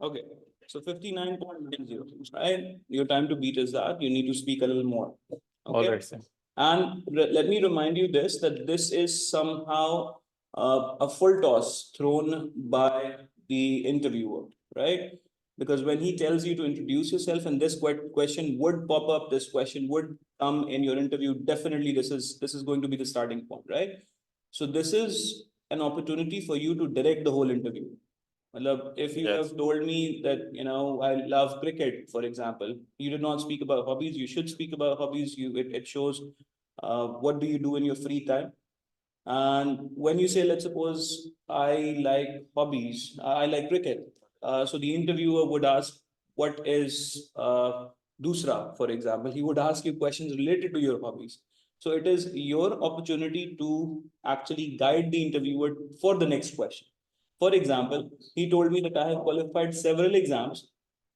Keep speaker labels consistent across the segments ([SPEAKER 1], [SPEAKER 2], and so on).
[SPEAKER 1] Okay. So 59.90, right? Your time to beat is that. You need to speak a little more.
[SPEAKER 2] All
[SPEAKER 1] Okay.
[SPEAKER 2] right, sir.
[SPEAKER 1] And let me remind you this, that this is somehow a full toss thrown by the interviewer, right? Because when he tells you to introduce yourself and this question would pop up, this question would come in your interview, definitely this is going to be the starting point, right? So this is an opportunity for you to direct the whole interview. If you
[SPEAKER 2] Yes.
[SPEAKER 1] have told me that, I love cricket, for example, you did not speak about hobbies. You should speak about hobbies. It shows what do you do in your free time. And when you say, let's suppose I like hobbies, I like cricket. So the interviewer would ask, what is Dusra, for example? He would ask you questions related to your hobbies. So it is your opportunity to actually guide the interviewer for the next question. For example, he told me that I have qualified several exams.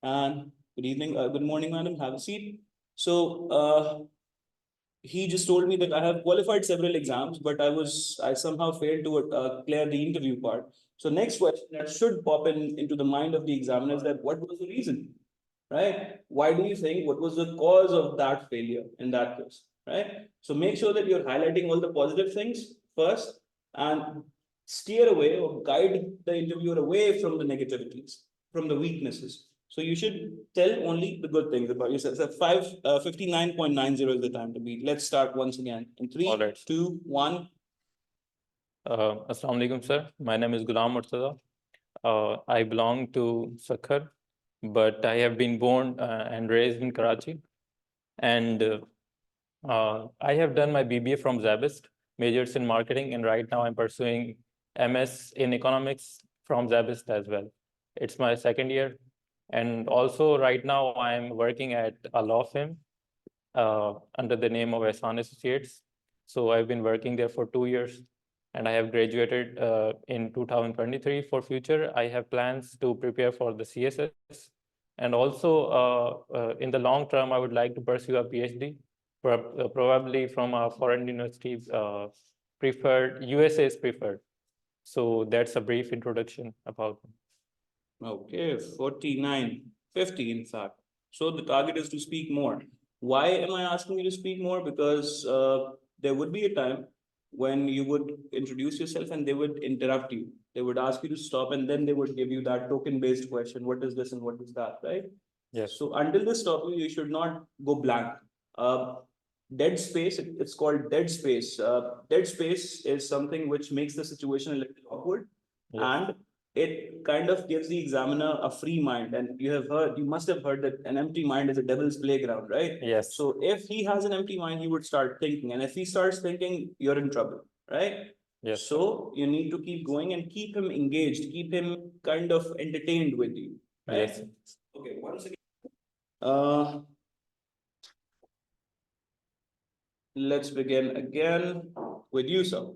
[SPEAKER 1] And good evening, good morning, madam. Have a seat. So he just told me that I have qualified several exams, but I somehow failed to clear the interview part. So next question that should pop in into the mind of the examiner is that what was the reason, right? Why do you think? What was the cause of that failure in that case, right? So make sure that you're highlighting all the positive things first and steer away or guide the interviewer away from the negativities, from the weaknesses. So you should tell only the good things about yourself. So 59.90 is the time to beat. Let's start once again. In three,
[SPEAKER 2] All right.
[SPEAKER 1] 2, 1.
[SPEAKER 2] Assalamu alaikum, sir. My name is Ghulam Murtaza. I belong to Sakhar, but I have been born and raised in Karachi. And I have done my BBA from Zabist, majors in marketing, and right now I'm pursuing MS in economics from Zabist as well. It's my second year. And also right now I'm working at a law firm under the name of Ehsan Associates. So I've been working there for 2 years and I have graduated in 2023. For future, I have plans to prepare for the CSS. And also in the long term, I would like to pursue a PhD, probably from a foreign university preferred, USA is preferred. So that's a brief introduction about me.
[SPEAKER 1] Okay, 49, 50 in fact. So the target is to speak more. Why am I asking you to speak more? Because there would be a time when you would introduce yourself and they would interrupt you. They would ask you to stop and then they would give you that token-based question. What is this and what is that, right?
[SPEAKER 2] Yes.
[SPEAKER 1] So until they stop you, you should not go blank. Uh, Dead space, it's called dead space. Dead space is something which makes the situation a little awkward.
[SPEAKER 2] Yes.
[SPEAKER 1] And it kind of gives the examiner a free mind. And you must have heard that an empty mind is a devil's playground, right?
[SPEAKER 2] Yes.
[SPEAKER 1] So if he has an empty mind, he would start thinking. And if he starts thinking, you're in trouble, right?
[SPEAKER 2] Yes.
[SPEAKER 1] So you need to keep going and keep him engaged, keep him kind of entertained with you, right?
[SPEAKER 2] Yes.
[SPEAKER 1] Okay, once again. Let's begin again with you, sir.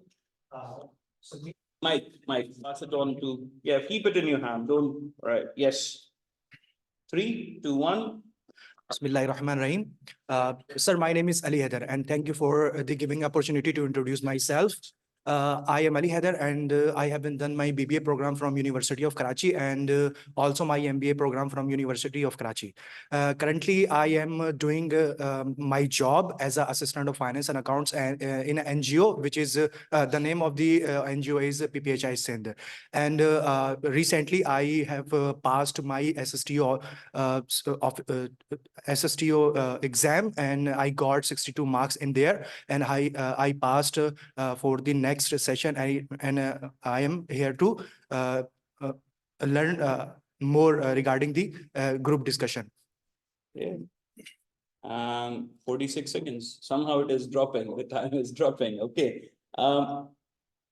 [SPEAKER 1] Mike, pass it on to, yeah, keep it in your hand. Don't, right, yes. 3, 2, 1.
[SPEAKER 3] Bismillahirrahmanirrahim. Sir, my name is Ali Haider, and thank you for the giving opportunity to introduce myself. I am Ali Haider, and I have been done my BBA program from University of Karachi and also my MBA program from University of Karachi. Currently, I am doing my job as an assistant of finance and accounts and in an NGO, which is the name of the NGO is PPHI Sindh. And recently, I have passed my SSTO exam, and I got 62 marks in there, and I passed for the next session. I am here to learn more regarding the group discussion.
[SPEAKER 1] Yeah. 46 seconds. Somehow it is dropping. The time is dropping. Okay.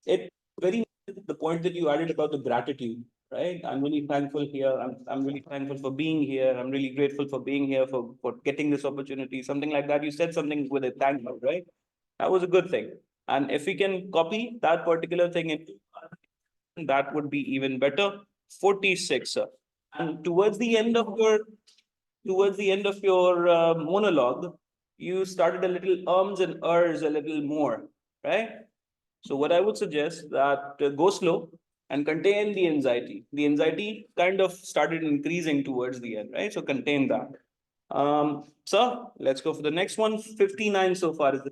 [SPEAKER 1] It very the point that you added about the gratitude, right? I'm really thankful here. I'm really thankful for being here. I'm really grateful for being here, for getting this opportunity. Something like that. You said something with a thank you, right? That was a good thing. And if we can copy that particular thing into that would be even better. 46, sir. And towards the end of your monologue, you started a little ums and ers a little more, right? So what I would suggest that go slow, and contain the anxiety. The anxiety kind of started increasing towards the end, right? So contain that. So let's go for the next one. 59 so far is the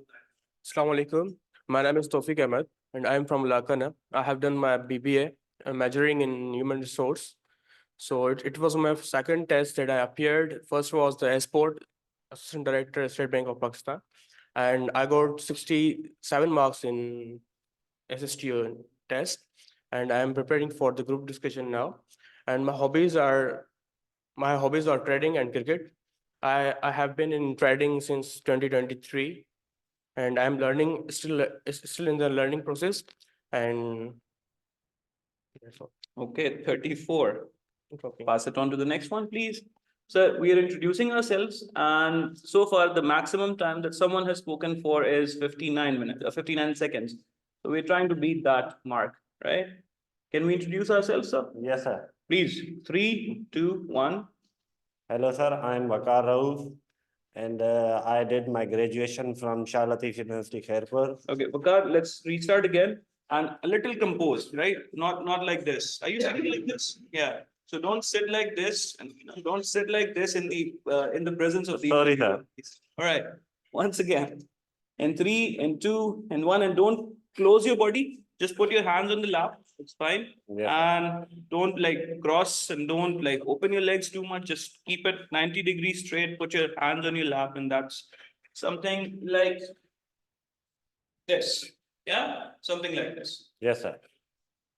[SPEAKER 4] Assalamu alaikum. My name is Tawfiq Ahmed and I am from Lakana. I have done my BBA majoring in human resource. So it was my second test that I appeared. First was the Sport Assistant Director, State Bank of Pakistan. And I got 67 marks in Ssto test. And I am preparing for the group discussion now. And my hobbies are trading and cricket. I have been in trading since 2023 and I'm learning still in the learning process and that's all.
[SPEAKER 1] okay, 34.
[SPEAKER 4] Okay.
[SPEAKER 1] Pass it on to the next one, please. So we are introducing ourselves, and so far the maximum time that someone has spoken for is 59 minutes, 59 seconds. So we're trying to beat that mark, right? Can we introduce ourselves, sir?
[SPEAKER 5] Yes, sir.
[SPEAKER 1] Please, 3, 2, 1.
[SPEAKER 5] Hello, sir. I'm Waqar Rauf, and I did my graduation from Shah Latif University, Khairpur.
[SPEAKER 1] Okay, Vakar, let's restart again and a little composed, right? Not like this. Are you sitting like this? Yeah. So don't sit like this, and don't sit like this in the presence of the.
[SPEAKER 5] Sorry, sir.
[SPEAKER 1] All right. Once again, in 3, in 2, and 1, and don't close your body. Just put your hands on the lap. It's fine.
[SPEAKER 5] Yes,
[SPEAKER 1] And don't like cross and don't like open your legs too much. Just keep it 90 degrees straight. Put your hands on your lap, and that's something like this. Yeah, something like this.
[SPEAKER 5] Yes, sir.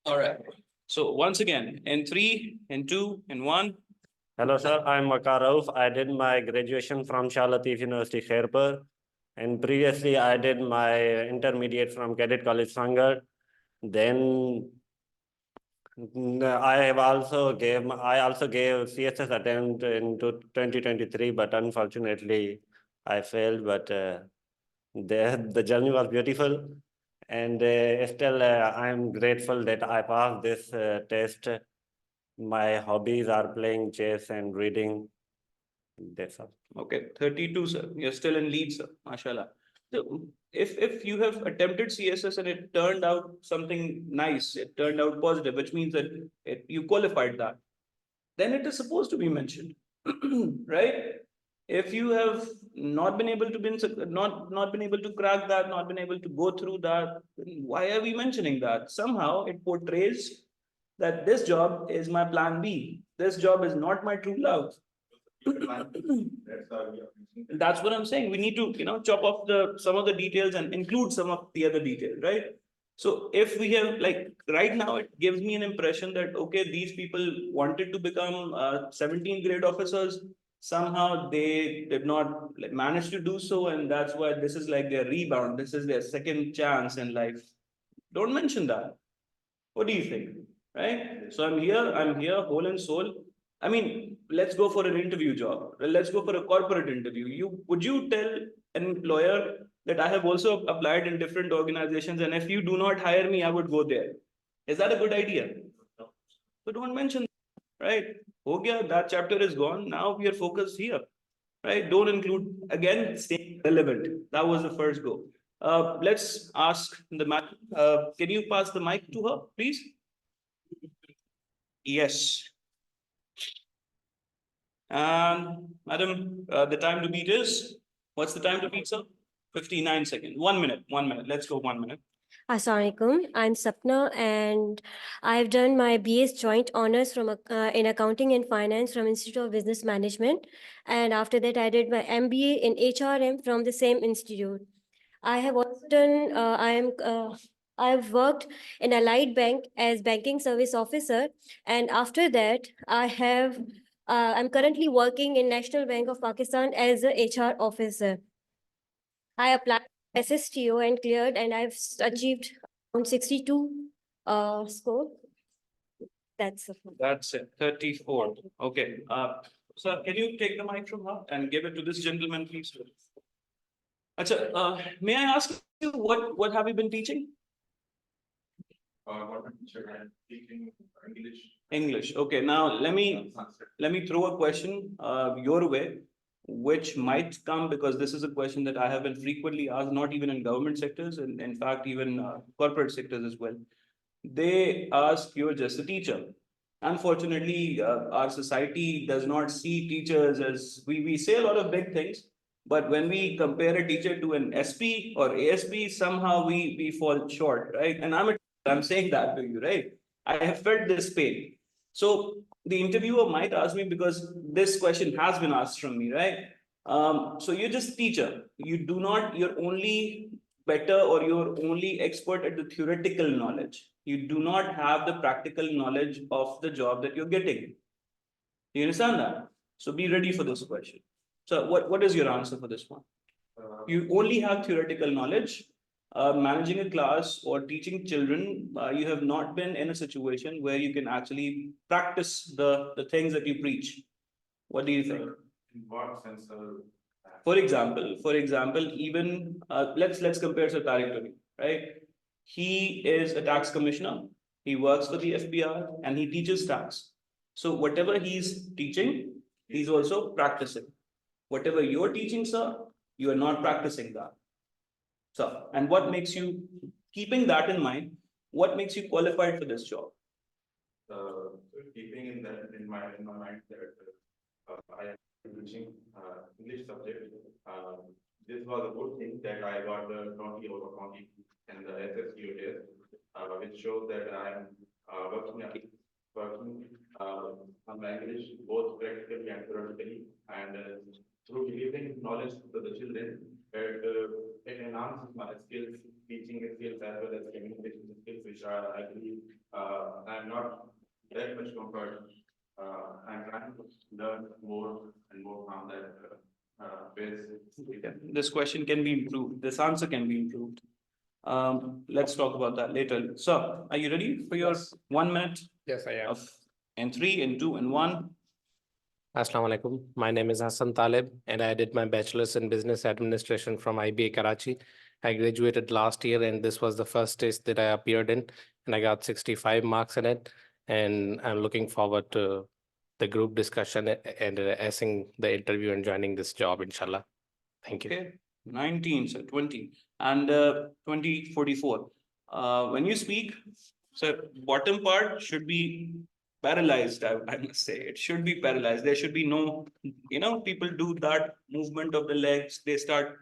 [SPEAKER 1] All right. So once again, in 3, in 2, in 1.
[SPEAKER 5] Hello, sir. I'm Waqar Rauf. I did my graduation from Shah Latif University, Khairpur. And previously, I did my intermediate from Cadet College, Sangar. Then I also gave CSS attempt in 2023, but unfortunately, I failed. But the journey was beautiful. And still, I'm grateful that I passed this test. My hobbies are playing chess and reading. That's all.
[SPEAKER 1] Okay, 32, sir. You're still in lead, sir. Mashallah. So if you have attempted CSS and it turned out something nice, it turned out positive, which means that you qualified that, then it is supposed to be mentioned, right? If you have not been able to not been able to crack that, not been able to go through that, why are we mentioning that? Somehow it portrays that this job is my plan B. This job is not my true love. That's what I'm saying. We need to, chop off some of the details and include some of the other details, right? So if we have like right now, it gives me an impression that okay, these people wanted to become 17 grade officers. Somehow they did not manage to do so, and that's why this is like their rebound. This is their second chance in life. Don't mention that. What do you think? Right? So I'm here, whole and soul. I mean, let's go for an interview job. Let's go for a corporate interview. Would you tell an employer that I have also applied in different organizations, and if you do not hire me, I would go there? Is that a good idea? So don't mention, right? Okay, that chapter is gone. Now we are focused here, right? Don't include again, stay relevant. That was the first go. Let's ask the mic. Can you pass the mic to her, please? Yes. And madam, the time to beat is, what's the time to beat, sir? 59 seconds. 1 minute. Let's go 1 minute.
[SPEAKER 6] Assalamualaikum. I'm Sapna and I've done my BS joint honors from in accounting and finance from Institute of Business Management. And after that, I did my MBA in HRM from the same institute. I have also done, I've worked in Allied Bank as banking service officer. And after that, I'm currently working in National Bank of Pakistan as a HR officer. I applied Ssto and cleared, and I've achieved around 62 score. That's it.
[SPEAKER 1] That's it. 34. Okay. Sir, can you take the mic from her and give it to this gentleman, please? Achha, may I ask you what have you been teaching? English. Okay. Now let me throw a question your way, which might come because this is a question that I have been frequently asked, not even in government sectors, and in fact, even corporate sectors as well. they ask, you're just a teacher. Unfortunately, our society does not see teachers as, we say a lot of big things, but when we compare a teacher to an SP or ASP, somehow we fall short, right? And I'm saying that to you, right? I have felt this pain. So the interviewer might ask me, because this question has been asked from me, right? So you're just teacher. You're only better, or you're only expert at the theoretical knowledge. You do not have the practical knowledge of the job that you're getting. You understand that? So be ready for this question. So what is your answer for this one? You only have theoretical knowledge. Managing a class or teaching children, you have not been in a situation where you can actually practice the things that you preach. What do you think?
[SPEAKER 7] In what sense, sir?
[SPEAKER 1] For example, even let's compare Sir Tariq to me, right? He is a tax commissioner. He works for the FBR and he teaches tax. So whatever he's teaching, he's also practicing. Whatever you're teaching, sir, you are not practicing that. So, and what makes you, keeping that in mind, what makes you qualified for this job?
[SPEAKER 7] Keeping in my mind that I am teaching English subject. This was a good thing that I got the 20/20 and the SSU test, which shows that I am working on my English both practically and theoretically, and through delivering knowledge to the children, it enhances my skills, teaching skills as well as communication skills, which are, I believe, I'm not that much comfort. I'm trying to learn more and more from that base.
[SPEAKER 1] This question can be improved. This answer can be improved. Let's talk about that later. So, are you ready for your 1 minute?
[SPEAKER 8] Yes, I am.
[SPEAKER 1] Of in 3, in 2, in 1.
[SPEAKER 8] Assalamu alaikum. My name is Hassan Talib, and I did my bachelor's in business administration from IBA Karachi. I graduated last year, and this was the first test that I appeared in, and I got 65 marks in it. And I'm looking forward to the group discussion and assing the interview and joining this job, inshallah. Thank you.
[SPEAKER 1] Okay, 19, so 20, and 2044. When you speak, so bottom part should be paralyzed. I must say, it should be paralyzed. There should be no, people do that movement of the legs. They start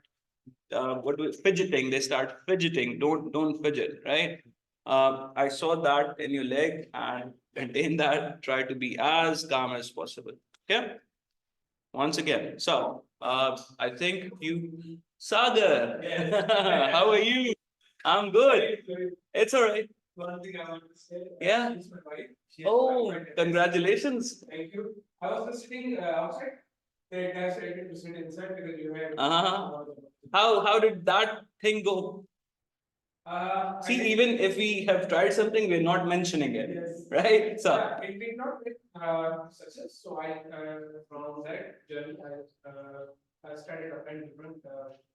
[SPEAKER 1] fidgeting. They start fidgeting. Don't fidget, right? I saw that in your leg, and contain that. Try to be as calm as possible. Okay. Once again, so I think you, Sagar. How are you? I'm good. It's all right.
[SPEAKER 9] One thing I want to say.
[SPEAKER 1] Yeah.
[SPEAKER 9] It's my wife. She has
[SPEAKER 1] Oh,
[SPEAKER 9] qualified.
[SPEAKER 1] congratulations.
[SPEAKER 9] Thank you. I was just sitting outside. The guy said to sit inside because you have.
[SPEAKER 1] Uh-huh. How did that thing go? See,
[SPEAKER 9] I did-
[SPEAKER 1] even if we have tried something, we're not mentioning it,
[SPEAKER 9] Yes.
[SPEAKER 1] right? So
[SPEAKER 9] Yeah, it did not get success. So I from that journey I started applying different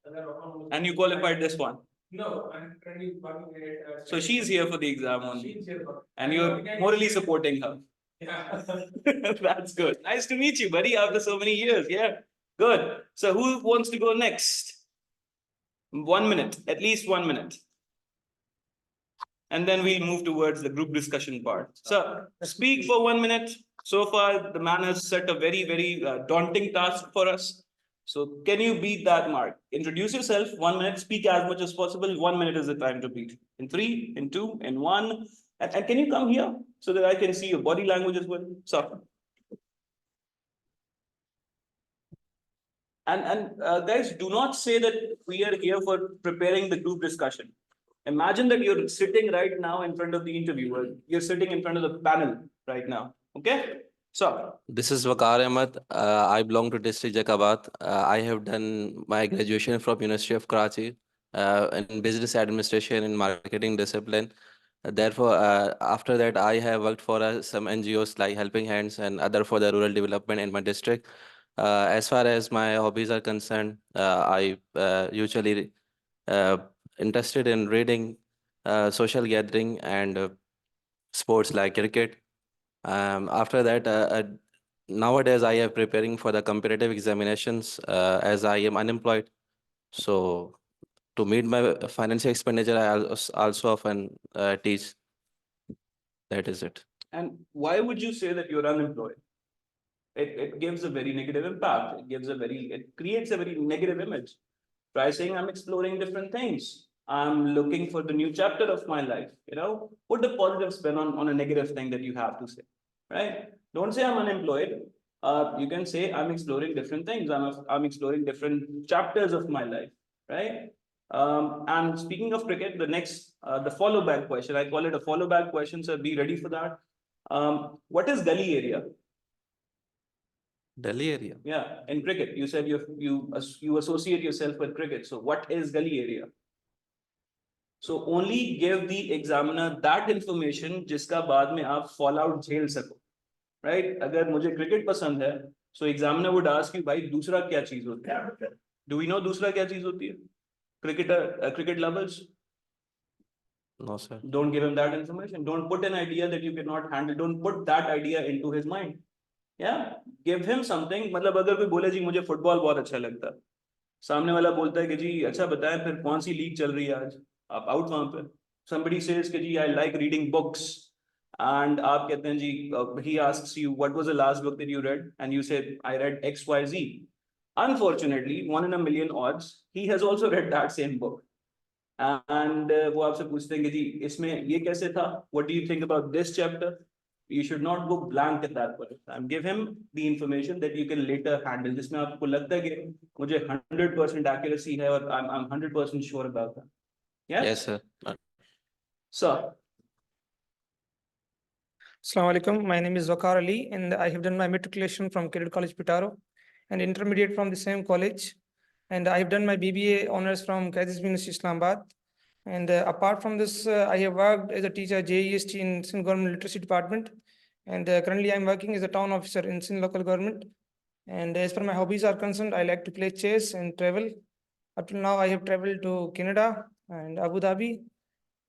[SPEAKER 9] other autonomous.
[SPEAKER 1] and you qualified this one.
[SPEAKER 9] No, I'm currently working at.
[SPEAKER 1] So she's here for the exam only,
[SPEAKER 9] She's here for.
[SPEAKER 1] and you're morally supporting her.
[SPEAKER 9] Yeah.
[SPEAKER 1] That's good. Nice to meet you, buddy, after so many years. Yeah, good. So who wants to go next? 1 minute, at least 1 minute. And then we'll move towards the group discussion part. So speak for 1 minute. So far, the man has set a very, very daunting task for us. So can you beat that mark? Introduce yourself, 1 minute, speak as much as possible. 1 minute is the time to beat. In 3, in 2, in 1. And can you come here so that I can see your body language as well? So. And guys, do not say that we are here for preparing the group discussion. Imagine that you're sitting right now in front of the interviewer. You're sitting in front of the panel right now. Okay? So,
[SPEAKER 10] This is Waqar Ahmed. I belong to district Jacobabad. I have done my graduation from University of Karachi in business administration and marketing discipline. Therefore, after that, I have worked for some NGOs like Helping Hands and other for the rural development in my district. As far as my hobbies are concerned, I usually interested in reading, social gathering, and sports like cricket. After that, nowadays I am preparing for the competitive examinations as I am unemployed. So to meet my financial expenditure, I also often teach. That is it.
[SPEAKER 1] And why would you say that you're unemployed? It gives a very negative impact. It creates a very negative image. Try saying I'm exploring different things. I'm looking for the new chapter of my life. Put a positive spin on a negative thing that you have to say, right? Don't say I'm unemployed. You can say I'm exploring different things. I'm exploring different chapters of my life, right? And speaking of cricket, the follow back question, I call it a follow back question. So be ready for that. What is gully area?
[SPEAKER 10] Delhi area.
[SPEAKER 1] Yeah, in cricket, you said you associate yourself with cricket. So what is gully area? So only give the examiner that information जिसका बाद में आप fall out झेल सको, right? अगर मुझे cricket पसंद है, so examiner would ask you भाई दूसरा क्या चीज होती है? Do we know दूसरा क्या चीज होती है? Cricket lovers?
[SPEAKER 10] No, sir.
[SPEAKER 1] Don't give him that information. Don't put an idea that you cannot handle. Don't put that idea into his mind. Yeah, give him something. मतलब अगर कोई बोले जी मुझे फुटबॉल बहुत अच्छा लगता है, सामने वाला बोलता है कि जी अच्छा बताएं फिर कौन सी लीग चल रही है आज, आप आउट वहां पे. Somebody says कि जी I like reading books, and आप कहते हैं जी he asks you what was the last book that you read, and you said I read XYZ. Unfortunately, 1 in a million odds, he has also read that same book. And वो आपसे पूछते हैं कि जी इसमें ये कैसे था? What do you think about this chapter? You should not go blank at that point of time. Give him the information that you can later handle. जिसमें आपको लगता है कि मुझे 100% accuracy है और I'm 100% sure about that. Yeah?
[SPEAKER 10] Yes, sir.
[SPEAKER 1] So,
[SPEAKER 9] Assalamu alaikum. My name is Zakar Ali, and I have done my matriculation from Cadet College Pitaro and intermediate from the same college. And I have done my BBA honors from Qaidi's University, Islamabad. And apart from this, I have worked as a teacher JEST in Sindh Government Literacy Department. And currently I'm working as a town officer in Sindh local government. And as far my hobbies are concerned, I like to play chess and travel. Up till now, I have traveled to Canada and Abu Dhabi.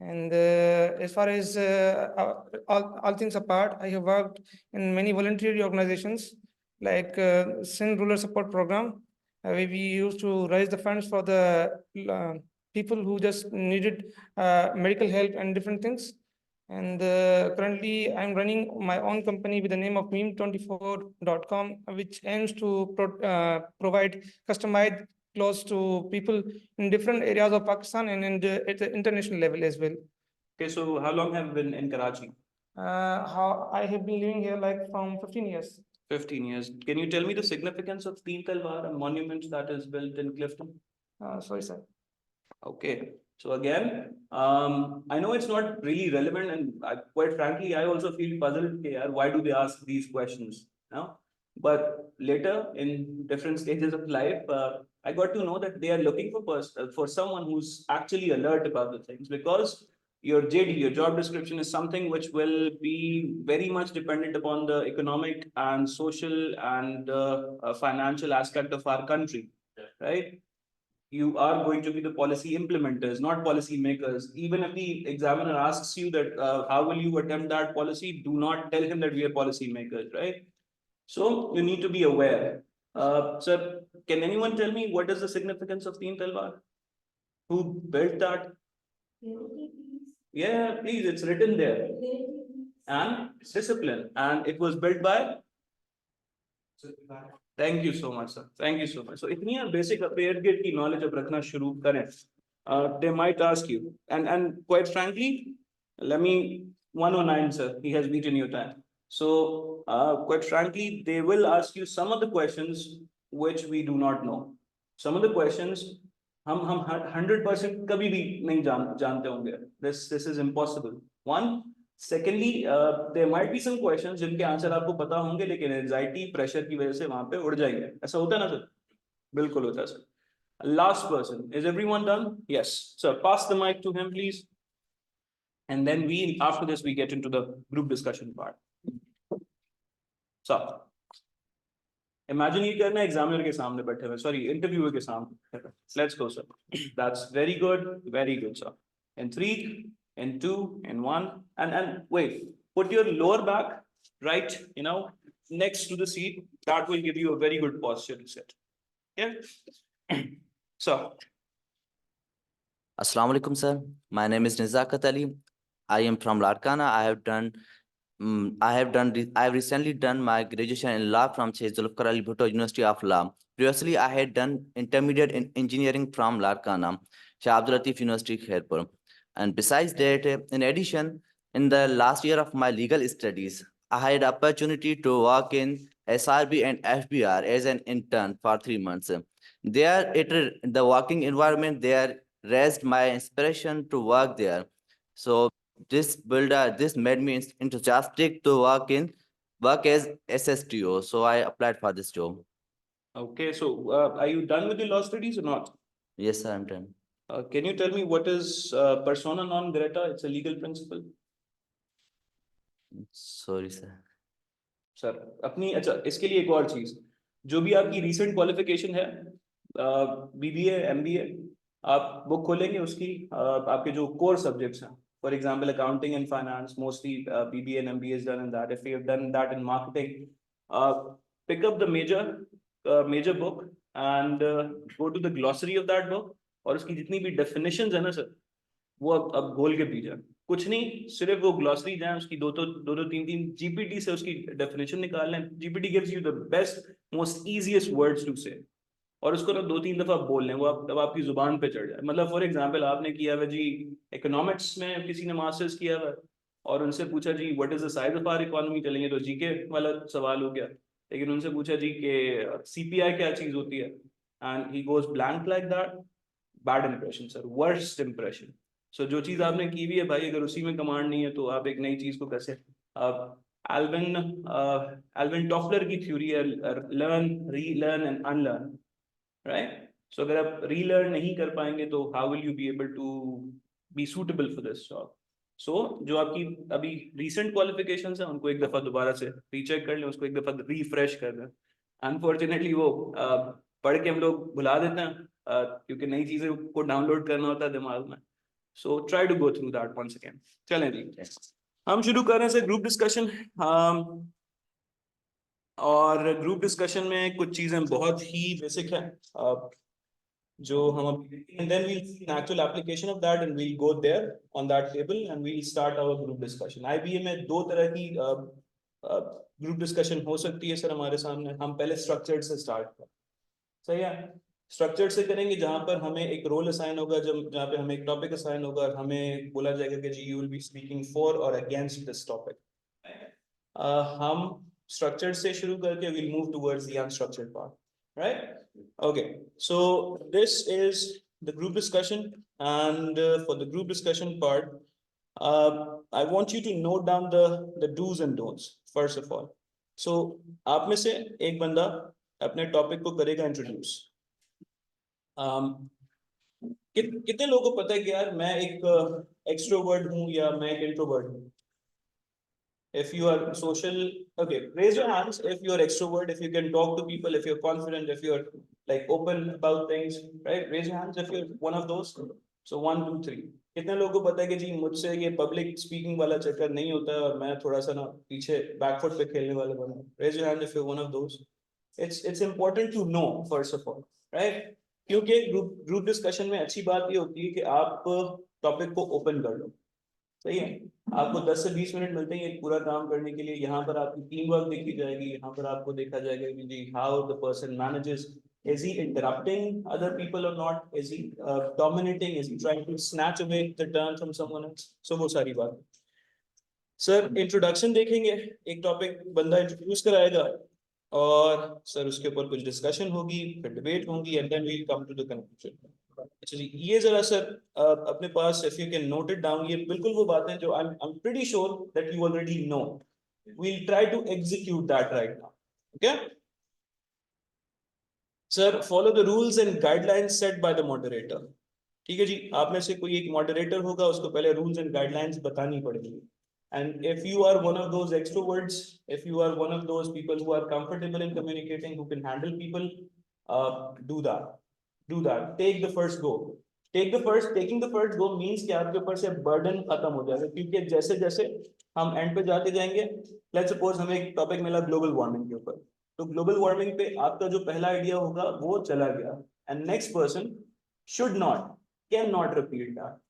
[SPEAKER 9] And as far as all things apart, I have worked in many voluntary organizations like Sindh Rural Support Program, where we used to raise the funds for the people who just needed medical help and different things. And currently, I'm running my own company with the name of meme24.com, which aims to provide customized clothes to people in different areas of Pakistan and at the international level as well.
[SPEAKER 1] okay, so how long have you been in Karachi?
[SPEAKER 9] How I have been living here like from 15 years.
[SPEAKER 1] 15 years. Can you tell me the significance of Teen Talwar, a monument that is built in Clifton?
[SPEAKER 9] Sorry, sir.
[SPEAKER 1] Okay. So again, I know it's not really relevant, and quite frankly, I also feel puzzled. Why do they ask these questions? But later, in different stages of life, I got to know that they are looking for someone who's actually alert about the things, because your JD, your job description, is something which will be very much dependent upon the economic and social and financial aspect of our country, right? You are going to be the policy implementers, not policy makers. Even if the examiner asks you that how will you attempt that policy, do not tell him that we are policy makers, right? So you need to be aware. Sir, can anyone tell me what is the significance of Teen Talwar? Who built that? Yeah, please, it's written there. And discipline. And it was built by? Thank you so much, sir. Thank you so much. So, इतनी basic पेड़ gate की knowledge अब रखना शुरू करें, they might ask you, and quite frankly, let me 109, sir. He has beaten your time. So, quite frankly, they will ask you some of the questions which we do not know. Some of the questions हम 100% कभी भी नहीं जानते होंगे. This is impossible. One. Secondly, there might be some questions जिनके answer आपको पता होंगे, लेकिन एंजाइटी प्रेशर की वजह से वहां पे उड़ जाएंगे. ऐसा होता है ना सर? बिल्कुल होता है sir. Last person, is everyone done? Yes, sir. Pass the mic to him, please. And then after this we get into the group discussion part. So, imagine ये करना examiner के सामने बैठे हुए, sorry, interviewer के सामने. Let's go, sir. That's very good, sir. In 3, in 2, in 1, and wait, put your lower back right, next to the seat. That will give you a very good posture to sit. Yeah. So,
[SPEAKER 11] Assalamu alaikum, sir. My name is Nizakat Ali. I am from Larkana. I have recently done my graduation in law from Sheikh Zulfikar Ali Bhutto University of Law. Previously, I had done intermediate in engineering from Larkana, Shah Abdul Latif University, Khairpur. And besides that, in addition, in the last year of my legal studies, I had opportunity to work in SRB and FBR as an intern for 3 months. There, the working environment there raised my inspiration to work there. So this made me enthusiastic to work as SSTO. So I applied for this job.
[SPEAKER 1] Okay, so are you done with your law studies or not?
[SPEAKER 11] Yes, sir, I'm done.
[SPEAKER 1] Can you tell me what is persona non grata? It's a legal principle.
[SPEAKER 11] Sorry, sir.
[SPEAKER 1] Sir अपनी अच्छा इसके लिए एक और चीज जो भी आपकी रीसेंट क्वालिफिकेशन है बीबीए एमबीए आप बुक खोलेंगे उसकी आपके जो कोर सब्जेक्ट्स हैं for example accounting and finance mostly BBA and MBA is done in that if you have done that in marketing pick up the major book and go to the glossary of that book और उसकी जितनी भी definitions है ना sir वो अब घोल के पी जाए कुछ नहीं सिर्फ वो ग्लॉसरी जाए उसकी दो तीन तीन जीपीटी से उसकी डेफिनेशन निकाल लें GPT gives you the best most easiest words to say और उसको ना 2-3 दफा बोल लें वो अब आपकी जुबान पे चढ़ जाए मतलब फॉर एग्जांपल आपने किया हुआ जी इकोनॉमिक्स में किसी ने मास्टर्स किया हुआ और उनसे पूछा जी what is the size of our economy चलेंगे तो जीके वाला सवाल हो गया लेकिन उनसे पूछा जी कि सीपीआई क्या चीज होती है and he goes blank like that bad impression sir worst impression so जो चीज आपने की भी है भाई अगर उसी में कमांड नहीं है तो आप एक नई चीज को कैसे एल्विन एल्विन टॉफलर की थ्योरी है learn relearn and unlearn right so अगर आप रीलर्न नहीं कर पाएंगे तो how will you be able to be suitable for this job so जो आपकी अभी रिसेंट क्वालिफिकेशंस है उनको एक दफा दोबारा से रीचेक कर लें उसको एक दफा रिफ्रेश कर लें अनफॉर्चुनेटली वो पढ़ के हम लोग भुला देते हैं क्योंकि नई चीजें को डाउनलोड करना होता है दिमाग में so try to go through that once again चलें जी हम शुरू कर रहे हैं सर ग्रुप डिस्कशन और ग्रुप डिस्कशन में कुछ चीजें बहुत ही बेसिक है जो हम and then we'll see an actual application of that and we'll go there on that table and we'll start our group discussion IBA में दो तरह की ग्रुप डिस्कशन हो सकती है सर हमारे सामने हम पहले स्ट्रक्चर्ड से स्टार्ट करें सही है स्ट्रक्चर्ड से करेंगे जहां पर हमें एक रोल असाइन होगा जब जहाँ पे हमें एक टॉपिक असाइन होगा और हमें बोला जाएगा कि जी you will be speaking for और अगेंस्ट दिस टॉपिक हम स्ट्रक्चर्ड से शुरू करके we'll move towards the unstructured part right okay so this is the group discussion and for the group discussion part I want you to note down the do's and don'ts first of all so आप में से एक बंदा अपने topic को करेगा introduce कितने लोगों को पता है कि यार मैं एक एक्सट्रोवर्ट हूँ या मैं एक इंट्रोवर्ट हूँ if you are social okay raise your hands if you are extrovert if you can talk to people if you're confident if you're like open about things right raise your hands if you're one of those so 1 2 3 कितने लोगों को पता है कि जी मुझसे ये public speaking वाला चक्कर नहीं होता है और मैं थोड़ा सा ना पीछे बैकफुट पे खेलने वाला बना raise your hand if you're one of those it's important to know first of all right क्योंकि ग्रुप डिस्कशन में अच्छी बात ये होती है कि आप टॉपिक को ओपन कर लो सही है आपको 10 से 20 मिनट मिलते हैं एक पूरा काम करने के लिए यहाँ पर आपकी टीम वर्क देखी जाएगी यहाँ पर आपको देखा जाएगा कि जी how the person manages is he interrupting other people or not is he dominating is he trying to snatch away the turn from someone else so वो सारी बात सर इंट्रोडक्शन देखेंगे एक टॉपिक बंदा इंट्रोड्यूस कराएगा और सर उसके ऊपर कुछ डिस्कशन होगी फिर डिबेट होगी and then we will come to the conclusion अच्छा जी ये जरा सर अपने पास if you can note it down ये बिल्कुल वो बातें जो I am pretty sure that you already know we will try to execute that right now okay sir follow the rules and guidelines set by the moderator ठीक है जी आप में से कोई एक मॉडरेटर होगा उसको पहले रूल्स एंड गाइडलाइंस बतानी पड़ेगी and if you are one of those extroverts if you are one of those people who are comfortable in communicating who can handle people do that take the first go taking the first go means कि आपके ऊपर से burden खत्म हो जाएगा क्योंकि जैसे जैसे हम एंड पे जाते जाएंगे let's suppose हमें एक टॉपिक मिला ग्लोबल वार्मिंग के ऊपर तो ग्लोबल वार्मिंग पे आपका जो पहला आइडिया होगा वो चला गया and next person should not cannot repeat that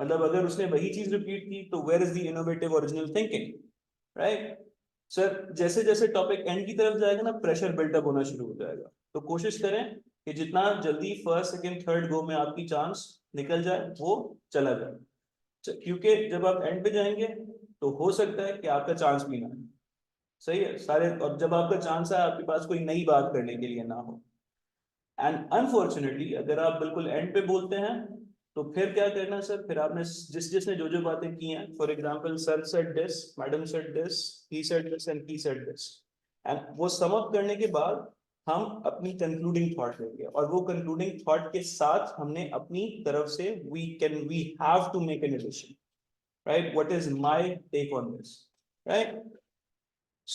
[SPEAKER 1] मतलब अगर उसने वही चीज रिपीट की तो where is the innovative original thinking, right? Sir जैसे जैसे टॉपिक एंड की तरफ जाएगा ना, प्रेशर बिल्टअप होना शुरू हो जाएगा, तो कोशिश करें कि जितना जल्दी फर्स्ट सेकंड थर्ड गो में आपकी चांस निकल जाए वो चला जाए, क्योंकि जब आप एंड पे जाएंगे तो हो सकता है कि आपका चांस भी ना आए। सही है सारे, और जब आपका चांस है आपके पास कोई नई बात करने के लिए ना हो। एंड अनफॉर्चुनेटली अगर आप बिल्कुल एंड पे बोलते हैं तो फिर क्या करना सर, फिर आपने जिसने जो जो बातें की हैं, for example sir said this, madam said this, he said this and he said this, and वो सम अप करने के बाद हम अपनी कंक्लूडिंग थॉट लेंगे, और वो कंक्लूडिंग थॉट के साथ हमने अपनी तरफ से we have to make an addition, right? What is my take on this, right?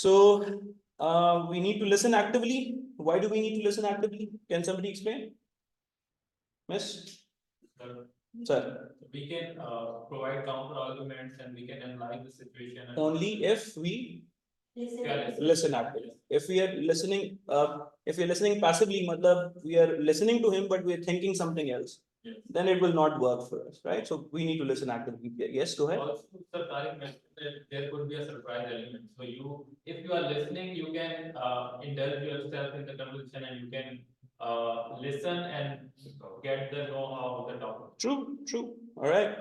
[SPEAKER 1] So we need to listen actively. Why do we need to listen actively? Can somebody explain? Miss? Sir.
[SPEAKER 2] We can provide counter arguments and we can analyze the situation.
[SPEAKER 1] Only if we listen actively. If we are listening, if we are listening passively, matlab we are listening to him but we are thinking something else.
[SPEAKER 2] Yes.
[SPEAKER 1] Then it will not work for us, right? So we need to listen actively. Yes, go ahead.
[SPEAKER 2] Also, Sir Tariq mentioned that there could be a surprise element. So if you are listening, you can indulge yourself in the conversation and you can listen and get the know-how of the topic.
[SPEAKER 1] True. All right.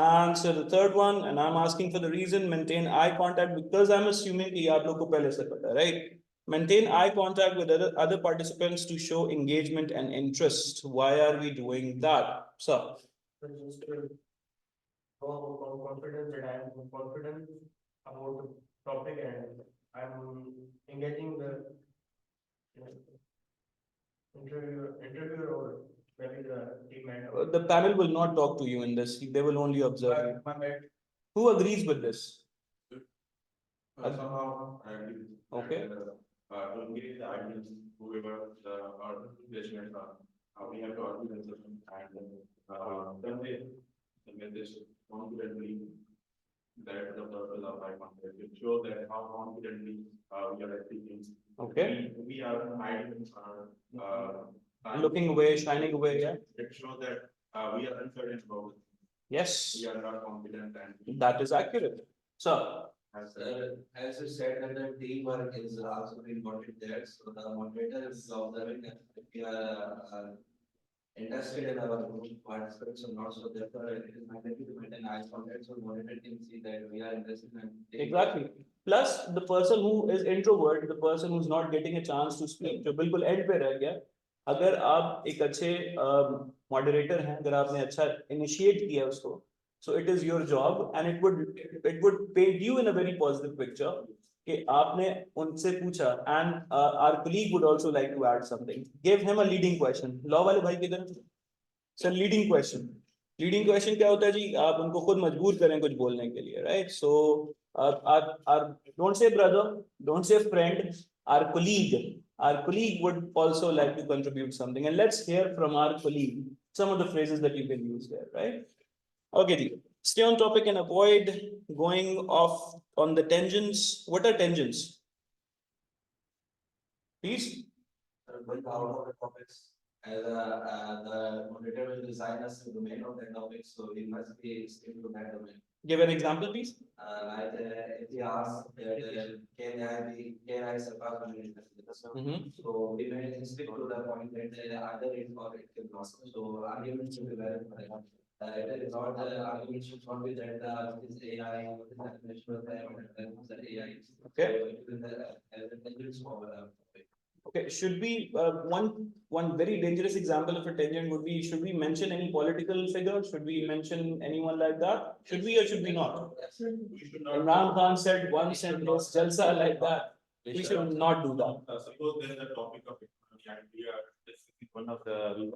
[SPEAKER 1] And so the third one, and I'm asking for the reason, maintain eye contact, because I'm assuming कि आप लोग को पहले से पता है, right? Maintain eye contact with other participants to show engagement and interest. Why are we doing that? So,
[SPEAKER 7] Just confidence that I am confident about the topic and I'm engaging the interviewer or maybe the team member.
[SPEAKER 1] the panel will not talk to you in this. They will only observe you.
[SPEAKER 7] My bad.
[SPEAKER 1] Who agrees with this?
[SPEAKER 7] Somehow I agree.
[SPEAKER 1] Okay.
[SPEAKER 7] And, to engage the audience, whoever the participants are, we have to argue them and then they this confidently that the purpose of eye contact. It shows that how confidently we are speaking.
[SPEAKER 1] Okay.
[SPEAKER 7] We are hiding our
[SPEAKER 1] Looking away, shining away, yeah.
[SPEAKER 7] It shows that we are uncertain about it.
[SPEAKER 1] Yes,
[SPEAKER 7] We are not confident and
[SPEAKER 1] that is accurate. So,
[SPEAKER 7] as
[SPEAKER 10] As you said, that the teamwork is also important there. So the moderator is observing that if we are interested in our group participants or not, so therefore it is mandatory to maintain eye contact. So moderator can see that we are interested in.
[SPEAKER 1] exactly. Plus, the person who is introvert, the person who's not getting a chance to speak, जो बिल्कुल end पे रह गया, अगर आप एक अच्छे moderator हैं, अगर आपने अच्छा initiate किया उसको, so it is your job and it would paint you in a very positive picture कि आपने उनसे पूछा, and our colleague would also like to add something. Give him a leading question. Law वाले भाई किधर हैं? Sir, leading question. Leading question क्या होता है जी? आप उनको खुद मजबूर करें कुछ बोलने के लिए, right? So, don't say brother, don't say friend, our colleague would also like to contribute something, and let's hear from our colleague some of the phrases that you can use there, right? Okay, ji. Stay on topic and avoid going off on the tangents. What are tangents? Please.
[SPEAKER 10] Going out of the topics, as the moderator will design us the domain of that topic, so we must be stick to that domain.
[SPEAKER 1] Give an example, please.
[SPEAKER 10] Like if he asks that can I surpass my so we may stick to the point that either it or it can not. So arguments should be very important. It is not the argument should not be that this AI or this definition of the AI.
[SPEAKER 1] Okay.
[SPEAKER 10] So it will as a tangent for topic.
[SPEAKER 1] Okay, should we one very dangerous example of a tangent would be, should we mention any political figure? Should we mention anyone like that? Should we or should we not?
[SPEAKER 7] we should not.
[SPEAKER 1] Imran Khan said once and was jalsa like that. We should not do that.
[SPEAKER 7] Suppose there is a topic of economy and we are discussing one of the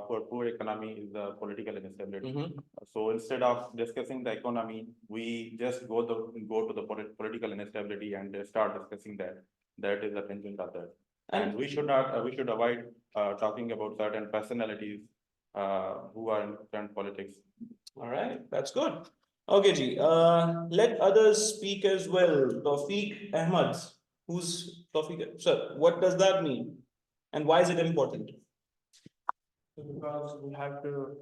[SPEAKER 7] for poor economy is the political instability. So instead of discussing the economy, we just go to the political instability and start discussing that. That is the tangent of that. And we should not, we should avoid talking about certain personalities who are in current politics.
[SPEAKER 1] All right, that's good. Okay, ji. Let others speak as well. Tawfiq Ahmad. Who's Tawfiq? Sir, what does that mean? And why is it important?
[SPEAKER 4] Because we have to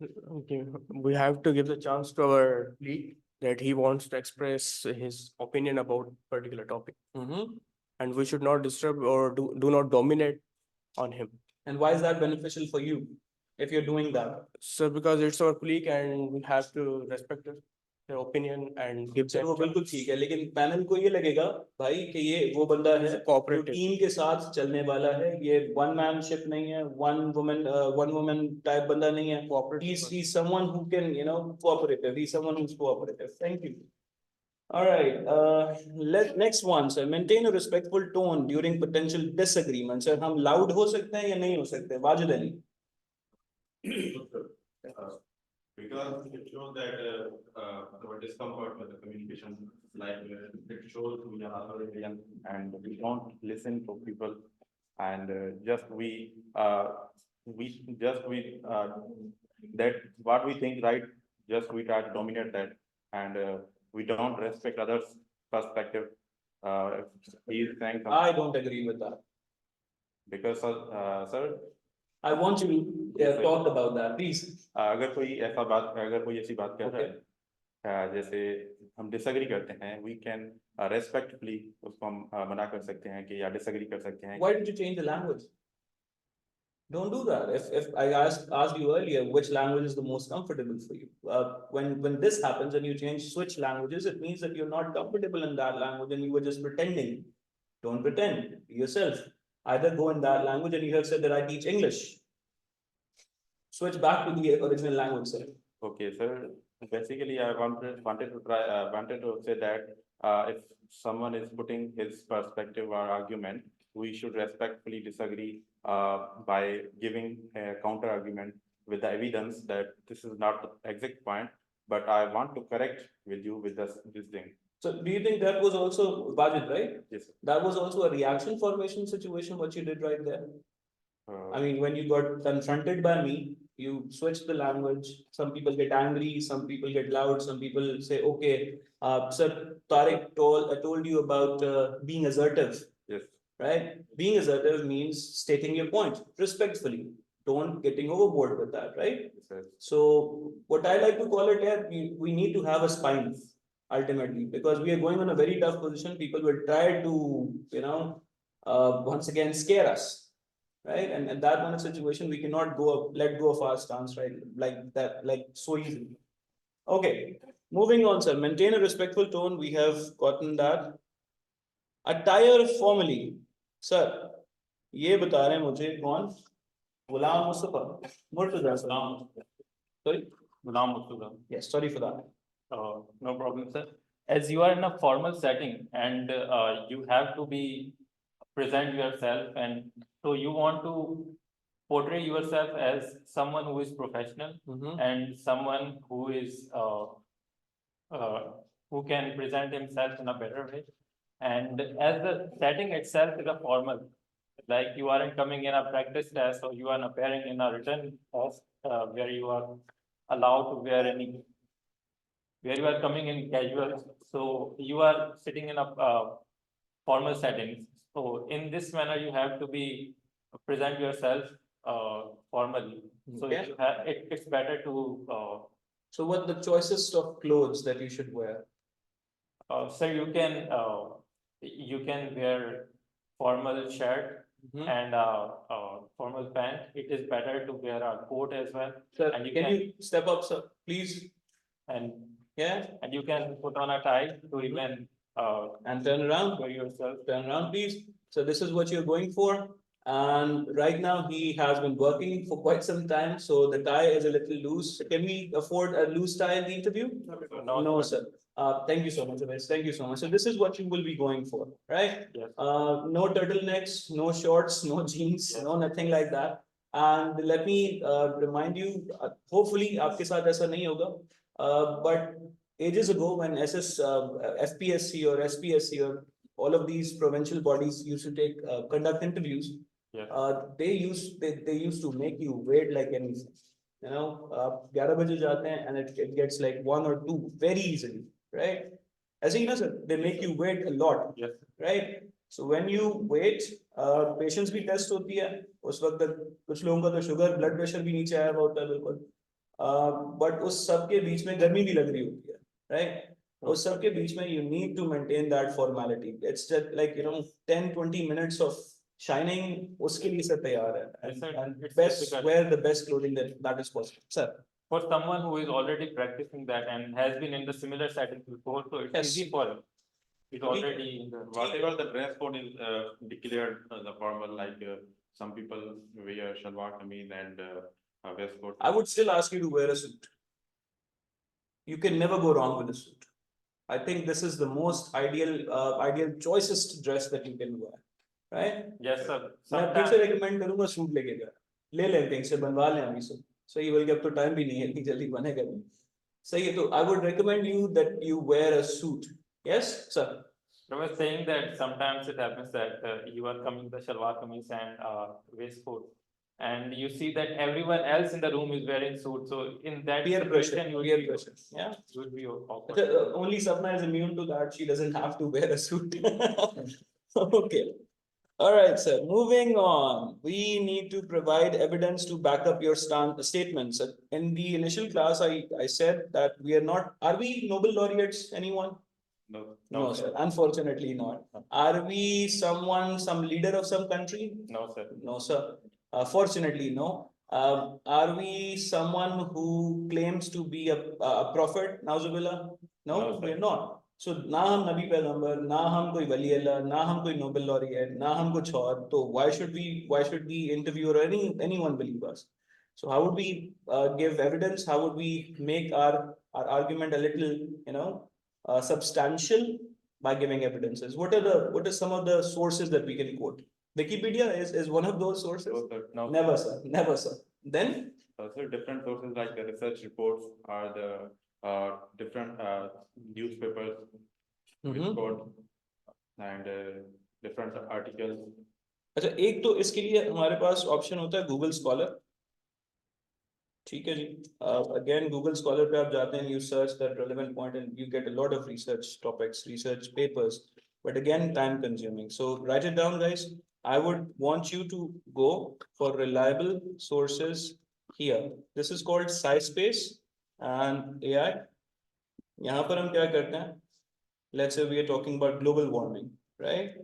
[SPEAKER 4] Okay, we have to give the chance to our lead that he wants to express his opinion about particular topic. And we should not disturb or do not dominate on him.
[SPEAKER 1] And why is that beneficial for you if you're doing that?
[SPEAKER 4] So because it's our colleague and we have to respect their opinion and give
[SPEAKER 1] चलो
[SPEAKER 4] them
[SPEAKER 1] वो बिल्कुल ठीक है, लेकिन panel को ये लगेगा भाई कि ये वो बंदा है जो
[SPEAKER 4] cooperative.
[SPEAKER 1] टीम के साथ चलने वाला है, ये वन मैनशिप नहीं है, वन वुमन टाइप बंदा नहीं है, he's someone who can, you know, cooperative, he's someone who's cooperative. Thank you. All right, next one, sir. Maintain a respectful tone during potential disagreements. Sir, हम loud हो सकते हैं या नहीं हो सकते? Wajid Ali.
[SPEAKER 7] Because it shows that our discomfort with the communication, like it shows we are authoritarian and we don't listen to people, and that what we think right, just we try to dominate that, and we don't respect others' perspective. If he is saying something,
[SPEAKER 1] I don't agree with that.
[SPEAKER 7] because sir,
[SPEAKER 1] I want you to talk about that, please.
[SPEAKER 7] अगर कोई ऐसी बात कर रहा है, जैसे हम disagree करते हैं, we can respectfully उसको हम मना कर सकते हैं कि या डिसएग्री कर सकते हैं.
[SPEAKER 1] Why did you change the language? Don't do that. If I asked you earlier which language is the most comfortable for you, when this happens and you switch languages, it means that you're not comfortable in that language and you were just pretending. Don't pretend. Be yourself. Either go in that language, and you have said that I teach English. Switch back to the original language, sir.
[SPEAKER 7] Okay, sir. Basically, I wanted to say that if someone is putting his perspective or argument, we should respectfully disagree by giving a counter argument with the evidence that this is not the exact point, but I want to correct with you with this thing.
[SPEAKER 1] So do you think that was also Wajid, right?
[SPEAKER 7] Yes, sir.
[SPEAKER 1] That was also a reaction formation situation, what you did right there? I mean, when you got confronted by me, you switched the language. Some people get angry, some people get loud, some people say, okay, sir, Tariq told you about being assertive.
[SPEAKER 7] Yes.
[SPEAKER 1] Right? Being assertive means stating your point respectfully. Don't getting overboard with that, right?
[SPEAKER 7] Yes, sir.
[SPEAKER 1] So what I like to call it here, we need to have a spine ultimately, because we are going on a very tough position. People will try to, you know, once again scare us, right? And that kind of situation, we cannot let go of our stance, right? Like that, like so easily. Okay, moving on, sir. Maintain a respectful tone. We have gotten that. Attire formally, sir. ये बता रहे हैं मुझे कौन? Ghulam Mustafa. Murtaza, sorry.
[SPEAKER 2] Ghulam Mustafa.
[SPEAKER 1] Yes, sorry for that.
[SPEAKER 2] No problem, sir. As you are in a formal setting and you have to present yourself, and so you want to portray yourself as someone who is professional and someone who is who can present himself in a better way. And as the setting itself is a formal, like you aren't coming in a practice test or you are appearing in a written test where you are allowed to wear where you are coming in casual. So you are sitting in a formal settings. So in this manner, you have to present yourself formally. So
[SPEAKER 1] Okay.
[SPEAKER 2] it's better to
[SPEAKER 1] So what the choicest of clothes that you should wear?
[SPEAKER 2] so you can wear formal shirt and formal pant. It is better to wear a coat as well.
[SPEAKER 1] Sir,
[SPEAKER 2] And you
[SPEAKER 1] can
[SPEAKER 2] can-
[SPEAKER 1] you step up, sir, please?
[SPEAKER 2] And
[SPEAKER 1] Yeah,
[SPEAKER 2] and you can put on a tie to even
[SPEAKER 1] and turn around.
[SPEAKER 2] for yourself.
[SPEAKER 1] Turn around, please. So this is what you're going for. And right now he has been working for quite some time, so the tie is a little loose. Can we afford a loose tie in the interview? No, sir. Thank you so much, Avis. Thank you so much. So this is what you will be going for, right?
[SPEAKER 2] Yes.
[SPEAKER 1] No turtlenecks, no shorts, no jeans,
[SPEAKER 2] Yes.
[SPEAKER 1] no nothing like that. And let me remind you, hopefully आपके साथ ऐसा नहीं होगा. But ages ago, when FPSC or SPSC or all of these provincial bodies used to conduct interviews,
[SPEAKER 2] Yes.
[SPEAKER 1] they used to make you wait like anything. You know, 11 बजे जाते हैं and it gets like 1 or 2 very easily, right? As you know, sir, they make you wait a lot,
[SPEAKER 2] Yes.
[SPEAKER 1] right? So when you wait, patience भी test होती है. उस वक्त कुछ लोगों का तो sugar, blood pressure भी नीचे आया हुआ होता है बिल्कुल. but उस सब के बीच में गर्मी भी लग रही होती है, right? उस सब के बीच में you need to maintain that formality. It's just like 10-20 minutes of shining. उसके लिए सब तैयार है, and
[SPEAKER 2] it's
[SPEAKER 1] best
[SPEAKER 2] difficult.
[SPEAKER 1] wear the best clothing that is possible. Sir,
[SPEAKER 2] For someone who is already practicing that and has been in the similar setting before, so it's
[SPEAKER 1] Yes.
[SPEAKER 2] easy for him. He's already in the.
[SPEAKER 7] Whatever the dress code is declared, the formal, like some people wear shalwar kameez and a waistcoat.
[SPEAKER 1] I would still ask you to wear a suit. You can never go wrong with a suit. I think this is the most ideal choicest dress that you can wear, right?
[SPEAKER 2] Yes, sir.
[SPEAKER 1] मैं फिर से
[SPEAKER 2] Sometimes,
[SPEAKER 1] recommend करूंगा suit लेके जा, ले लें कहीं से बनवा लें अभी से, सही है, बल्कि अब तो टाइम भी नहीं है इतनी जल्दी बनेगा नहीं, सही है, तो I would recommend you that you wear a suit. Yes, sir.
[SPEAKER 2] I was saying that sometimes it happens that you are coming the shalwar kameez and waistcoat, and you see that everyone else in the room is wearing suit. So in that
[SPEAKER 1] Peer pressure,
[SPEAKER 2] situation, you would
[SPEAKER 1] peer
[SPEAKER 2] be,
[SPEAKER 1] pressure. Yeah.
[SPEAKER 2] you would be awkward.
[SPEAKER 1] Only Sapna is immune to that. She doesn't have to wear a suit. Okay. All right, sir. Moving on. We need to provide evidence to back up your statements. In the initial class, I said that we are not. Are we Nobel laureates? Anyone?
[SPEAKER 7] No.
[SPEAKER 1] No, sir. Unfortunately, not. Are we some leader of some country?
[SPEAKER 2] No, sir.
[SPEAKER 1] No, sir. Fortunately, no. Are we someone who claims to be a prophet? Nauzubillah? No,
[SPEAKER 2] No, sir.
[SPEAKER 1] we're not. So, ना हम नबी पैगंबर, ना हम कोई वली अल्लाह, ना हम कोई Nobel laureate, ना हम कुछ और. तो why should the interviewer or anyone believe us? So how would we give evidence? How would we make our argument a little substantial by giving evidences? What are some of the sources that we can quote? Wikipedia is one of those sources.
[SPEAKER 7] No, sir. No.
[SPEAKER 1] Never, sir. Never, sir. Then
[SPEAKER 7] So different sources like the research reports are the different newspapers which
[SPEAKER 1] Mhm.
[SPEAKER 7] got and different articles.
[SPEAKER 1] अच्छा, एक तो इसके लिए हमारे पास option होता है Google scholar. ठीक है जी. Again, Google Scholar पे आप जाते हैं, you search that relevant point and you get a lot of research topics, research papers, but again, time consuming. So write it down, guys. I would want you to go for reliable sources here. This is called SciSpace and AI. यहाँ पर हम क्या करते हैं? Let's say we are talking about global warming, right?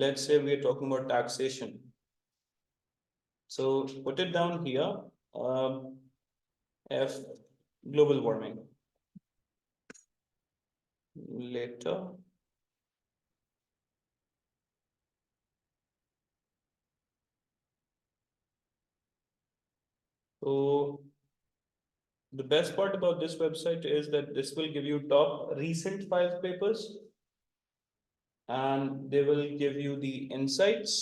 [SPEAKER 1] Let's say we are talking about taxation. So put it down here. F global warming. Later. So the best part about this website is that this will give you top recent 5 papers, and they will give you the insights,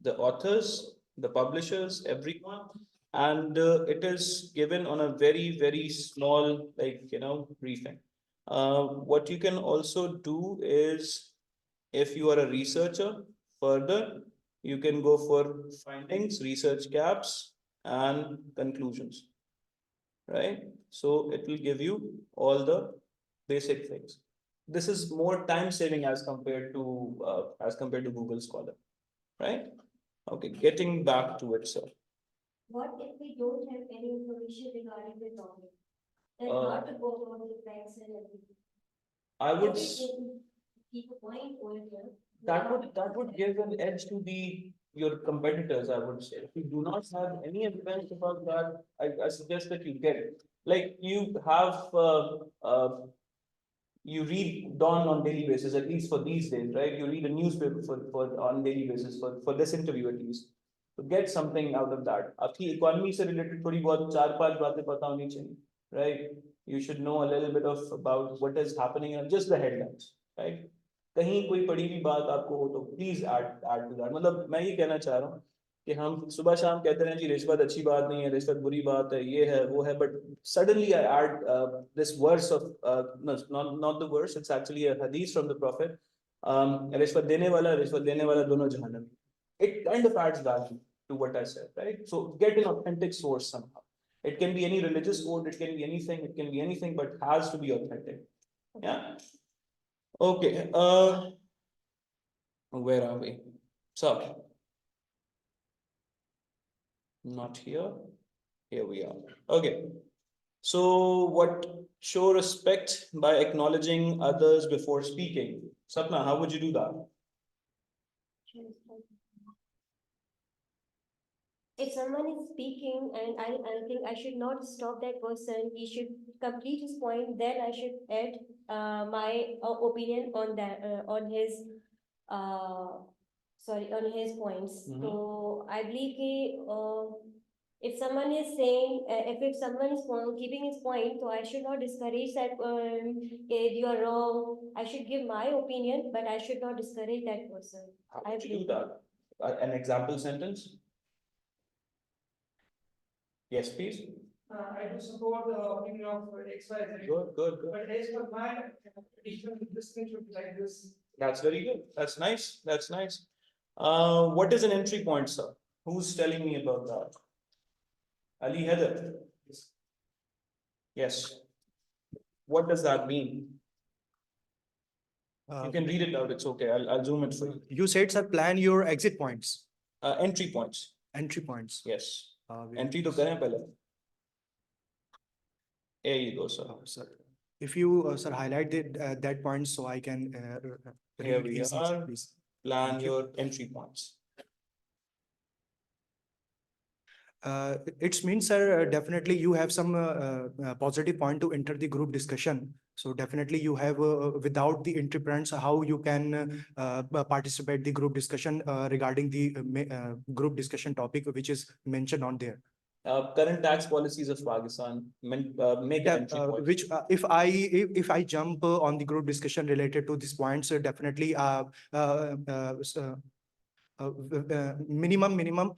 [SPEAKER 1] the authors, the publishers, everyone, and it is given on a very small, briefing. What you can also do is, if you are a researcher, further, you can go for findings, research gaps, and conclusions, right? So it will give you all the basic things. This is more time saving as compared to Google Scholar, right? Okay, getting back to it, sir.
[SPEAKER 6] What if we don't have any information regarding the topic? Then
[SPEAKER 1] Uh,
[SPEAKER 6] how to go about the facts and everything?
[SPEAKER 1] I would.
[SPEAKER 6] Everything, keep a point over here.
[SPEAKER 1] That would give an edge to your competitors, I would say. If you do not have any evidence about that, I suggest that you get it. Like you have you read Dawn on daily basis, at least for these days, right? You read a newspaper for on daily basis for this interview at least. To get something out of that. आपकी economy से related थोड़ी बहुत 4-5 बातें पता होनी चाहिए, right? You should know a little bit of about what is happening and just the headlines, right? कहीं कोई पड़ी हुई बात आपको हो तो please add to that. मतलब मैं ये कहना चाह रहा हूँ कि हम सुबह शाम कहते हैं जी रिश्वत अच्छी बात नहीं है, रिश्वत बुरी बात है, ये है वो है, but suddenly I add this verse of no, not the verse, it's actually a hadith from the Prophet. रिश्वत देने वाला दोनों जहन्नम. It kind of adds value to what I said, right? So get an authentic source somehow. It can be any religious quote, it can be anything, but has to be authentic. Yeah. Okay. Where are we? So not here. Here we are. Okay. So what show respect by acknowledging others before speaking? Sapna, how would you do that?
[SPEAKER 6] If someone is speaking and I think I should not stop that person, he should complete his point, then I should add my opinion on that, on his, on his points.
[SPEAKER 1] Mhm.
[SPEAKER 6] So I believe if someone is saying, if someone is keeping his point, so I should not discourage that, you are wrong. I should give my opinion, but I should not discourage that person.
[SPEAKER 1] How
[SPEAKER 6] I
[SPEAKER 1] would you do
[SPEAKER 6] believe.
[SPEAKER 1] that? An example sentence? Yes, please.
[SPEAKER 9] I do support the opinion of XYZ.
[SPEAKER 1] Good, good, good.
[SPEAKER 9] But as per my addition, this thing should be like this.
[SPEAKER 1] That's very good. That's nice. That's nice. What is an entry point, sir? Who's telling me about that? Ali Heather. Yes. What does that mean? You can read it out. It's okay. I'll zoom it for you.
[SPEAKER 3] You said, sir, plan your exit points,
[SPEAKER 1] Entry points.
[SPEAKER 3] entry points.
[SPEAKER 1] Yes.
[SPEAKER 3] We-
[SPEAKER 1] Entry to करें पहले. Here you go, sir.
[SPEAKER 3] Sir, if you, sir, highlight that point so I can
[SPEAKER 1] Here
[SPEAKER 3] read
[SPEAKER 1] we
[SPEAKER 3] easy,
[SPEAKER 1] are.
[SPEAKER 3] please.
[SPEAKER 1] Plan
[SPEAKER 3] Thank you.
[SPEAKER 1] your entry points.
[SPEAKER 3] It means, sir, definitely you have some positive point to enter the group discussion. So definitely you have, without the entry points, how you can participate the group discussion regarding the group discussion topic, which is mentioned on there.
[SPEAKER 1] Current tax policies of Pakistan, make an entry point.
[SPEAKER 3] Which if I jump on the group discussion related to these points, definitely minimum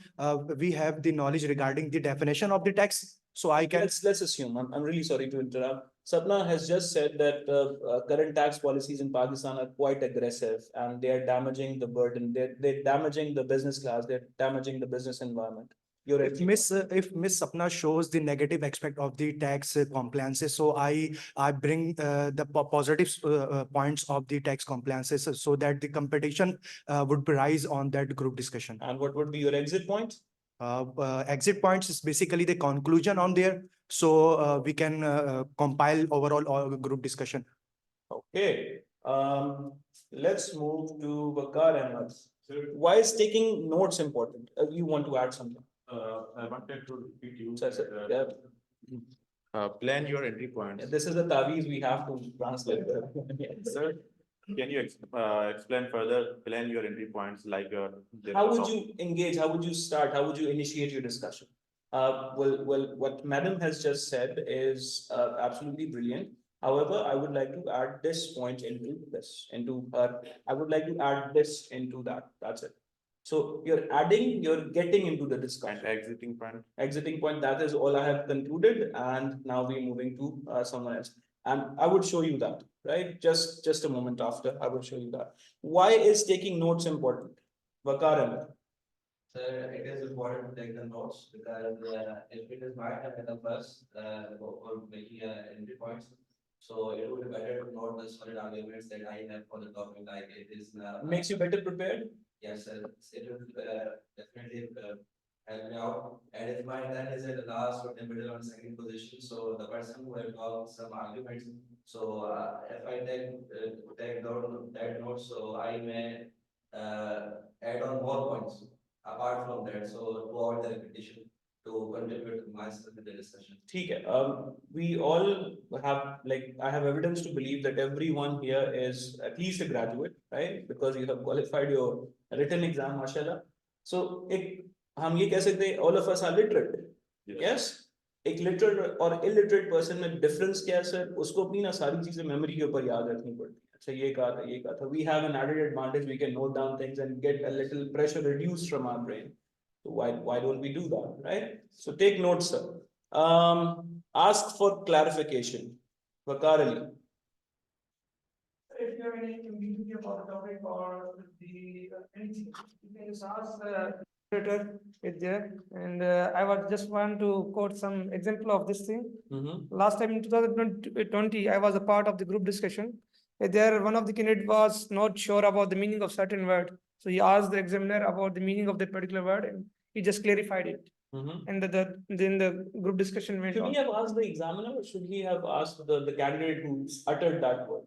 [SPEAKER 3] we have the knowledge regarding the definition of the tax, so I can.
[SPEAKER 1] Let's assume, I'm really sorry to interrupt. Sapna has just said that current tax policies in Pakistan are quite aggressive and they are damaging the burden. They're damaging the business class. They're damaging the business environment.
[SPEAKER 3] If Miss Sapna shows the negative aspect of the tax compliances, so I bring the positive points of the tax compliances so that the competition would rise on that group discussion.
[SPEAKER 1] And what would be your exit point?
[SPEAKER 3] Exit points is basically the conclusion on there, so we can compile overall group discussion.
[SPEAKER 1] Okay, let's move to Bakar Ahmed. Why is taking notes important? You want to add something?
[SPEAKER 7] I wanted to repeat you.
[SPEAKER 1] Plan
[SPEAKER 7] your entry points.
[SPEAKER 1] This is the taviz we have to translate.
[SPEAKER 7] Sir, can you explain further, plan your entry points like
[SPEAKER 1] How would you engage? How would you start? How would you initiate your discussion? Well, what Madam has just said is absolutely brilliant. However, I would like to add this point into this, I would like to add this into that. That's it. So you're getting into the discussion.
[SPEAKER 7] exiting point?
[SPEAKER 1] Exiting point, that is all I have concluded, and now we're moving to someone else. And I would show you that, right? Just a moment after, I will show you that. Why is taking notes important? Waqar Ahmed.
[SPEAKER 10] Sir, it is important to take the notes because if it is my turn the first for making entry points, so it would be better to note the solid arguments that I have for the topic. Like it is
[SPEAKER 1] Makes you better prepared.
[SPEAKER 10] yes, sir. It will definitely help me out. And if my turn is at the last or the middle or second position, so the person who have got some arguments, so if I take down that note, so I may add on more points apart from that, so to avoid the repetition, to contribute myself to the discussion.
[SPEAKER 1] ठीक है. We all have, like, I have evidence to believe that everyone here is at least a graduate, right? Because you have qualified your written exam, mashallah. So हम ये कह सकते हैं, all of us are literate. Yes. एक literate और illiterate person में difference क्या है सर? उसको अपनी ना सारी चीजें memory के ऊपर याद रखनी पड़ती है. अच्छा ये कहा था. We have an added advantage. We can note down things and get a little pressure reduced from our brain. So why don't we do that, right? So take notes, sir. Ask for clarification. Waqar Ali.
[SPEAKER 9] If you have any ambiguity about the topic or the anything, you can just ask the moderator is there. And I was just want to quote some example of this thing. Last time in 2020, I was a part of the group discussion. There, one of the candidate was not sure about the meaning of certain word. So he asked the examiner about the meaning of the particular word and he just clarified it. and then the group discussion went
[SPEAKER 1] Should
[SPEAKER 9] on.
[SPEAKER 1] he have asked the examiner or should he have asked the candidate who uttered that word?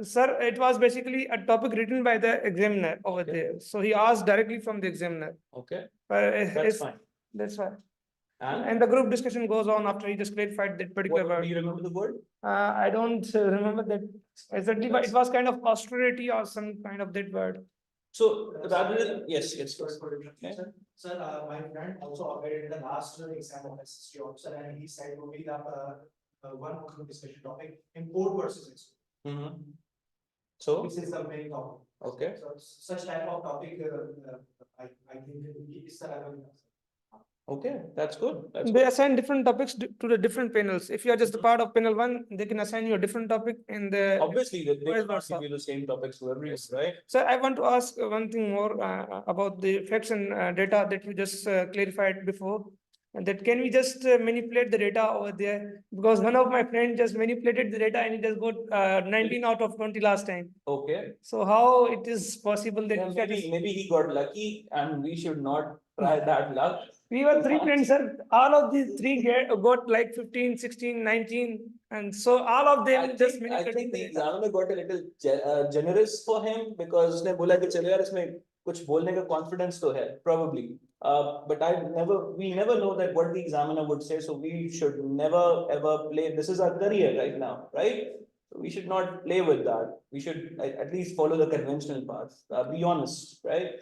[SPEAKER 9] Sir, it was basically a topic written by the examiner over
[SPEAKER 1] Okay.
[SPEAKER 9] there. So he asked directly from the examiner.
[SPEAKER 1] Okay,
[SPEAKER 9] But
[SPEAKER 1] that's fine.
[SPEAKER 9] That's why.
[SPEAKER 1] And
[SPEAKER 9] And the group discussion goes on after he just clarified that particular
[SPEAKER 1] what, do
[SPEAKER 9] word.
[SPEAKER 1] you remember the word?
[SPEAKER 9] I don't remember that exactly, but it was kind of austerity or some kind of that word.
[SPEAKER 1] So rather than, yes. Okay.
[SPEAKER 3] Sir, my friend also appeared in the last exam of SST officer, and he said to me that one group discussion topic, import versus export.
[SPEAKER 1] So,
[SPEAKER 3] This is the main topic.
[SPEAKER 1] okay,
[SPEAKER 3] So such type of topic, I think is the level.
[SPEAKER 1] okay, that's good. That's
[SPEAKER 9] They
[SPEAKER 1] good.
[SPEAKER 9] assign different topics to the different panels. If you are just a part of panel 1, they can assign you a different topic in the.
[SPEAKER 1] Obviously, they
[SPEAKER 9] Vice
[SPEAKER 1] cannot
[SPEAKER 9] versa.
[SPEAKER 1] give you the same topics to everyone, right?
[SPEAKER 9] So I want to ask one thing more about the facts and data that you just clarified before. And that can we just manipulate the data over there? Because one of my friends just manipulated the data and he just got 19 out of 20 last time.
[SPEAKER 1] Okay.
[SPEAKER 9] So how it is possible that
[SPEAKER 1] Yeah,
[SPEAKER 9] we can
[SPEAKER 1] maybe he got lucky and we should not try that luck.
[SPEAKER 9] we were 3 friends, sir. All of these 3 got like 15, 16, 19. And so all of them
[SPEAKER 1] I
[SPEAKER 9] just
[SPEAKER 1] think
[SPEAKER 9] manipulated
[SPEAKER 1] the
[SPEAKER 9] the data.
[SPEAKER 1] examiner got a little generous for him because उसने बोला कि चलो यार इसमें कुछ बोलने का confidence तो है, probably. But we never know that what the examiner would say, so we should never ever play. This is our career right now, right? So we should not play with that. We should at least follow the conventional path. Be honest, right?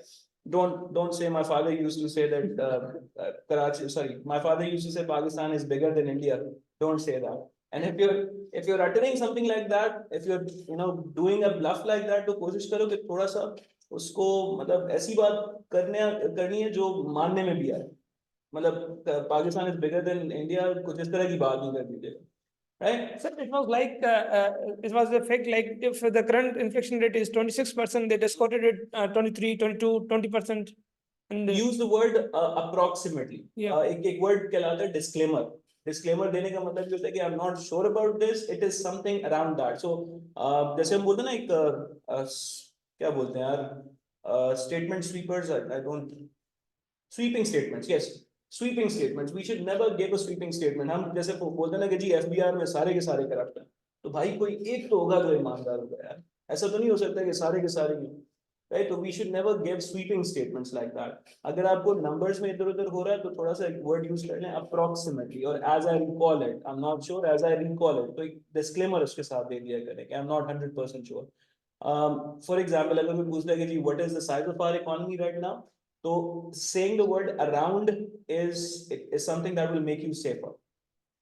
[SPEAKER 1] Don't say my father used to say that Karachi. Sorry, my father used to say Pakistan is bigger than India. Don't say that. And if you're uttering something like that, if you're doing a bluff like that, तो कोशिश करो कि थोड़ा सा उसको मतलब ऐसी बात करनी है जो मानने में भी आए. मतलब Pakistan is bigger than India, कुछ इस तरह की बात नहीं कर दीजिएगा. Right?
[SPEAKER 9] So it was like it was a fact like if the current inflation rate is 26%, they just quoted it 23, 22, 20%. And
[SPEAKER 1] Use the word approximately.
[SPEAKER 9] Yeah.
[SPEAKER 1] एक word कहलाता है disclaimer. Disclaimer देने का मतलब ये होता है कि I'm not sure about this. It is something around that. So जैसे हम बोलते हैं ना एक क्या बोलते हैं यार statement sweepers. I don't sweeping statements. Yes. Sweeping statements. We should never give a sweeping statement. हम जैसे बोलते हैं ना कि जी FBR में सारे के सारे करप्ट हैं. तो भाई कोई एक तो होगा जो ईमानदार होगा यार. ऐसा तो नहीं हो सकता कि सारे के सारे ही. Right? So we should never give sweeping statements like that. अगर आपको numbers में इधर उधर हो रहा है तो थोड़ा सा word use कर लें approximately or as I recall it. I'm not sure as I recall it. तो एक disclaimer उसके साथ दे दिया करें कि I'm not 100% sure. For example, अगर कोई पूछता है कि जी what is the size of our economy right now? तो saying the word around is something that will make you safer.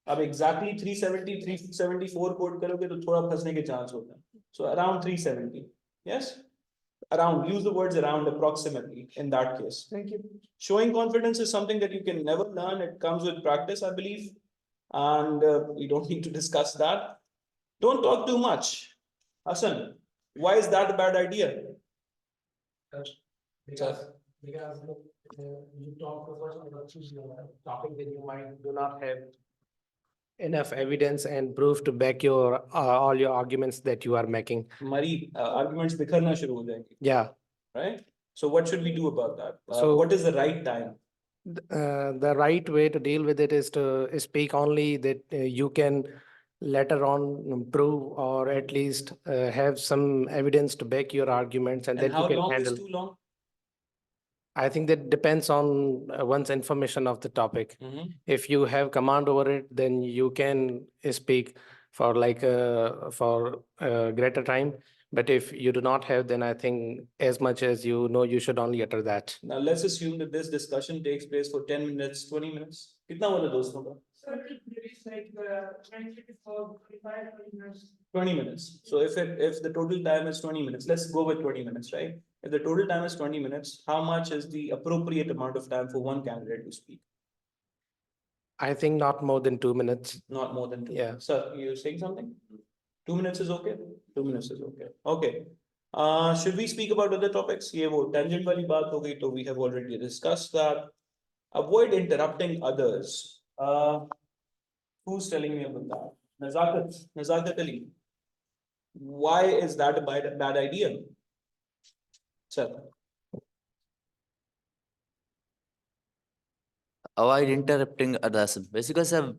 [SPEAKER 1] अब exactly 370, 374 quote करोगे तो थोड़ा फंसने के chance होता है. So around 370. Yes? Around, use the words around approximately in that case.
[SPEAKER 9] Thank you.
[SPEAKER 1] Showing confidence is something that you can never learn. It comes with practice, I believe. And you don't need to discuss that. Don't talk too much. Hassan, why is that a bad idea?
[SPEAKER 8] Because you talk too much on a topic that you might do not have enough evidence and proof to back your all your arguments that you are making.
[SPEAKER 1] हमारी arguments बिखरना शुरू हो जाएंगे.
[SPEAKER 8] Yeah.
[SPEAKER 1] Right? So what should we do about that?
[SPEAKER 8] So-
[SPEAKER 1] what is the right time?
[SPEAKER 8] The right way to deal with it is to speak only that you can later on prove or at least have some evidence to back your arguments and
[SPEAKER 1] And
[SPEAKER 8] that
[SPEAKER 1] how
[SPEAKER 8] you can
[SPEAKER 1] long
[SPEAKER 8] handle.
[SPEAKER 1] is too long?
[SPEAKER 8] I think that depends on one's information of the topic. If you have command over it, then you can speak for like for greater time. But if you do not have, then I think as much as you know, you should only utter that.
[SPEAKER 1] Now let's assume that this discussion takes place for 10 minutes, 20 minutes. कितना बोले दोस्तों का?
[SPEAKER 9] So it is like 20 to 45 minutes.
[SPEAKER 1] 20 minutes. So if the total time is 20 minutes, let's go with 20 minutes, right? If the total time is 20 minutes, how much is the appropriate amount of time for one candidate to speak?
[SPEAKER 8] I think not more than 2 minutes.
[SPEAKER 1] Not more than 2
[SPEAKER 8] Yeah.
[SPEAKER 1] minutes. Sir, you're saying something? 2 minutes is okay? 2 minutes is okay. Okay. Should we speak about other topics? ये वो tangent वाली बात हो गई, तो we have already discussed that. Avoid interrupting others. Who's telling me about that? Nazakat Ali. Why is that a bad idea? Sir.
[SPEAKER 11] avoid interrupting others. Basically, sir,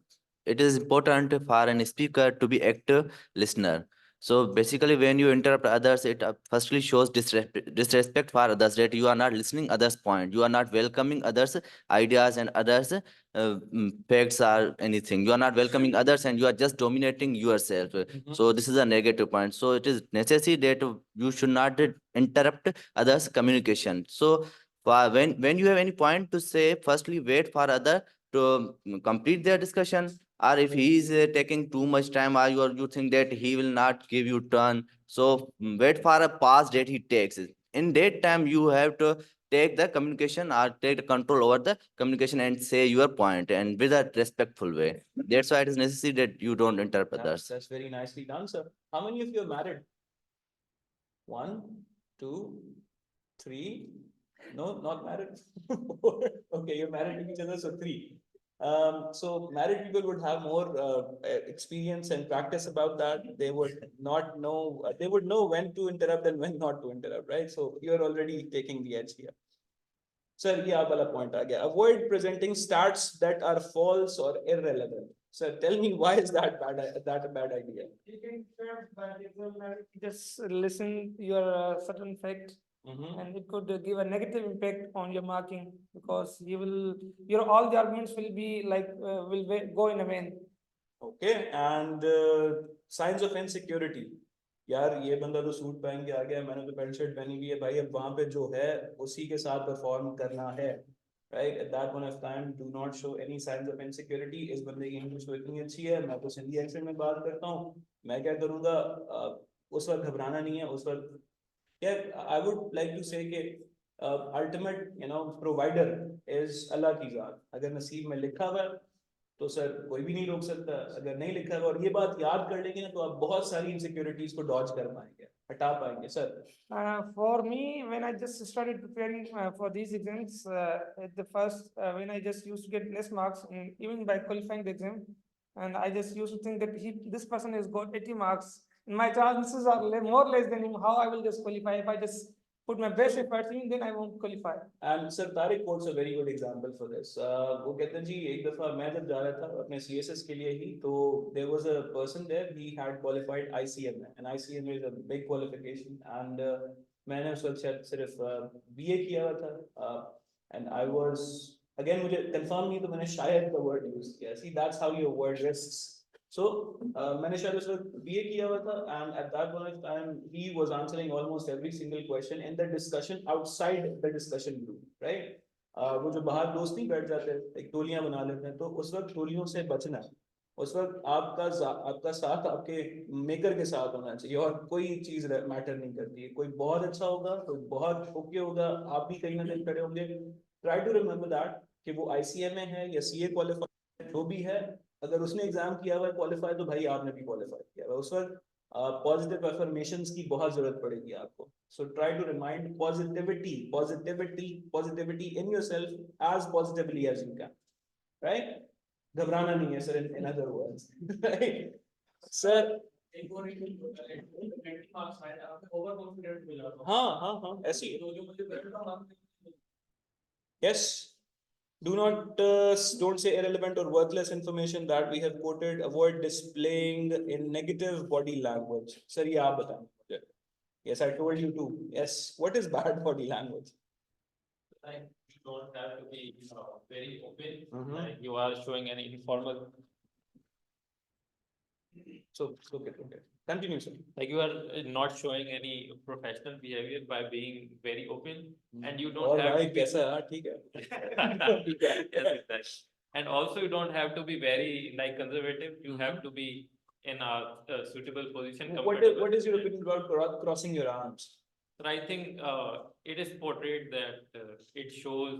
[SPEAKER 11] it is important for an speaker to be active listener. So basically, when you interrupt others, it firstly shows disrespect for others, that you are not listening others' point. You are not welcoming others' ideas and others' facts or anything. You are not welcoming others, and you are just dominating yourself. So this is a negative point. So it is necessary that you should not interrupt others' communication. So when you have any point to say, firstly wait for other to complete their discussion, or if he is taking too much time, or you think that he will not give you turn, so wait for a pause that he takes. In that time you have to take the communication or take the control over the communication and say your point and with a respectful way. That's why it is necessary that you don't interrupt others.
[SPEAKER 1] That's very nicely done, sir. How many of you are married? One, two, three. No, not married. Okay, you're married to each other, so three. So married people would have more experience and practice about that. They would not know, they would know when to interrupt and when not to interrupt, right? So you're already taking the edge here. Sir, ये आप वाला point आ गया. Avoid presenting stats that are false or irrelevant. Sir, tell me why is that a bad idea?
[SPEAKER 9] You can just listen your certain fact, and it could give a negative impact on your marking, because your all the arguments will be like go in a vain.
[SPEAKER 1] Okay, and signs of insecurity. यार ये बंदा तो suit पहन के आ गया, मैंने तो pant shirt पहनी हुई है भाई, अब वहां पे जो है उसी के साथ परफॉर्म करना है, right? At that point of time, do not show any signs of insecurity. इस बंदे की इंग्लिश तो इतनी अच्छी है, मैं तो सिंधी एक्सेंट में बात करता हूँ, मैं क्या करूँगा? उस वक्त घबराना नहीं है, उस वक्त क्या I would like to say कि ultimate provider is अल्लाह की ज़ात. अगर नसीब में लिखा हुआ है तो सर कोई भी नहीं रोक सकता, अगर नहीं लिखा हुआ और ये बात याद कर लेंगे ना तो आप बहुत सारी इनसिक्योरिटीज को डॉज कर पाएंगे, हटा पाएंगे sir.
[SPEAKER 9] For me, when I just started preparing for these exams, at the first, when I just used to get less marks, even by qualifying the exam, and I just used to think that this person has got 80 marks, and my chances are more less than him. How I will just qualify? If I just put my best effort in, then I won't qualify.
[SPEAKER 1] And sir Tariq quotes a very good example for this. वो कहते हैं जी एक दफा मैं जब जा रहा था अपने CSS के लिए ही, तो there was a person there, he had qualified ICMA, and ICMA is a big qualification, and मैंने उस वक्त शायद सिर्फ BA किया हुआ था, and I was again मुझे confirm नहीं तो मैंने शायद का word use किया. See, that's how you avoid risks. So मैंने शायद उस वक्त BA किया हुआ था, and at that point of time he was answering almost every single question in the discussion outside the discussion group, right? वो जो बाहर दोस्त नहीं बैठ जाते हैं, एक टोलियां बना लेते हैं, तो उस वक्त टोलियों से बचना है. उस वक्त आपका साथ आपके मेकर के साथ होना चाहिए, और कोई चीज मैटर नहीं करती है. कोई बहुत अच्छा होगा, कोई बहुत ओके होगा, आप भी कहीं ना कहीं खड़े होंगे. ट्राई टू रिमेम्बर दैट कि वो ICMA है या CA क्वालिफाइड जो भी है, अगर उसने एग्जाम किया हुआ है क्वालिफाई, तो भाई आपने भी क्वालिफाई किया हुआ. उस वक्त पॉजिटिव अफर्मेशंस की बहुत जरूरत पड़ेगी आपको. So try to remind positivity in yourself as positively as you can, right? घबराना नहीं है sir, in other words, right sir? हाँ ऐसी. Yes. Do not don't say irrelevant or worthless information that we have quoted. Avoid displaying in negative body language. Sir, ये आप बताएं मुझे. Yes, I told you too. Yes, what is bad body language?
[SPEAKER 2] Like, you don't have to be very open. Like you are showing any informal.
[SPEAKER 1] So okay. Continue, sir.
[SPEAKER 2] Like you are not showing any professional behavior by being very open, and you don't
[SPEAKER 1] और
[SPEAKER 2] have
[SPEAKER 1] भाई
[SPEAKER 2] to be.
[SPEAKER 1] कैसा है? ठीक है.
[SPEAKER 2] Yes, exactly. And also you don't have to be very like conservative. You have to be in a suitable position.
[SPEAKER 1] What is your opinion about crossing your arms?
[SPEAKER 2] But I think it is portrayed that it shows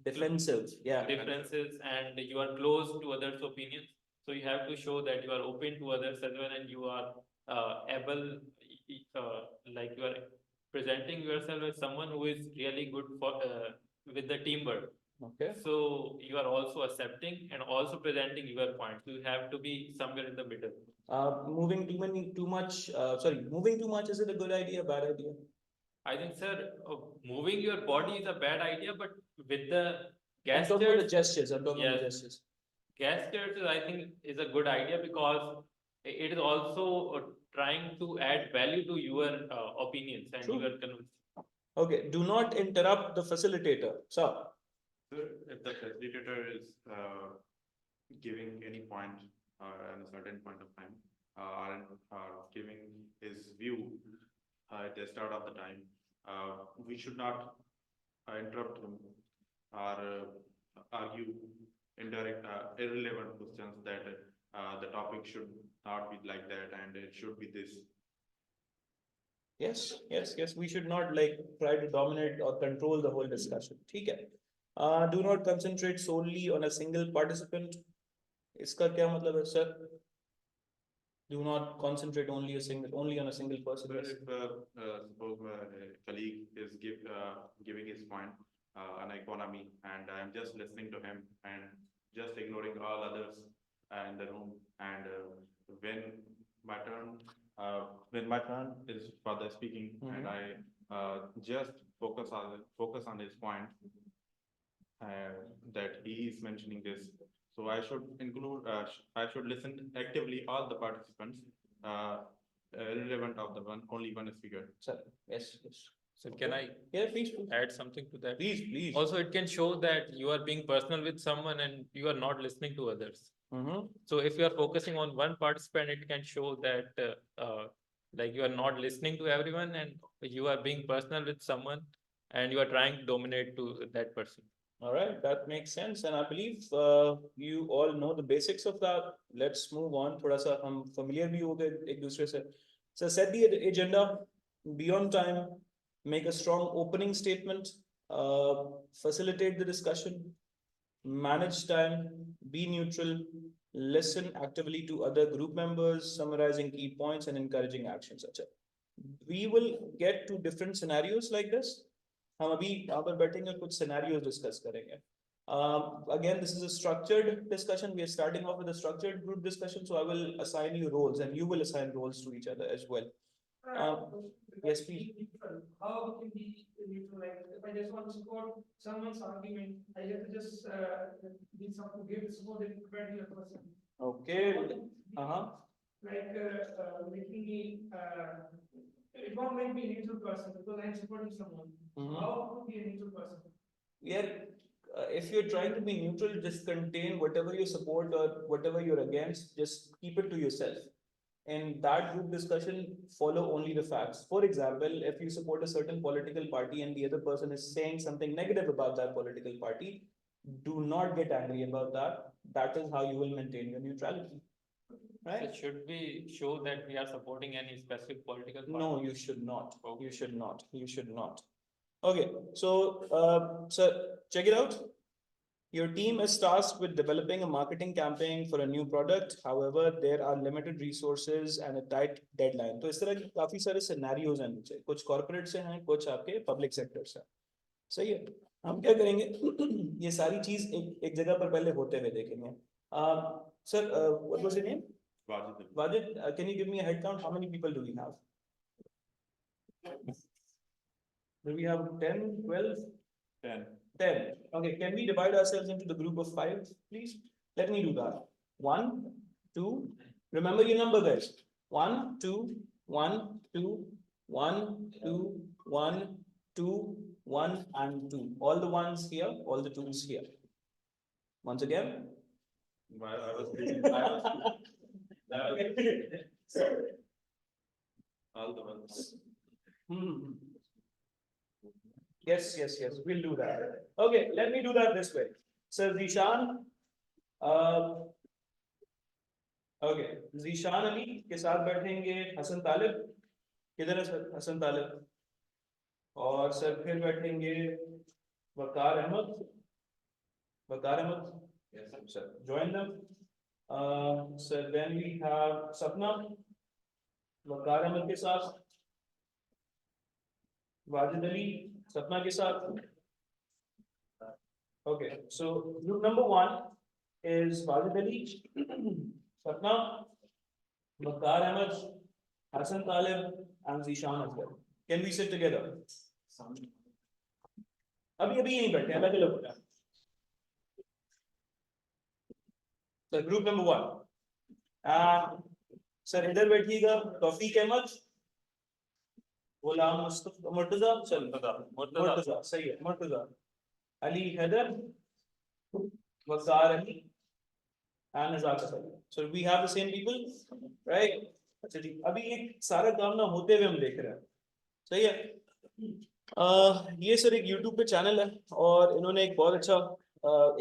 [SPEAKER 1] Defensive, yeah.
[SPEAKER 2] differences, and you are close to others' opinions. So you have to show that you are open to others as well, and you are able, like you are presenting yourself as someone who is really good for with the teamwork.
[SPEAKER 1] Okay.
[SPEAKER 2] So you are also accepting and also presenting your point. So you have to be somewhere in the middle.
[SPEAKER 1] Moving too much. Moving too much, is it a good idea, bad idea?
[SPEAKER 2] I think, sir, moving your body is a bad idea, but with the
[SPEAKER 1] I'm talking about the
[SPEAKER 2] Gestures,
[SPEAKER 1] gestures, I'm talking about the
[SPEAKER 2] Yes.
[SPEAKER 1] gestures.
[SPEAKER 2] gestures, I think, is a good idea because it is also trying to add value to your opinions and
[SPEAKER 1] True.
[SPEAKER 2] your conversation.
[SPEAKER 1] Okay, do not interrupt the facilitator, sir.
[SPEAKER 7] Sir, if the facilitator is giving any point at a certain point of time, giving his view at the start of the time, we should not interrupt him or argue indirect, irrelevant questions that the topic should not be like that and it should be this.
[SPEAKER 1] Yes, we should not like try to dominate or control the whole discussion. ठीक है. Do not concentrate solely on a single participant. इसका क्या मतलब है, sir? Do not concentrate only on a single person.
[SPEAKER 7] But
[SPEAKER 1] Yes.
[SPEAKER 7] if suppose my colleague is giving his point on economy and I'm just listening to him and just ignoring all others in the room, and when my turn is for the speaking and I just focus on his point that he is mentioning this. So I should include, I should listen actively all the participants, irrelevant of the only one speaker.
[SPEAKER 1] Sir, yes.
[SPEAKER 2] So can I
[SPEAKER 1] Yeah, please.
[SPEAKER 2] add something to that?
[SPEAKER 1] Please.
[SPEAKER 2] Also, it can show that you are being personal with someone and you are not listening to others. So if you are focusing on one participant, it can show that like you are not listening to everyone and you are being personal with someone and you are trying to dominate to that person.
[SPEAKER 1] All right, that makes sense, and I believe you all know the basics of that. Let's move on. थोड़ा सा हम familiar भी हो गए एक दूसरे से. So set the agenda, be on time, make a strong opening statement, facilitate the discussion, manage time, be neutral, listen actively to other group members, summarizing key points and encouraging actions. अच्छा, we will get to different scenarios like this. हम अभी यहाँ पर बैठेंगे और कुछ scenarios discuss करेंगे. Again, this is a structured discussion. We are starting off with a structured group discussion, so I will assign you roles and you will assign roles to each other as well. Yes, please.
[SPEAKER 9] How can be neutral? Like if I just want to support someone's argument, I have to just give the support and prevent the other person.
[SPEAKER 1] Okay.
[SPEAKER 9] Like making me it won't make me a neutral person because I'm supporting someone. How to be a neutral person?
[SPEAKER 1] Yeah, if you're trying to be neutral, just contain whatever you support or whatever you're against, just keep it to yourself. In that group discussion, follow only the facts. For example, if you support a certain political party and the other person is saying something negative about that political party, do not get angry about that. That is how you will maintain your neutrality. Right?
[SPEAKER 2] So should we show that we are supporting any specific political party?
[SPEAKER 1] No, you should not.
[SPEAKER 2] Okay.
[SPEAKER 1] You should not. Okay, so check it out. Your team is tasked with developing a marketing campaign for a new product. However, there are limited resources and a tight deadline. तो इस तरह की काफी सारे scenarios हैं नीचे. कुछ corporate से हैं, कुछ आपके public sector से. सही है. हम क्या करेंगे? ये सारी चीज एक जगह पर पहले होते हुए देखेंगे. Sir, what was your name? Wajid, can you give me a head count? How many people do we have? Do we have 10, 12?
[SPEAKER 7] 10.
[SPEAKER 1] 10. Okay, can we divide ourselves into the group of 5, please? Let me do that. 1, 2. Remember your number, guys. 1, 2, 1, 2, 1, 2, 1, 2, 1, and 2. All the ones here, all the twos here. Once again.
[SPEAKER 7] I was all the ones.
[SPEAKER 1] Yes, we'll do that. Okay, let me do that this way. So Zishan, okay, Zishan Ali के साथ बैठेंगे हसन तालिब. किधर है sir Hasan तालिब? और sir फिर बैठेंगे वकार Ahmad. Yes, sir. Join them. So then we have Sapna, वकार अहमद के साथ. वाजिद अली, Sapna के साथ. Okay, so group number 1 is Wajid Ali, Sapna, Waqar Ahmed, Hassan Talib, and Zishan as well. Can we sit together? अभी यहीं बैठे हैं, अलग अलग हो जाए. So group number 1. Sir, इधर बैठिएगा तौफीक अहमद, गुलाम मुस्तफा, मुर्तजा, चल मुर्तजा सही है, मुर्तजा, अली हैदर, वकार Ali and Nazaka Ali. So we have the same people, right? अच्छा जी, अभी ये सारा काम ना होते हुए हम देख रहे हैं, सही है। ये सर एक YouTube पे चैनल है और इन्होंने एक बहुत अच्छा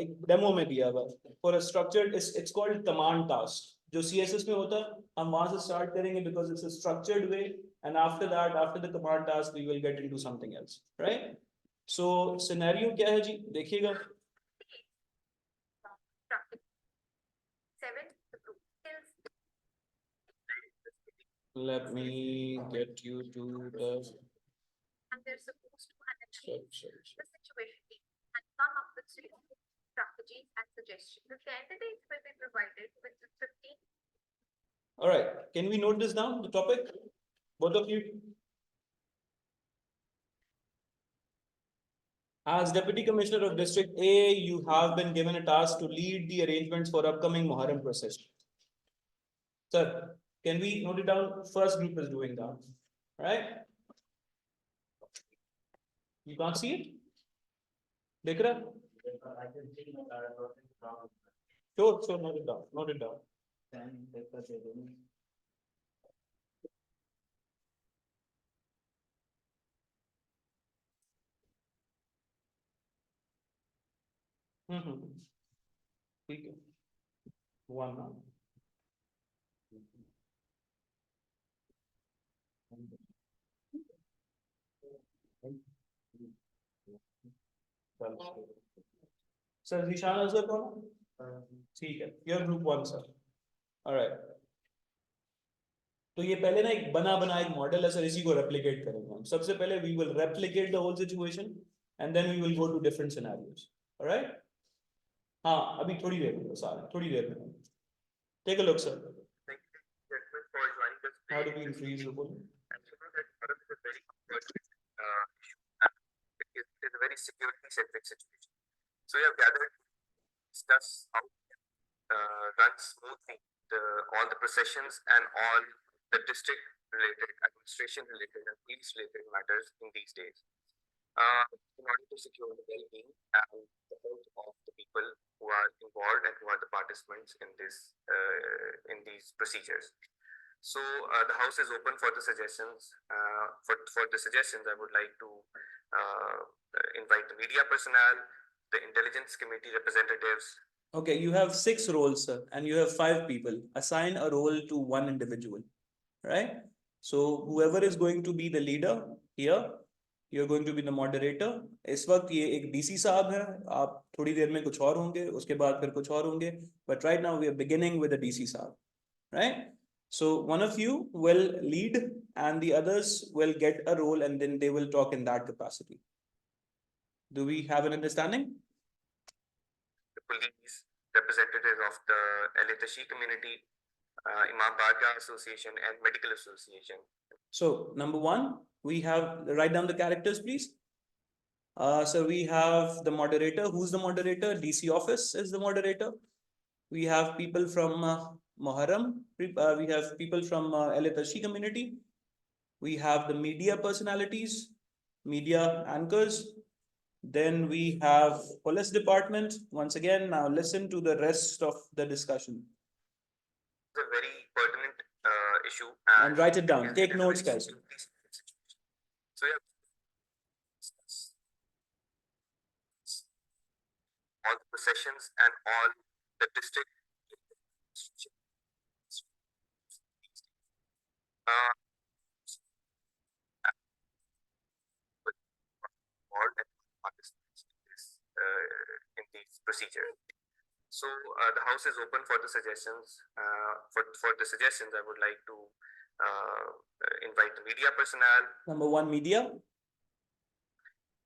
[SPEAKER 1] एक डेमो में दिया हुआ है for a structured, it's called command task, जो CSS में होता है। हम वहां से स्टार्ट करेंगे because it's a structured way, and after that, after the command task, we will get into something else, right? So scenario क्या है जी, देखिएगा। Let me get you to the.
[SPEAKER 12] And they're supposed to analyze the situation and come up with strategies and suggestions. The candidates will be provided with 15.
[SPEAKER 1] All right, can we note this down, the topic, both of you? As Deputy Commissioner of District A, you have been given a task to lead the arrangements for upcoming Muharram procession. Sir, can we note it down? First group is doing that, right? You can't see it? Dekh raha? Sure, note it down, note it down. ठीक है, one now. Sir निशान अजहर कौन है? ठीक है, your group 1 sir. Alright, तो ये पहले ना एक बना एक मॉडल है सर, इसी को रेप्लिकेट करेंगे हम। सबसे पहले we will replicate the whole situation and then we will go to different scenarios, alright? हाँ, अभी थोड़ी देर में सारे, थोड़ी देर में। Take a look sir. How do we increase the volume?
[SPEAKER 7] It is a very security-centric situation. So we have gathered to discuss how run smoothly all the processions and all the district-related, administration-related, and police-related matters in these days. In order to secure the well-being and the health of the people who are involved and who are the participants in in these procedures. So the House is open for the suggestions. For the suggestions, I would like to invite the media personnel, the intelligence committee representatives.
[SPEAKER 1] Okay, you have 6 roles, sir, and you have 5 people. Assign a role to one individual, right? So whoever is going to be the leader here, you're going to be the moderator. इस वक्त ये एक DC साहब है, आप थोड़ी देर में कुछ और होंगे, उसके बाद फिर कुछ और होंगे. But right now we are beginning with the DC साहब, right? So one of you will lead and the others will get a role and then they will talk in that capacity. Do we have an understanding?
[SPEAKER 7] The police, representatives of the Al-Tashi community, Imam Barga Association and Medical Association.
[SPEAKER 1] So number 1, we have, write down the characters, please. So we have the moderator. Who's the moderator? DC office is the moderator. We have people from Muharram. We have people from Al-Tashi community. We have the media personalities, media anchors. Then we have police department. Once again, now listen to the rest of the discussion.
[SPEAKER 7] It's a very pertinent issue.
[SPEAKER 1] And write it down. Take notes, guys.
[SPEAKER 7] So yeah, all the processions and all the district. In these procedures. So the House is open for the suggestions. For the suggestions, I would like to invite the media personnel.
[SPEAKER 1] Number 1, media.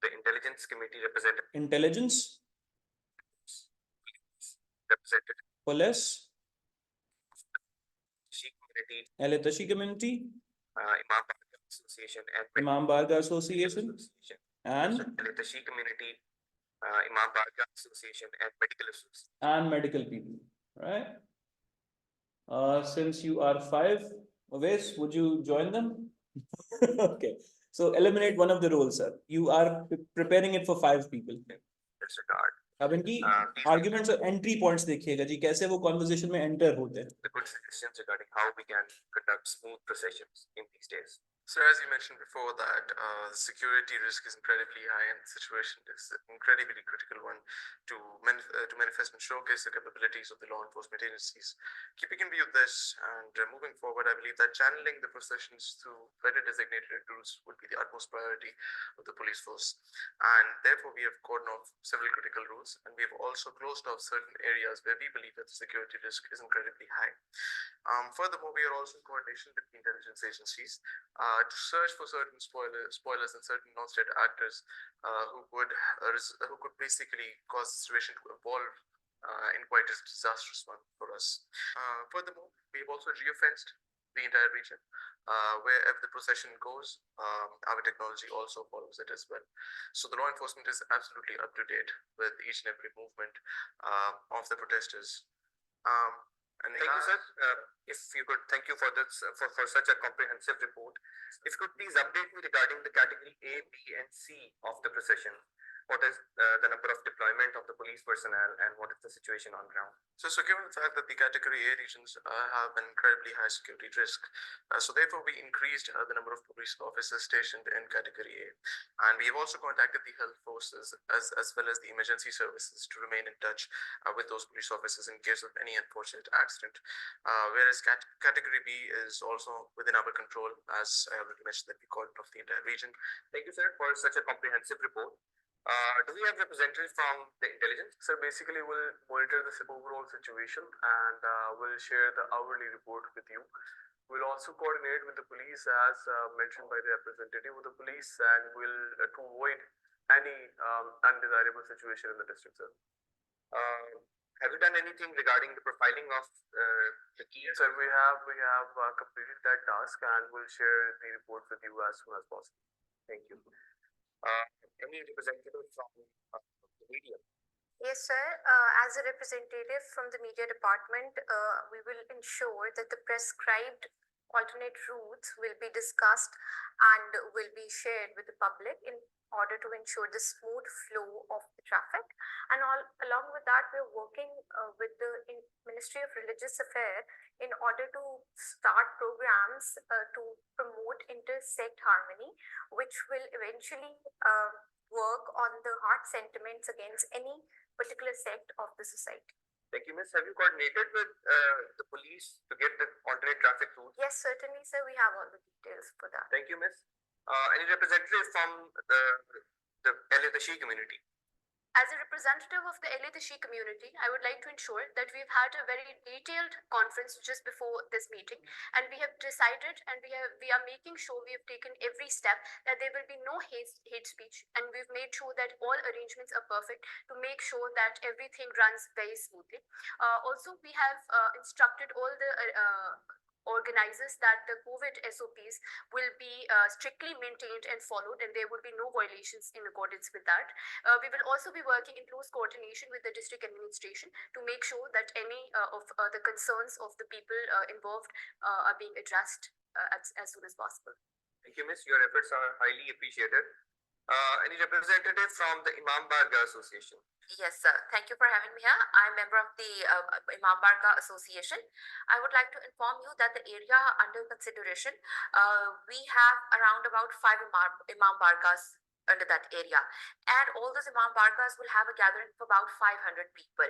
[SPEAKER 7] The intelligence committee representative.
[SPEAKER 1] Intelligence.
[SPEAKER 7] Representative.
[SPEAKER 1] Police.
[SPEAKER 7] Al-Tashi community. Imam Barga Association and
[SPEAKER 1] Imam Barga Association. And
[SPEAKER 7] Al-Tashi community. Imam Barga Association and Medical Association.
[SPEAKER 1] And medical people. right? Since you are five, Oves, would you join them? Okay, so eliminate one of the roles, sir. You are preparing it for five people.
[SPEAKER 7] Disregard.
[SPEAKER 1] अब इनकी
[SPEAKER 7] these
[SPEAKER 1] arguments और entry points देखिएगा जी कैसे वो conversation में enter होते हैं.
[SPEAKER 7] the good suggestions regarding how we can conduct smooth processions in these days. So as you mentioned before that the security risk is incredibly high and the situation is an incredibly critical one to manifest and showcase the capabilities of the law enforcement agencies. Keeping in view this and moving forward, I believe that channeling the processions through very designated routes would be the utmost priority of the police force. And therefore, we have cordoned off several critical routes and we have also closed off certain areas where we believe that the security risk is incredibly high. Furthermore, we are also in coordination with the intelligence agencies to search for certain spoilers and certain non-state actors who could basically cause the situation to evolve in quite a disastrous one for us. Furthermore, we have also geofenced the entire region. Wherever the procession goes, our technology also follows it as well. So the law enforcement is absolutely up to date with each and every movement of the protesters. And thank you, sir. If you could, thank you for this for such a comprehensive report. If you could please update me regarding the category A, B, and C of the procession. What is the number of deployment of the police personnel and what is the situation on ground? So given the fact that the category A regions have an incredibly high security risk, so therefore we increased the number of police officers stationed in category A. And we have also contacted the health forces as well as the emergency services to remain in touch with those police officers in case of any unfortunate accident. Whereas category B is also within our control, as I already mentioned that we called off the entire region. Thank you, sir, for such a comprehensive report. Do we have representatives from the intelligence? So basically, we'll monitor this overall situation and we'll share the hourly report with you. We'll also coordinate with the police as mentioned by the representative of the police and we'll to avoid any undesirable situation in the district, sir. Have you done anything regarding the profiling of the key? Sir, we have completed that task and we'll share the report with you as soon as possible. Thank you. Any representative from the media?
[SPEAKER 12] Yes, sir. As a representative from the media department, we will ensure that the prescribed alternate routes will be discussed and will be shared with the public in order to ensure the smooth flow of the traffic. And along with that, we're working with the Ministry of Religious Affairs in order to start programs to promote intersect harmony, which will eventually work on the heart sentiments against any particular sect of the society.
[SPEAKER 7] Thank you, Miss. Have you coordinated with the police to get the alternate traffic routes?
[SPEAKER 12] Yes, certainly, sir. We have all the details for that.
[SPEAKER 7] Thank you, Miss. Any representative from the LA community?
[SPEAKER 12] As a representative of the LA community, I would like to ensure that we've had a very detailed conference just before this meeting, and we have decided and we are making sure we have taken every step that there will be no hate speech, and we've made sure that all arrangements are perfect to make sure that everything runs very smoothly. Also, we have instructed all the organizers that the COVID SOPs will be strictly maintained and followed, and there will be no violations in accordance with that. We will also be working in close coordination with the district administration to make sure that any of the concerns of the people involved are being addressed as soon as possible.
[SPEAKER 7] Thank you, Miss. Your efforts are highly appreciated. Any representative from the Imam Barga Association?
[SPEAKER 12] Yes, sir. Thank you for having me here. I'm a member of the Imam Barga Association. I would like to inform you that the area under consideration, we have around about 5 Imam Bargas under that area, and all those Imam Bargas will have a gathering of about 500 people.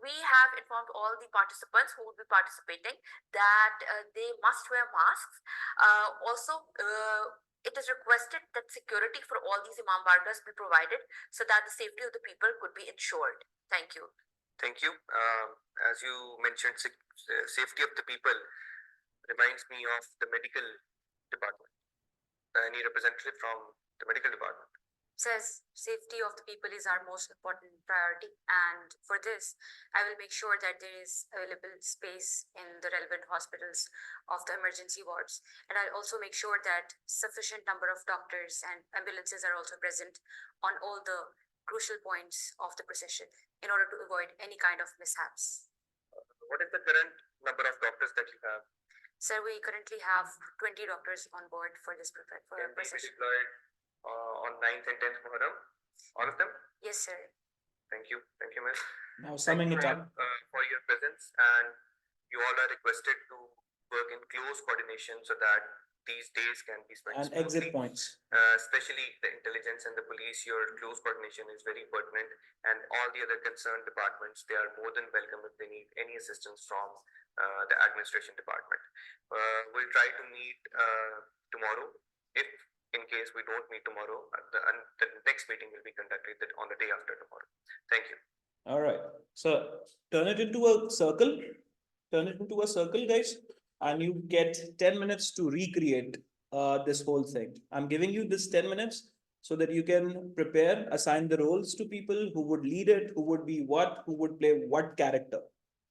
[SPEAKER 12] We have informed all the participants who will be participating that they must wear masks. Also, it is requested that security for all these Imam Bargas be provided so that the safety of the people could be ensured. Thank you.
[SPEAKER 7] Thank you. As you mentioned, safety of the people reminds me of the medical department. Any representative from the medical department?
[SPEAKER 12] Says safety of the people is our most important priority, and for this I will make sure that there is available space in the relevant hospitals of the emergency wards, and I'll also make sure that sufficient number of doctors and ambulances are also present on all the crucial points of the procession in order to avoid any kind of mishaps.
[SPEAKER 7] What is the current number of doctors that you have?
[SPEAKER 12] Sir, we currently have 20 doctors on board for this
[SPEAKER 7] Can they be
[SPEAKER 12] procession.
[SPEAKER 7] deployed on 9th and 10th Muharram? All of them?
[SPEAKER 12] Yes, sir.
[SPEAKER 7] Thank you, ma'am.
[SPEAKER 1] Now
[SPEAKER 7] Thank
[SPEAKER 1] summing
[SPEAKER 7] you
[SPEAKER 1] it
[SPEAKER 7] all,
[SPEAKER 1] up.
[SPEAKER 7] for your presence, and you all are requested to work in close coordination so that these days can be spent
[SPEAKER 1] And exit
[SPEAKER 7] smoothly.
[SPEAKER 1] points.
[SPEAKER 7] Especially the intelligence and the police, your close coordination is very pertinent, and all the other concerned departments, they are more than welcome if they need any assistance from the administration department. We'll try to meet tomorrow. If in case we don't meet tomorrow, the next meeting will be conducted on the day after tomorrow. Thank you.
[SPEAKER 1] All right. So turn it into a circle. Turn it into a circle, guys, and you get 10 minutes to recreate this whole thing. I'm giving you this 10 minutes so that you can prepare, assign the roles to people who would lead it, who would be what, who would play what character,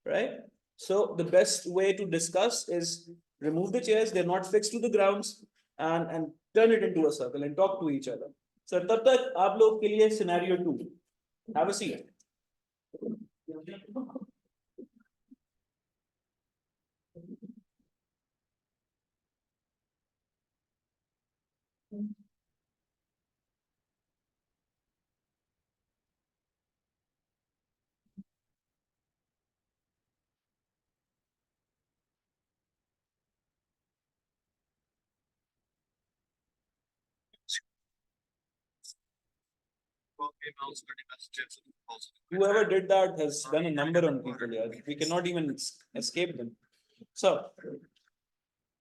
[SPEAKER 1] right? So the best way to discuss is remove the chairs, they're not fixed to the grounds, and turn it into a circle and talk to each other. So तब तक आप लोग के लिए scenario 2. Have a seat. Whoever did that has done a number on people here. We cannot even escape them. So,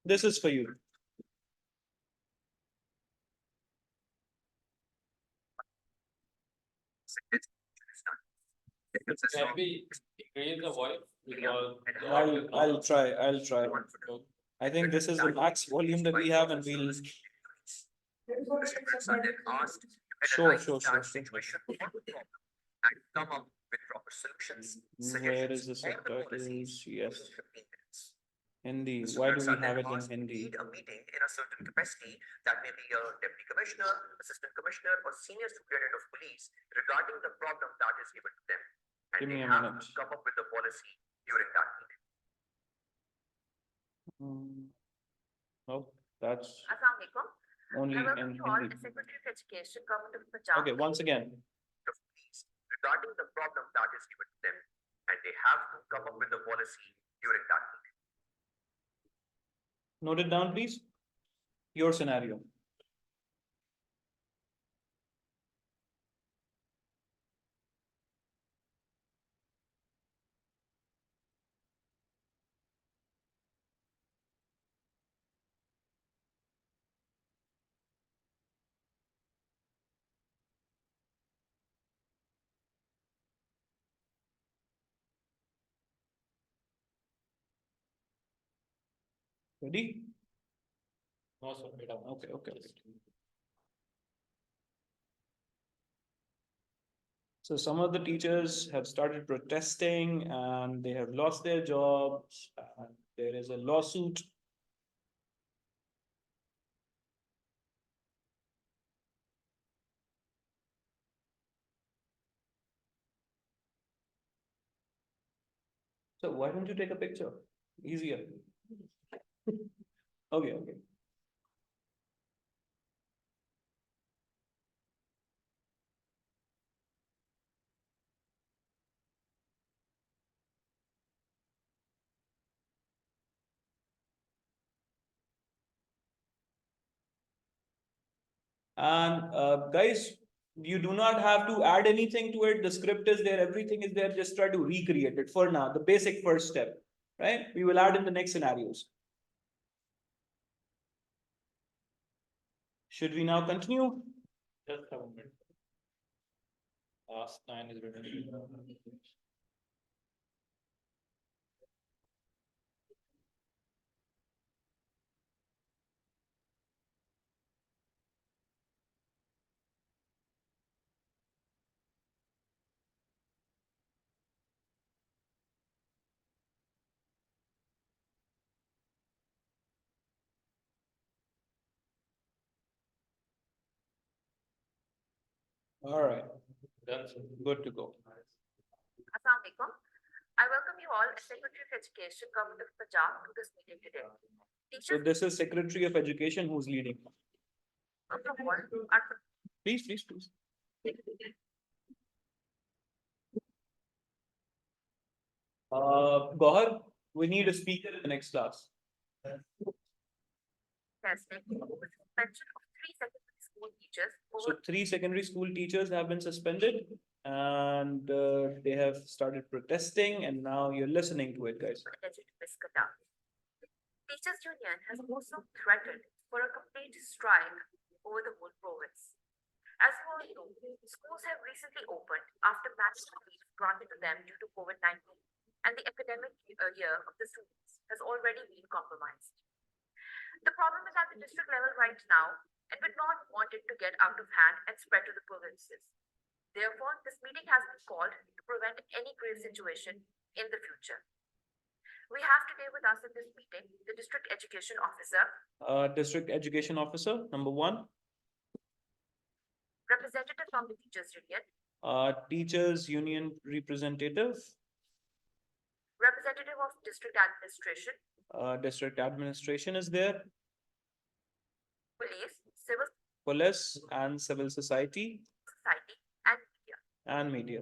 [SPEAKER 1] this is for you.
[SPEAKER 2] Can we increase the voice? Because
[SPEAKER 1] I'll try. I think this is the max volume that we have, and we'll. Sure.
[SPEAKER 7] And come up with proper solutions.
[SPEAKER 1] Where is the subtitles? Yes. Hindi. Why do we have it in Hindi?
[SPEAKER 7] Lead a meeting in a certain capacity, that may be a deputy commissioner, assistant commissioner, or senior superintendent of police, regarding the problem that is given to them. And
[SPEAKER 1] Give
[SPEAKER 7] they
[SPEAKER 1] me a
[SPEAKER 7] have
[SPEAKER 1] minute.
[SPEAKER 7] to come up with a policy during that meeting.
[SPEAKER 1] Oh, that's
[SPEAKER 12] Assalamualaikum.
[SPEAKER 1] only
[SPEAKER 12] I welcome
[SPEAKER 1] in
[SPEAKER 12] you all
[SPEAKER 1] Hindi.
[SPEAKER 12] as Secretary of Education, Government of Punjab.
[SPEAKER 1] Okay, once again.
[SPEAKER 7] Of police regarding the problem that is given to them, and they have to come up with a policy during that meeting.
[SPEAKER 1] Note it down, please. Your scenario. Ready?
[SPEAKER 2] no, sir, wait a minute.
[SPEAKER 1] Okay. So some of the teachers have started protesting and they have lost their jobs. And there is a lawsuit. So why don't you take a picture? Easier. Okay. And guys, you do not have to add anything to it. The script is there, everything is there. Just try to recreate it for now, the basic first step, right? We will add in the next scenarios. Should we now continue?
[SPEAKER 2] Just a moment. Last 9 is written.
[SPEAKER 1] All right,
[SPEAKER 2] Done, sir.
[SPEAKER 1] good to go.
[SPEAKER 12] Assalamualaikum. I welcome you all as Secretary of Education, Government of Punjab, to this meeting today.
[SPEAKER 1] So
[SPEAKER 12] Teachers
[SPEAKER 1] this is Secretary of Education who's leading.
[SPEAKER 12] from all are
[SPEAKER 1] Please, please, please. Gohar, we need a speaker in the next class.
[SPEAKER 12] testing over the suspension of 3 secondary school teachers
[SPEAKER 1] So
[SPEAKER 12] over
[SPEAKER 1] 3 secondary school teachers have been suspended and they have started protesting and now you're listening to it, guys.
[SPEAKER 12] alleged misconduct. Teachers Union has also threatened for a complete strike over the whole province. As you all know, schools have recently opened after maximum leave granted to them due to COVID-19, and the academic year of the students has already been compromised. The problem is at the district level right now, and we not want it to get out of hand and spread to the provinces. Therefore, this meeting has been called to prevent any grave situation in the future. We have today with us in this meeting the District Education Officer,
[SPEAKER 1] District Education Officer, number 1,
[SPEAKER 12] representative from the Teachers Union,
[SPEAKER 1] Teachers Union representative,
[SPEAKER 12] representative of District Administration,
[SPEAKER 1] District Administration is there,
[SPEAKER 12] police, civil
[SPEAKER 1] police and civil society
[SPEAKER 12] society, and media.
[SPEAKER 1] and media.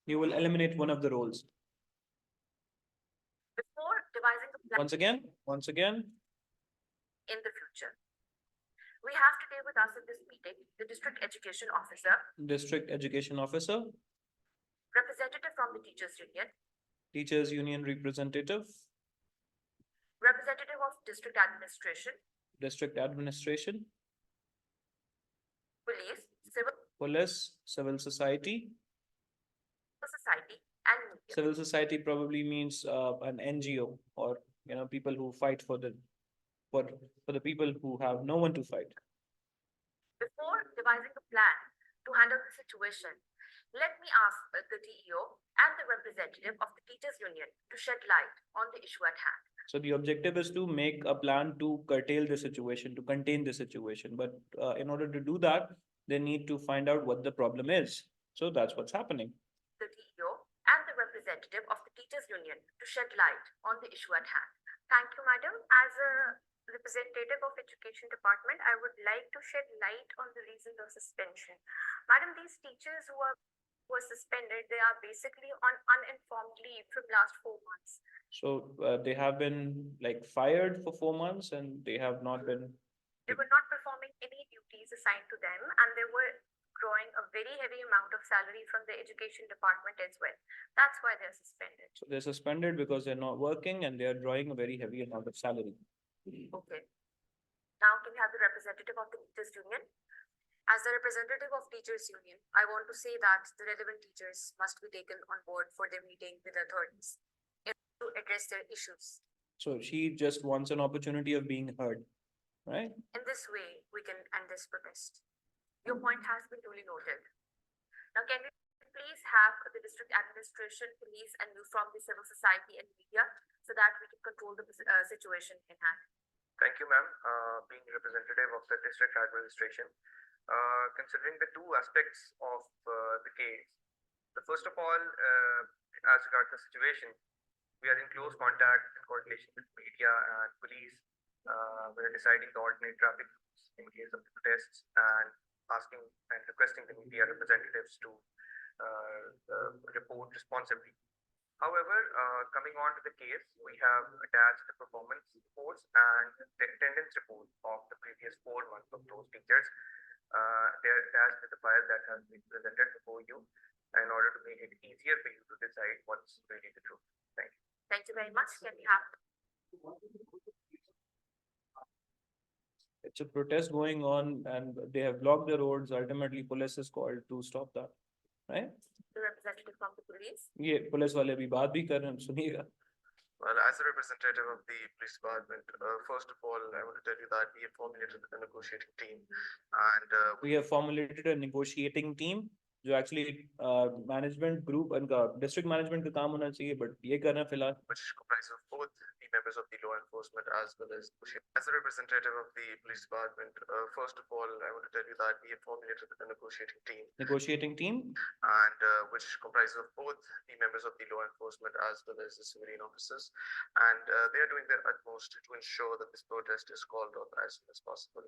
[SPEAKER 1] You will eliminate one of the roles.
[SPEAKER 12] Before devising a plan
[SPEAKER 1] Once again,
[SPEAKER 12] in the future. We have today with us in this meeting the District Education Officer,
[SPEAKER 1] District Education Officer,
[SPEAKER 12] representative from the Teachers Union,
[SPEAKER 1] Teachers Union representative,
[SPEAKER 12] representative of District Administration,
[SPEAKER 1] District Administration,
[SPEAKER 12] police, civil
[SPEAKER 1] police, civil society.
[SPEAKER 12] society, and media.
[SPEAKER 1] Civil society probably means an NGO or people who fight for the people who have no one to fight.
[SPEAKER 12] Before devising a plan to handle the situation, let me ask the DEO and the representative of the Teachers Union to shed light on the issue at hand.
[SPEAKER 1] So the objective is to make a plan to curtail the situation, to contain the situation. But in order to do that, they need to find out what the problem is. So that's what's happening.
[SPEAKER 12] The DEO and the representative of the Teachers Union to shed light on the issue at hand. Thank you, madam. As a representative of Education Department, I would like to shed light on the reasons of suspension. Madam, these teachers who were suspended, they are basically on uninformed leave from last 4 months.
[SPEAKER 1] So they have been fired for 4 months and they have not been.
[SPEAKER 12] They were not performing any duties assigned to them, and they were drawing a very heavy amount of salary from the Education Department as well. That's why they're suspended.
[SPEAKER 1] So they're suspended because they're not working and they are drawing a very heavy amount of salary.
[SPEAKER 12] Okay. Now can we have the representative of the Teachers Union? As the representative of Teachers Union, I want to say that the relevant teachers must be taken on board for their meeting with the authorities to address their issues.
[SPEAKER 1] So she just wants an opportunity of being heard, right?
[SPEAKER 12] In this way, we can end this protest. Your point has been duly noted. Now, can we please have the district administration, police, and you from the civil society and media so that we can control the situation in hand?
[SPEAKER 7] Thank you, ma'am. Being representative of the district administration, considering the two aspects of the case, the first of all, as regards the situation, we are in close contact and coordination with media and police. We are deciding the alternate traffic routes in case of the protests and asking and requesting the media representatives to report responsibly. However, coming on to the case, we have attached the performance reports and the attendance report of the previous 4 months of those teachers. They're attached with the file that has been presented before you in order to make it easier for you to decide what's really the truth. Thank you.
[SPEAKER 12] Thank you very much. Can we have
[SPEAKER 1] It's a protest going on and they have blocked the roads. Ultimately, police is called to stop that, right?
[SPEAKER 12] the representative from the police?
[SPEAKER 1] ये police वाले भी बात भी कर रहे हैं, सुनिएगा.
[SPEAKER 7] Well, as a representative of the police department, first of all, I want to tell you that we have formulated a negotiating team and
[SPEAKER 1] We have formulated a negotiating team जो actually management group and district management का काम होना चाहिए, but ये करना फिलहाल.
[SPEAKER 7] which comprises of both the members of the law enforcement as well as as a representative of the police department. First of all, I want to tell you that we have formulated a negotiating team
[SPEAKER 1] Negotiating team.
[SPEAKER 7] and which comprises of both the members of the law enforcement as well as the civilian officers. And they are doing their utmost to ensure that this protest is called off as soon as possible.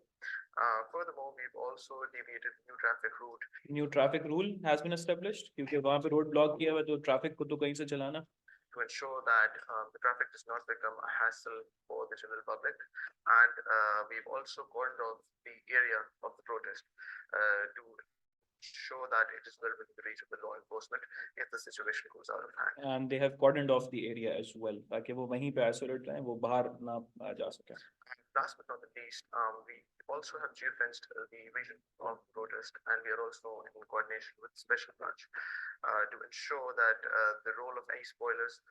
[SPEAKER 7] Furthermore, we've also deviated new traffic route.
[SPEAKER 1] New traffic rule has been established क्योंकि वहाँ पे road block किया हुआ है तो traffic को तो कहीं से चलाना.
[SPEAKER 7] To ensure that the traffic does not become a hassle for the general public. And we've also cordoned off the area of the protest to ensure that it is well within the reach of the law enforcement if the situation goes out of hand.
[SPEAKER 1] And they have cordoned off the area as well ताकि वो वहीं पे isolate रहें, वो बाहर ना जा सके.
[SPEAKER 7] Last but not the least, we also have geofenced the region of protest, and we are also in coordination with special branch to ensure that the role of any spoilers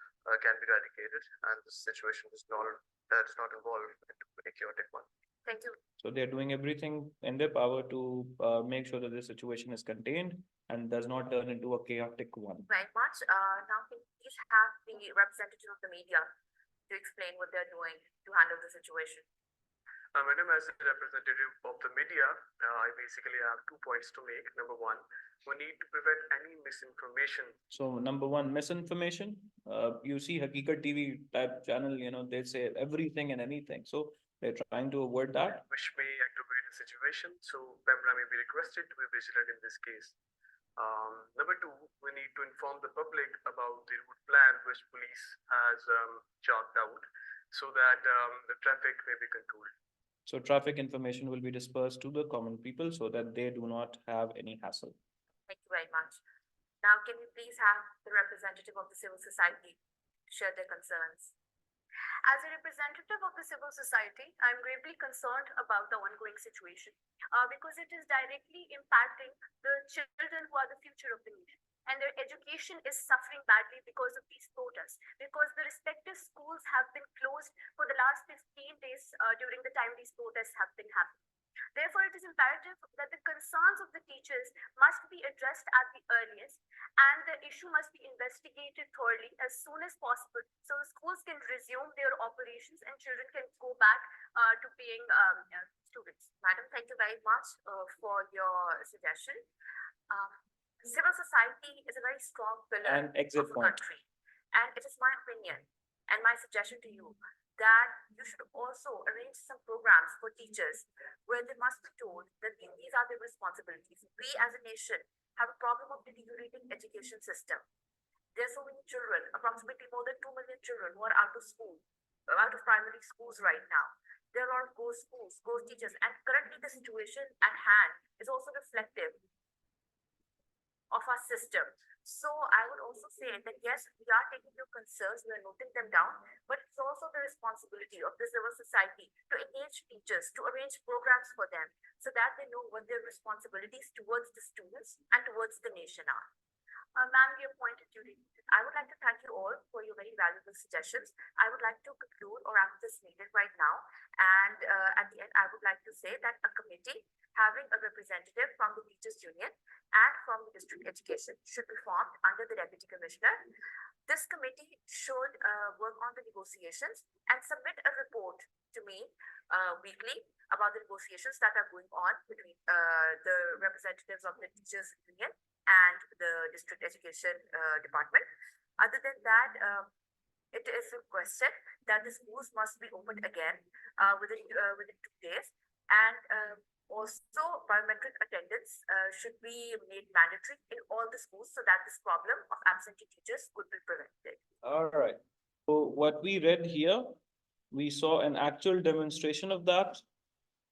[SPEAKER 7] can be eradicated and the situation does not evolve into a chaotic one.
[SPEAKER 12] Thank you.
[SPEAKER 1] So they're doing everything in their power to make sure that the situation is contained and does not turn into a chaotic one.
[SPEAKER 12] Very much. Now can you please have the representative of the media to explain what they're doing to handle the situation?
[SPEAKER 7] Madam, as a representative of the media, I basically have 2 points to make. Number one, we need to prevent any misinformation.
[SPEAKER 1] So number one, misinformation. You see Hakikat TV type channel, they say everything and anything. So they're trying to avoid that.
[SPEAKER 7] Which may aggravate the situation. So Pembra may be requested to be vigilant in this case. Number two, we need to inform the public about the route plan which police has chalked out so that the traffic may be controlled.
[SPEAKER 1] So traffic information will be dispersed to the common people so that they do not have any hassle.
[SPEAKER 12] Thank you very much. Now, can we please have the representative of the civil society share their concerns? As a representative of the civil society, I'm gravely concerned about the ongoing situation because it is directly impacting the children who are the future of the nation. And their education is suffering badly because of these protests, because the respective schools have been closed for the last 15 days during the time these protests have been happening. Therefore, it is imperative that the concerns of the teachers must be addressed at the earliest, and the issue must be investigated thoroughly as soon as possible so the schools can resume their operations and children can go back to being students. Madam, thank you very much for your suggestion. Civil society is a very strong pillar
[SPEAKER 1] And exit
[SPEAKER 12] of a
[SPEAKER 1] point.
[SPEAKER 12] country. And it is my opinion and my suggestion to you that you should also arrange some programs for teachers where they must be told that these are their responsibilities. We as a nation have a problem of deteriorating education system. There are so many children, approximately more than 2 million children who are out of school, out of primary schools right now. There are ghost schools, ghost teachers, and currently the situation at hand is also reflective of our system. So I would also say that yes, we are taking your concerns, we are noting them down, but it's also the responsibility of the civil society to engage teachers, to arrange programs for them so that they know what their responsibilities towards the students and towards the nation are. Ma'am, we appointed duty. I would like to thank you all for your very valuable suggestions. I would like to conclude or wrap this meeting right now. And at the end, I would like to say that a committee having a representative from the Teachers Union and from the district education should be formed under the deputy commissioner. This committee should work on the negotiations and submit a report to me weekly about the negotiations that are going on between the representatives of the Teachers Union and the district education department. Other than that, it is requested that the schools must be opened again within 2 days, and also biometric attendance should be made mandatory in all the schools so that this problem of absentee teachers could be prevented.
[SPEAKER 1] All right. So what we read here, we saw an actual demonstration of that.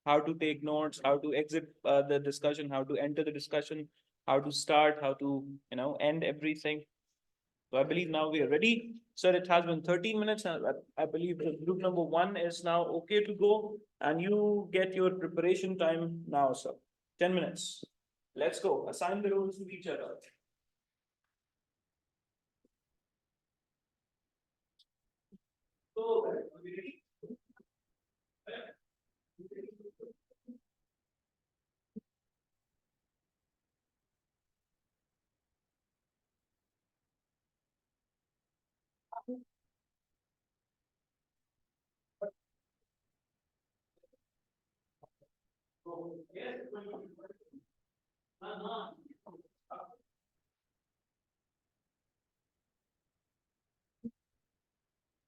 [SPEAKER 1] How to take notes, how to exit the discussion, how to enter the discussion, how to start, how to, end everything. So I believe now we are ready. Sir, it has been 13 minutes. And I believe the group number 1 is now okay to go. And you get your preparation time now, sir. 10 minutes. Let's go. Assign the roles to each other. So, are we ready?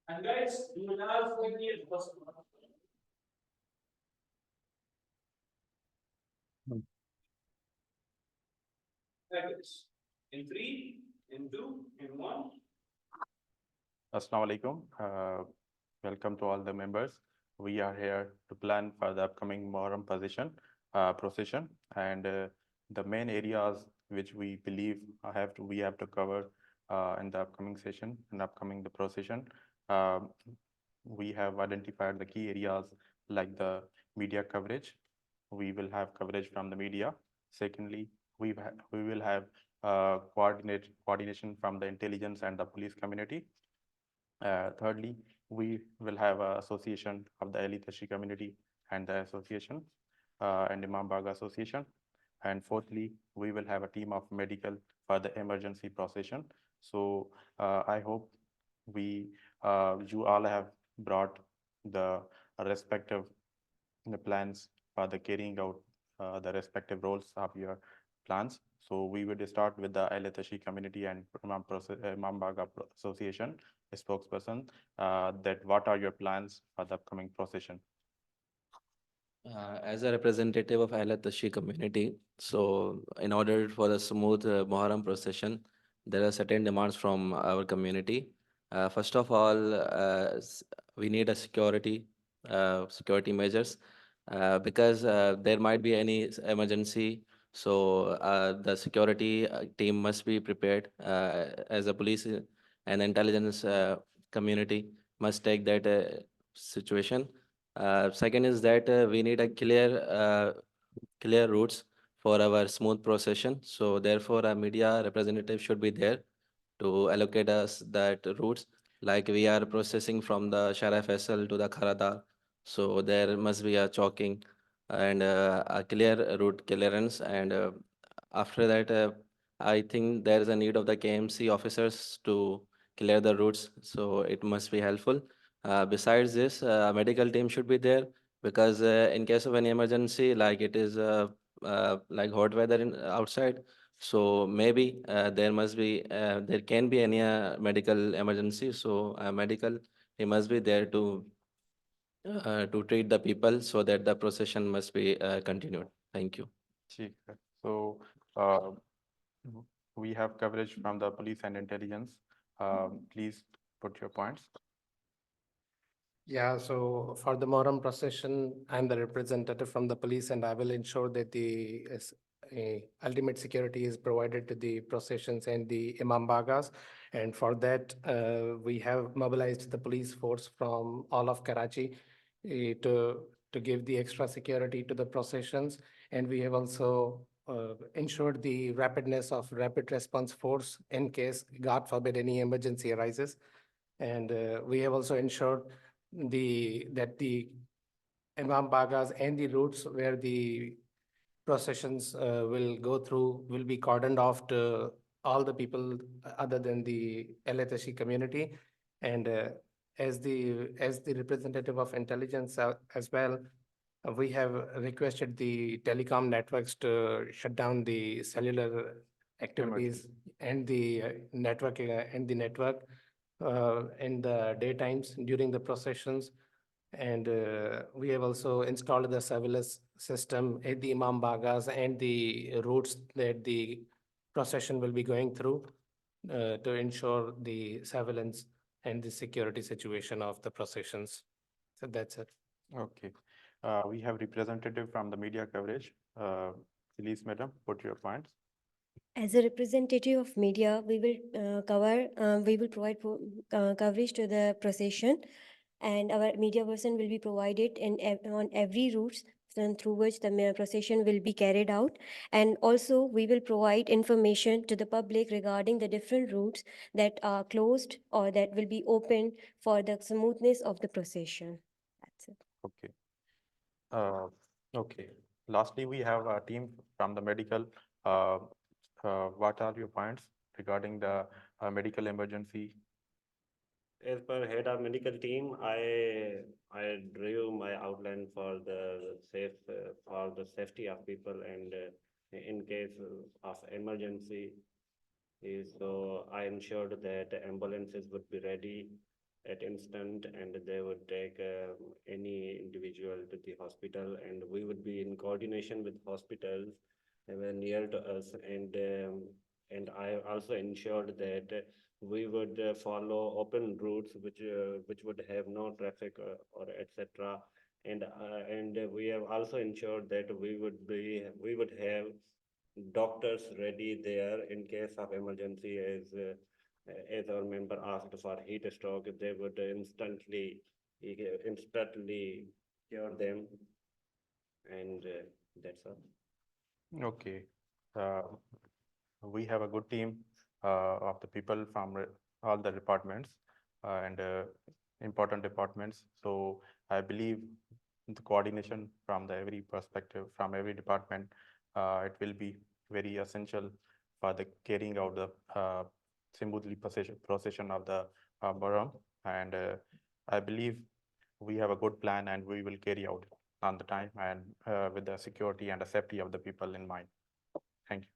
[SPEAKER 1] And guys, you will have 28 seconds. In three, in two, in one.
[SPEAKER 7] Assalamu alaikum. Welcome to all the members. We are here to plan for the upcoming Muharram procession, and the main areas which we believe we have to cover in the upcoming session and upcoming the procession. Um, we have identified the key areas like the media coverage. We will have coverage from the media. Secondly, we will have coordination from the intelligence and the police community. Thirdly, we will have an association of the Ali Tashi community and the association and Imam Baga Association. And fourthly, we will have a team of medical for the emergency procession. So I hope you all have brought the respective plans for the carrying out the respective roles of your plans. So we would start with the Al Tashi community and Imam Baga Association spokesperson. That what are your plans for the upcoming procession?
[SPEAKER 10] As a representative of Al Tashi community, so in order for the smooth Muharram procession, there are certain demands from our community. First of all, we need a security measures because there might be any emergency. So the security team must be prepared as a police and intelligence community must take that situation. Second is that we need a clear routes for our smooth procession. So therefore, a media representative should be there to allocate us that routes. Like we are processing from the Shara Faisal to the Kharada. So there must be a chalking and a clear route clearance. And after that, I think there is a need of the KMC officers to clear the routes. So it must be helpful. Besides this, a medical team should be there because in case of any emergency, like it is like hot weather outside, so maybe there can be any medical emergency. So medical he must be there to treat the people so that the procession must be continued. Thank you.
[SPEAKER 7] ठीक है. So we have coverage from the police and intelligence. Please put your points.
[SPEAKER 8] Yeah, so for the Moram procession, I'm the representative from the police and I will ensure that the ultimate security is provided to the processions and the Imam Bagas. And for that, we have mobilized the police force from all of Karachi to give the extra security to the processions. And we have also ensured the rapidness of rapid response force in case, God forbid, any emergency arises. And we have also ensured that the Imam Bagas and the routes where the processions will go through will be cordoned off to all the people other than the Eletashi community. And as the representative of intelligence as well, we have requested the telecom networks to shut down the cellular activities and the network in the daytimes during the processions. And we have also installed the surveillance system at the Imam Bagas and the routes that the procession will be going through to ensure the surveillance and the security situation of the processions. So that's it.
[SPEAKER 7] Okay. We have representative from the media coverage. Please, madam, put your points.
[SPEAKER 6] As a representative of media, we will provide coverage to the procession, and our media person will be provided on every routes through which the procession will be carried out. And also we will provide information to the public regarding the different routes that are closed or that will be open for the smoothness of the procession. That's it.
[SPEAKER 7] Okay. Okay. Lastly, we have a team from the medical. What are your points regarding the medical emergency?
[SPEAKER 5] As per head of medical team, I drew my outline for the for the safety of people and in case of emergency. So I ensured that ambulances would be ready at instant and they would take any individual to the hospital, and we would be in coordination with hospitals that were near to us, and I also ensured that we would follow open routes which would have no traffic or etc. And we have also ensured that we would have doctors ready there in case of emergency, as our member asked for heat stroke, they would instantly cure them, and that's all.
[SPEAKER 7] Okay. Uh, we have a good team of the people from all the departments and important departments. So I believe the coordination from the every perspective, from every department, it will be very essential for the carrying out the smoothly procession of the Baram. And I believe we have a good plan and we will carry out on the time and with the security and the safety of the people in mind. Thank you.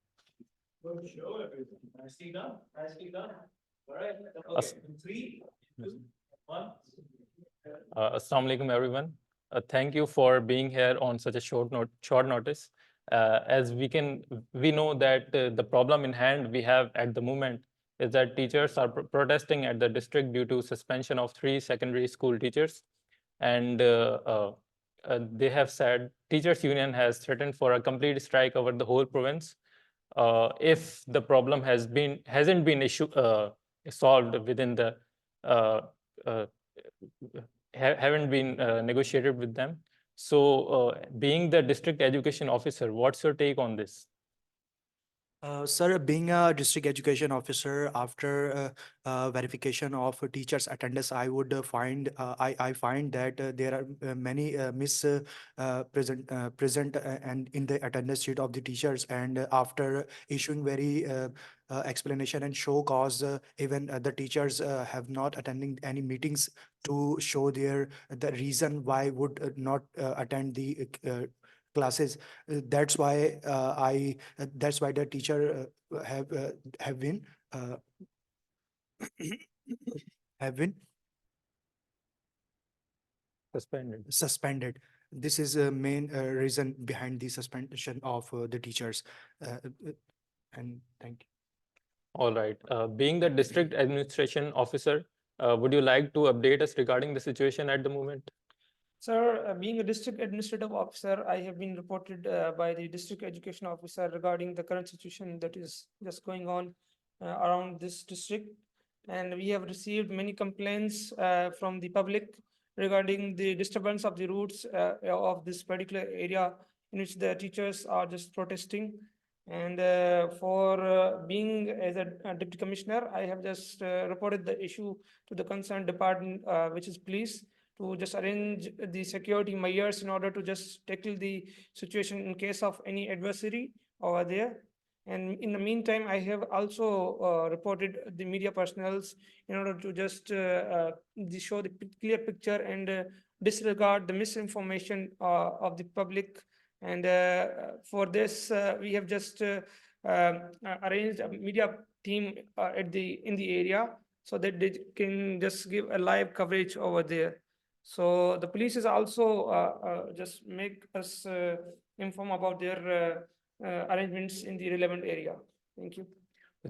[SPEAKER 1] Good show, everyone. Nicely done. Nicely done. All right. Okay. 3, 2, 1.
[SPEAKER 2] Assalamu alaikum, everyone. Thank you for being here on such a short notice. As we know that the problem in hand we have at the moment is that teachers are protesting at the district due to suspension of 3 secondary school teachers, and they have said teachers union has threatened for a complete strike over the whole province if the problem hasn't been solved within the haven't been negotiated with them. So being the district education officer, what's your take on this?
[SPEAKER 3] Sir, being a district education officer, after verification of a teachers' attendance, I would I find that there are many present and in the attendance sheet of the teachers, and after issuing very explanation and show cause, even the teachers have not attending any meetings to show the reason why would not attend the classes. That's why that's why the teacher have been uh, have been suspended. This is a main reason behind the suspension of the teachers. And thank you.
[SPEAKER 2] All right. Being the district administration officer, would you like to update us regarding the situation at the moment?
[SPEAKER 9] Sir, being a district administrative officer, I have been reported by the district education officer regarding the current situation that is just going on around this district. And we have received many complaints from the public regarding the disturbance of the routes of this particular area in which the teachers are just protesting. And for being as a deputy commissioner, I have just reported the issue to the concerned department, which is police, to just arrange the security measures in order to just tackle the situation in case of any adversary over there. And in the meantime, I have also reported the media personnels in order to just show the clear picture and disregard the misinformation of the public. And for this, we have just arranged a media team in the area so that they can just give a live coverage over there. So the police is also just make us inform about their arrangements in the relevant area. Thank you.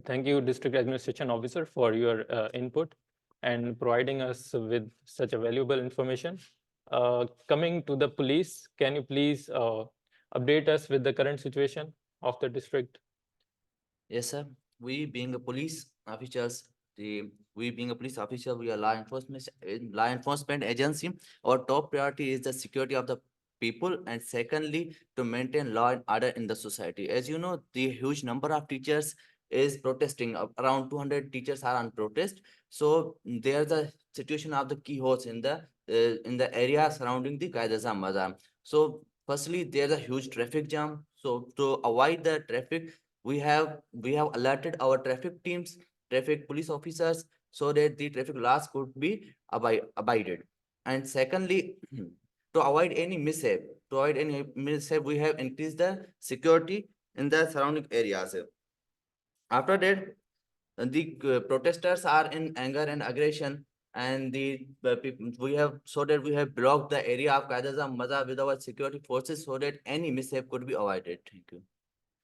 [SPEAKER 2] Thank you, District Administration Officer, for your input and providing us with such a valuable information. Coming to the police, can you please update us with the current situation of the district?
[SPEAKER 11] Yes, sir. We being a police officials, we being a police officer, we are law enforcement agency. Our top priority is the security of the people, and secondly, to maintain law and order in the society. As you know, the huge number of teachers is protesting. Around 200 teachers are on protest. So there's a situation of the kiosks in the area surrounding the Qaeda Mazar. So firstly, there's a huge traffic jam. So to avoid the traffic, we have alerted our traffic teams, traffic police officers, so that the traffic laws could be abided. And secondly, to avoid any mishap, we have increased the security in the surrounding areas. After that, the protesters are in anger and aggression, and we have blocked the area of Qaidazam Maza with our security forces so that any mishap could be avoided. Thank you.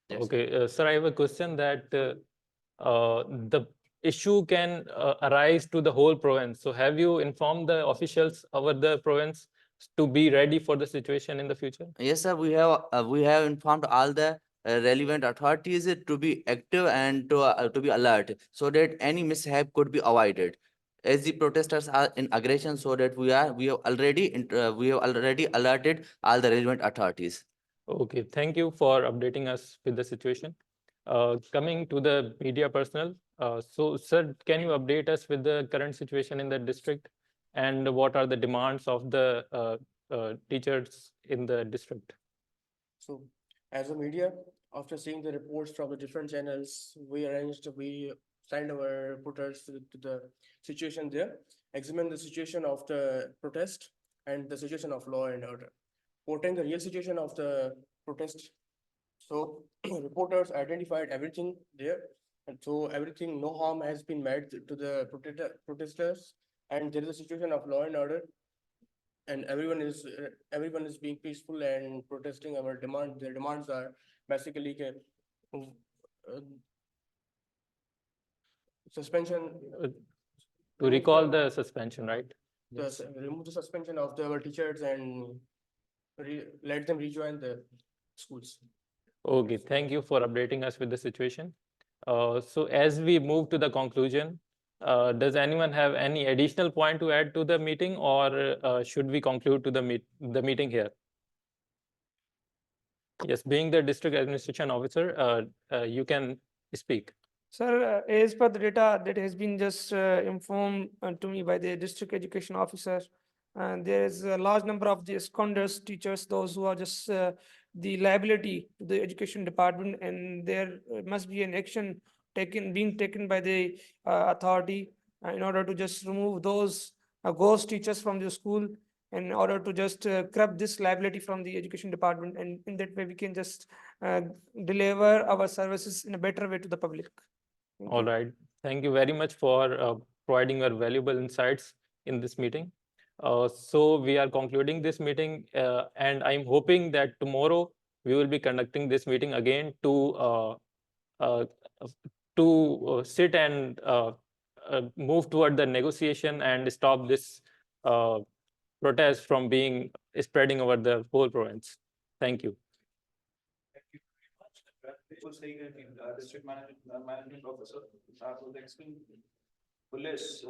[SPEAKER 11] Yes.
[SPEAKER 2] Okay, sir, I have a question that the issue can arise to the whole province. So have you informed the officials over the province to be ready for the situation in the future?
[SPEAKER 11] Yes, sir. We have informed all the relevant authorities to be active and to be alert so that any mishap could be avoided. As the protesters are in aggression, so that we have already alerted all the relevant authorities.
[SPEAKER 2] Okay, thank you for updating us with the situation. Coming to the media personnel, so sir, can you update us with the current situation in the district and what are the demands of the teachers in the district?
[SPEAKER 4] So as a media, after seeing the reports from the different channels, we signed our reporters to the situation there, examine the situation of the protest and the situation of law and order, portraying the real situation of the protest. So reporters identified everything there, and so everything, no harm has been made to the protesters, and there is a situation of law and order, and everyone is being peaceful and protesting our demand. Their demands are basically suspension.
[SPEAKER 2] To recall the suspension, right?
[SPEAKER 4] Remove the suspension of our teachers and let them rejoin the schools.
[SPEAKER 2] Okay, thank you for updating us with the situation. So as we move to the conclusion, does anyone have any additional point to add to the meeting, or should we conclude to the meeting here? Yes, being the district administration officer, you can speak.
[SPEAKER 9] Sir, as per the data that has been just informed to me by the district education officer, and there is a large number of the seconders teachers, those who are just the liability to the education department, and there must be an action being taken by the authority in order to just remove those ghost teachers from the school, in order to just curb this liability from the education department, and in that way we can just deliver our services in a better way to the public.
[SPEAKER 2] All right. Thank you very much for providing your valuable insights in this meeting. So we are concluding this meeting, and I'm hoping that tomorrow we will be conducting this meeting again to sit and move toward the negotiation and stop this protest from spreading over the whole province. Thank you.
[SPEAKER 1] District management officer, police,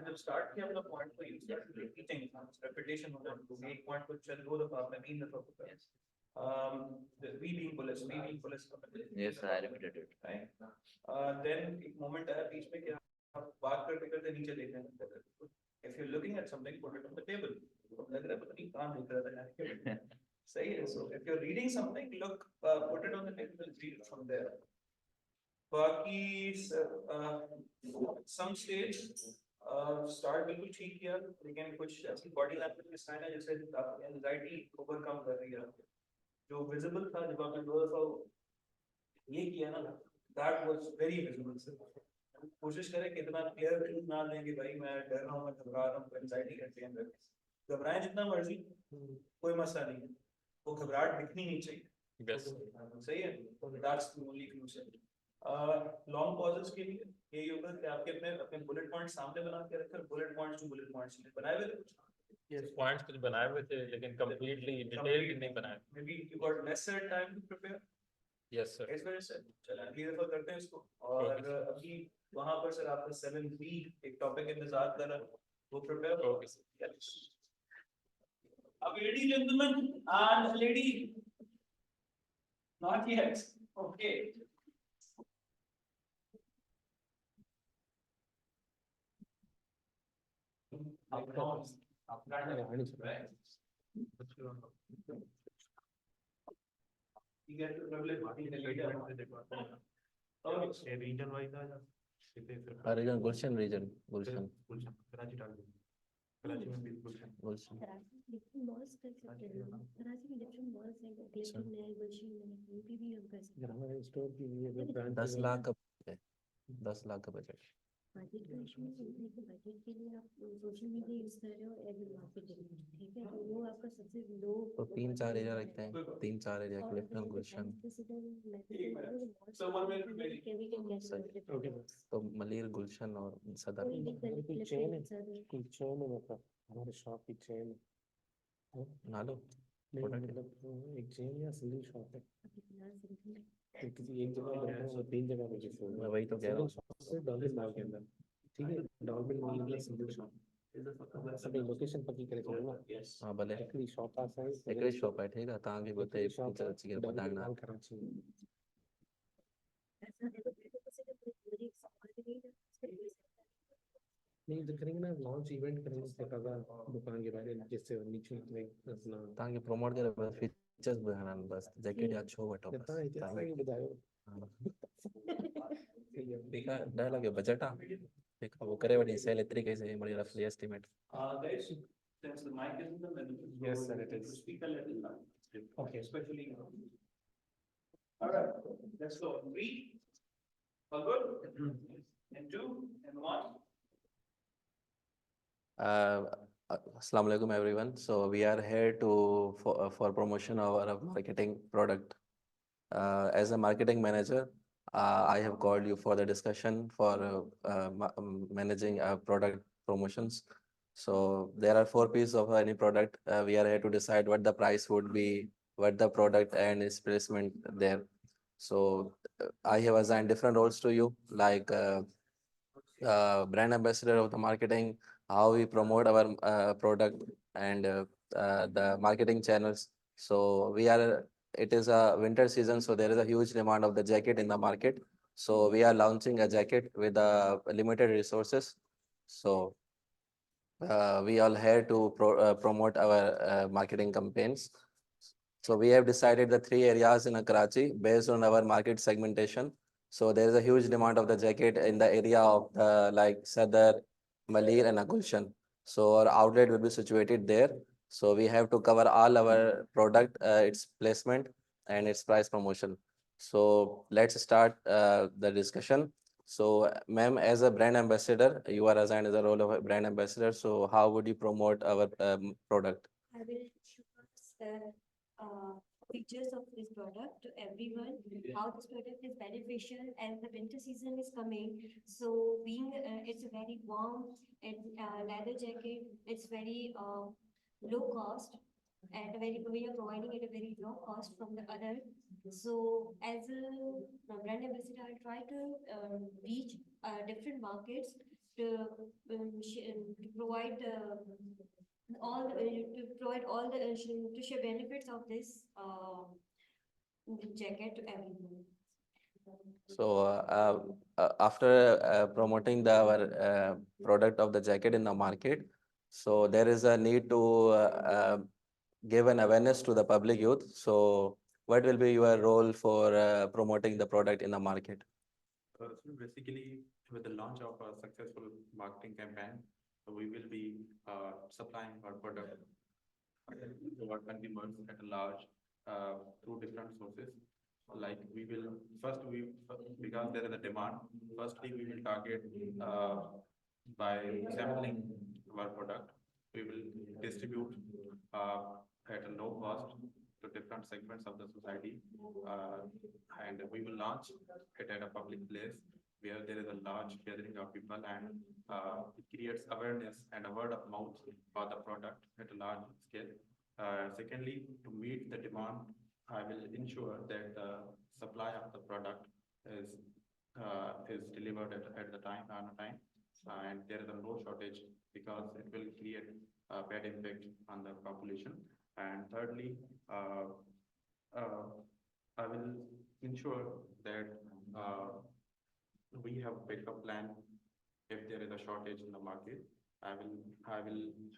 [SPEAKER 1] जब start किया अपना point को use करके repeating repetition होता है तो एक point को चल दो दफा आपने तीन दफा we being police
[SPEAKER 11] Yes, I repeated it.
[SPEAKER 1] right then एक moment आया बीच में कि आप बात करते करते नीचे देख रहे हैं if you're looking at something put it on the table लग रहा है पता नहीं कहाँ देख रहा था सही है so if you're reading something look put it on the table and read it from there बाकी some stage start बिल्कुल ठीक किया लेकिन कुछ ऐसी बॉडी लैंग्वेज के साइन है जैसे एंजाइटी ओवरकम कर रही है जो विजिबल था जब आपने दो दफा ये किया ना that was very visible sir कोशिश करें कि इतना क्लियर ना लें कि भाई मैं डर रहा हूँ मैं घबरा रहा हूँ एंजाइटी करते हैं घबराएं जितना मर्जी कोई मसला नहीं है वो घबराहट दिखनी नहीं चाहिए सही है तो that's the only concept long pauses के लिए ये होगा कि आपके अपने बुलेट पॉइंट सामने बना के रखकर bullet points to bullet points बनाए हुए थे कुछ
[SPEAKER 2] पॉइंट्स कुछ बनाए हुए थे लेकिन कंप्लीटली डिटेल्ड नहीं बनाए
[SPEAKER 1] maybe you got lesser time to prepare
[SPEAKER 2] yes sir
[SPEAKER 1] इस वजह से चलो अगली दफा करते हैं इसको और अभी वहां पर सर आपका 7B एक टॉपिक इंतजार कर रहा है वो प्रिपेयर
[SPEAKER 2] ओके सर
[SPEAKER 1] अब ladies and gentlemen and lady not yet okay you get to privilege region wise
[SPEAKER 10] region, Gulshan region, Gulshan.
[SPEAKER 7] Karachi डाल दो कराची में भी गुलशन
[SPEAKER 10] Gulshan.
[SPEAKER 6] कराची में different malls कर सकते हैं कराची में different malls हैं ग्लिटन है गुलशन है कहीं भी हम कर सकते हैं
[SPEAKER 8] हमारे स्टोर की भी अगर ब्रांच
[SPEAKER 10] 10 लाख का है, 10 लाख का बजट।
[SPEAKER 6] बजट का इशू नहीं है कि बजट के लिए आप सोशल मीडिया यूज कर रहे हो एवरी मार्केटिंग ठीक है तो वो आपका सबसे लो
[SPEAKER 10] तो 3-4 एरिया रखते हैं, 3-4 एरिया
[SPEAKER 6] और
[SPEAKER 10] क्लिफ्टन,
[SPEAKER 6] अगर
[SPEAKER 10] गुलशन।
[SPEAKER 6] ओके
[SPEAKER 10] तो मलिर, गुलशन और सदर।
[SPEAKER 8] चेन है कोई चेन है मतलब हमारे शॉप की चेन
[SPEAKER 10] ना लो
[SPEAKER 8] नहीं
[SPEAKER 10] प्रोडक्ट
[SPEAKER 8] मतलब एक चेन या सिंगल शॉप है तो किसी एक जगह पर है और 3 जगह पे जैसे
[SPEAKER 10] मैं वही तो कह रहा हूँ।
[SPEAKER 8] से डॉल्फिन मॉल के अंदर ठीक है डॉल्फिन मॉल के अंदर सिंगल शॉप सब लोकेशन पक्की करे चलो ना
[SPEAKER 10] हाँ भले
[SPEAKER 8] एकड़ी शॉप आ है
[SPEAKER 10] एक शॉप है ठीक है तां भी बोलते
[SPEAKER 8] शॉप
[SPEAKER 10] पिक्चर अच्छी कर
[SPEAKER 8] डॉल्फिन
[SPEAKER 10] पटांगना
[SPEAKER 8] मॉल कराची में नहीं इधर करेंगे ना लॉन्च इवेंट करेंगे पता दुकान के बारे में जिससे नीचे अपना
[SPEAKER 10] तां के प्रमोट करे बस फीचर्स दिखाना बस जैकेट या छो बटो बस
[SPEAKER 8] पता है क्या
[SPEAKER 10] तां
[SPEAKER 8] ये बताओ
[SPEAKER 10] ठीक है डर लगे बजट आ ठीक है वो करे वडी सेल इतनी कैसे बड़ी रफली estimate
[SPEAKER 1] Guys, since the mic is in the middle.
[SPEAKER 8] Yes, sir, it is.
[SPEAKER 1] Speak a little louder.
[SPEAKER 8] Okay.
[SPEAKER 1] Especially. All right, let's go. 3. All good? And 2, and 1.
[SPEAKER 10] Assalamu alaikum everyone. So we are here to for promotion of our marketing product. As a marketing manager, I have called you for the discussion for managing product promotions. So there are 4 pieces of any product. We are here to decide what the price would be, what the product and its placement there. So I have assigned different roles to you, like brand ambassador of the marketing, how we promote our product and the marketing channels. So it is a winter season, so there is a huge demand of the jacket in the market. So we are launching a jacket with limited resources. So we all here to promote our marketing campaigns. So we have decided the 3 areas in Karachi based on our market segmentation. So there is a huge demand of the jacket in the area of like Sadar, Malir and Gulshan. So our outlet will be situated there. So we have to cover all our product, its placement and its price promotion. So let's start the discussion. So ma'am, as a brand ambassador, you are assigned as a role of a brand ambassador. So how would you promote our product?
[SPEAKER 6] I will showcase the features of this product to everyone, how this product is beneficial as the winter season is coming. So being, it's a very warm and leather jacket, it's very low cost and we are providing it a very low cost from the other. So as a brand ambassador, I try to reach different markets to, to provide all to provide all to share benefits of this jacket to everyone.
[SPEAKER 10] So after promoting our product of the jacket in the market, so there is a need to give an awareness to the public youth. So what will be your role for promoting the product in the market?
[SPEAKER 7] So basically, with the launch of a successful marketing campaign, we will be supplying our product to our consumers at a large through different sources. Like we will because there is a demand. Firstly, we will target by sampling our product. We will distribute at a low cost to different segments of the society, and we will launch it at a public place where there is a large gathering of people, and it creates awareness and a word of mouth for the product at a large scale. Secondly, to meet the demand, I will ensure that the supply of the product is delivered at the time on time, and there is a no shortage because it will create a bad impact on the population. And thirdly, I will ensure that we have backup plan if there is a shortage in the market. I will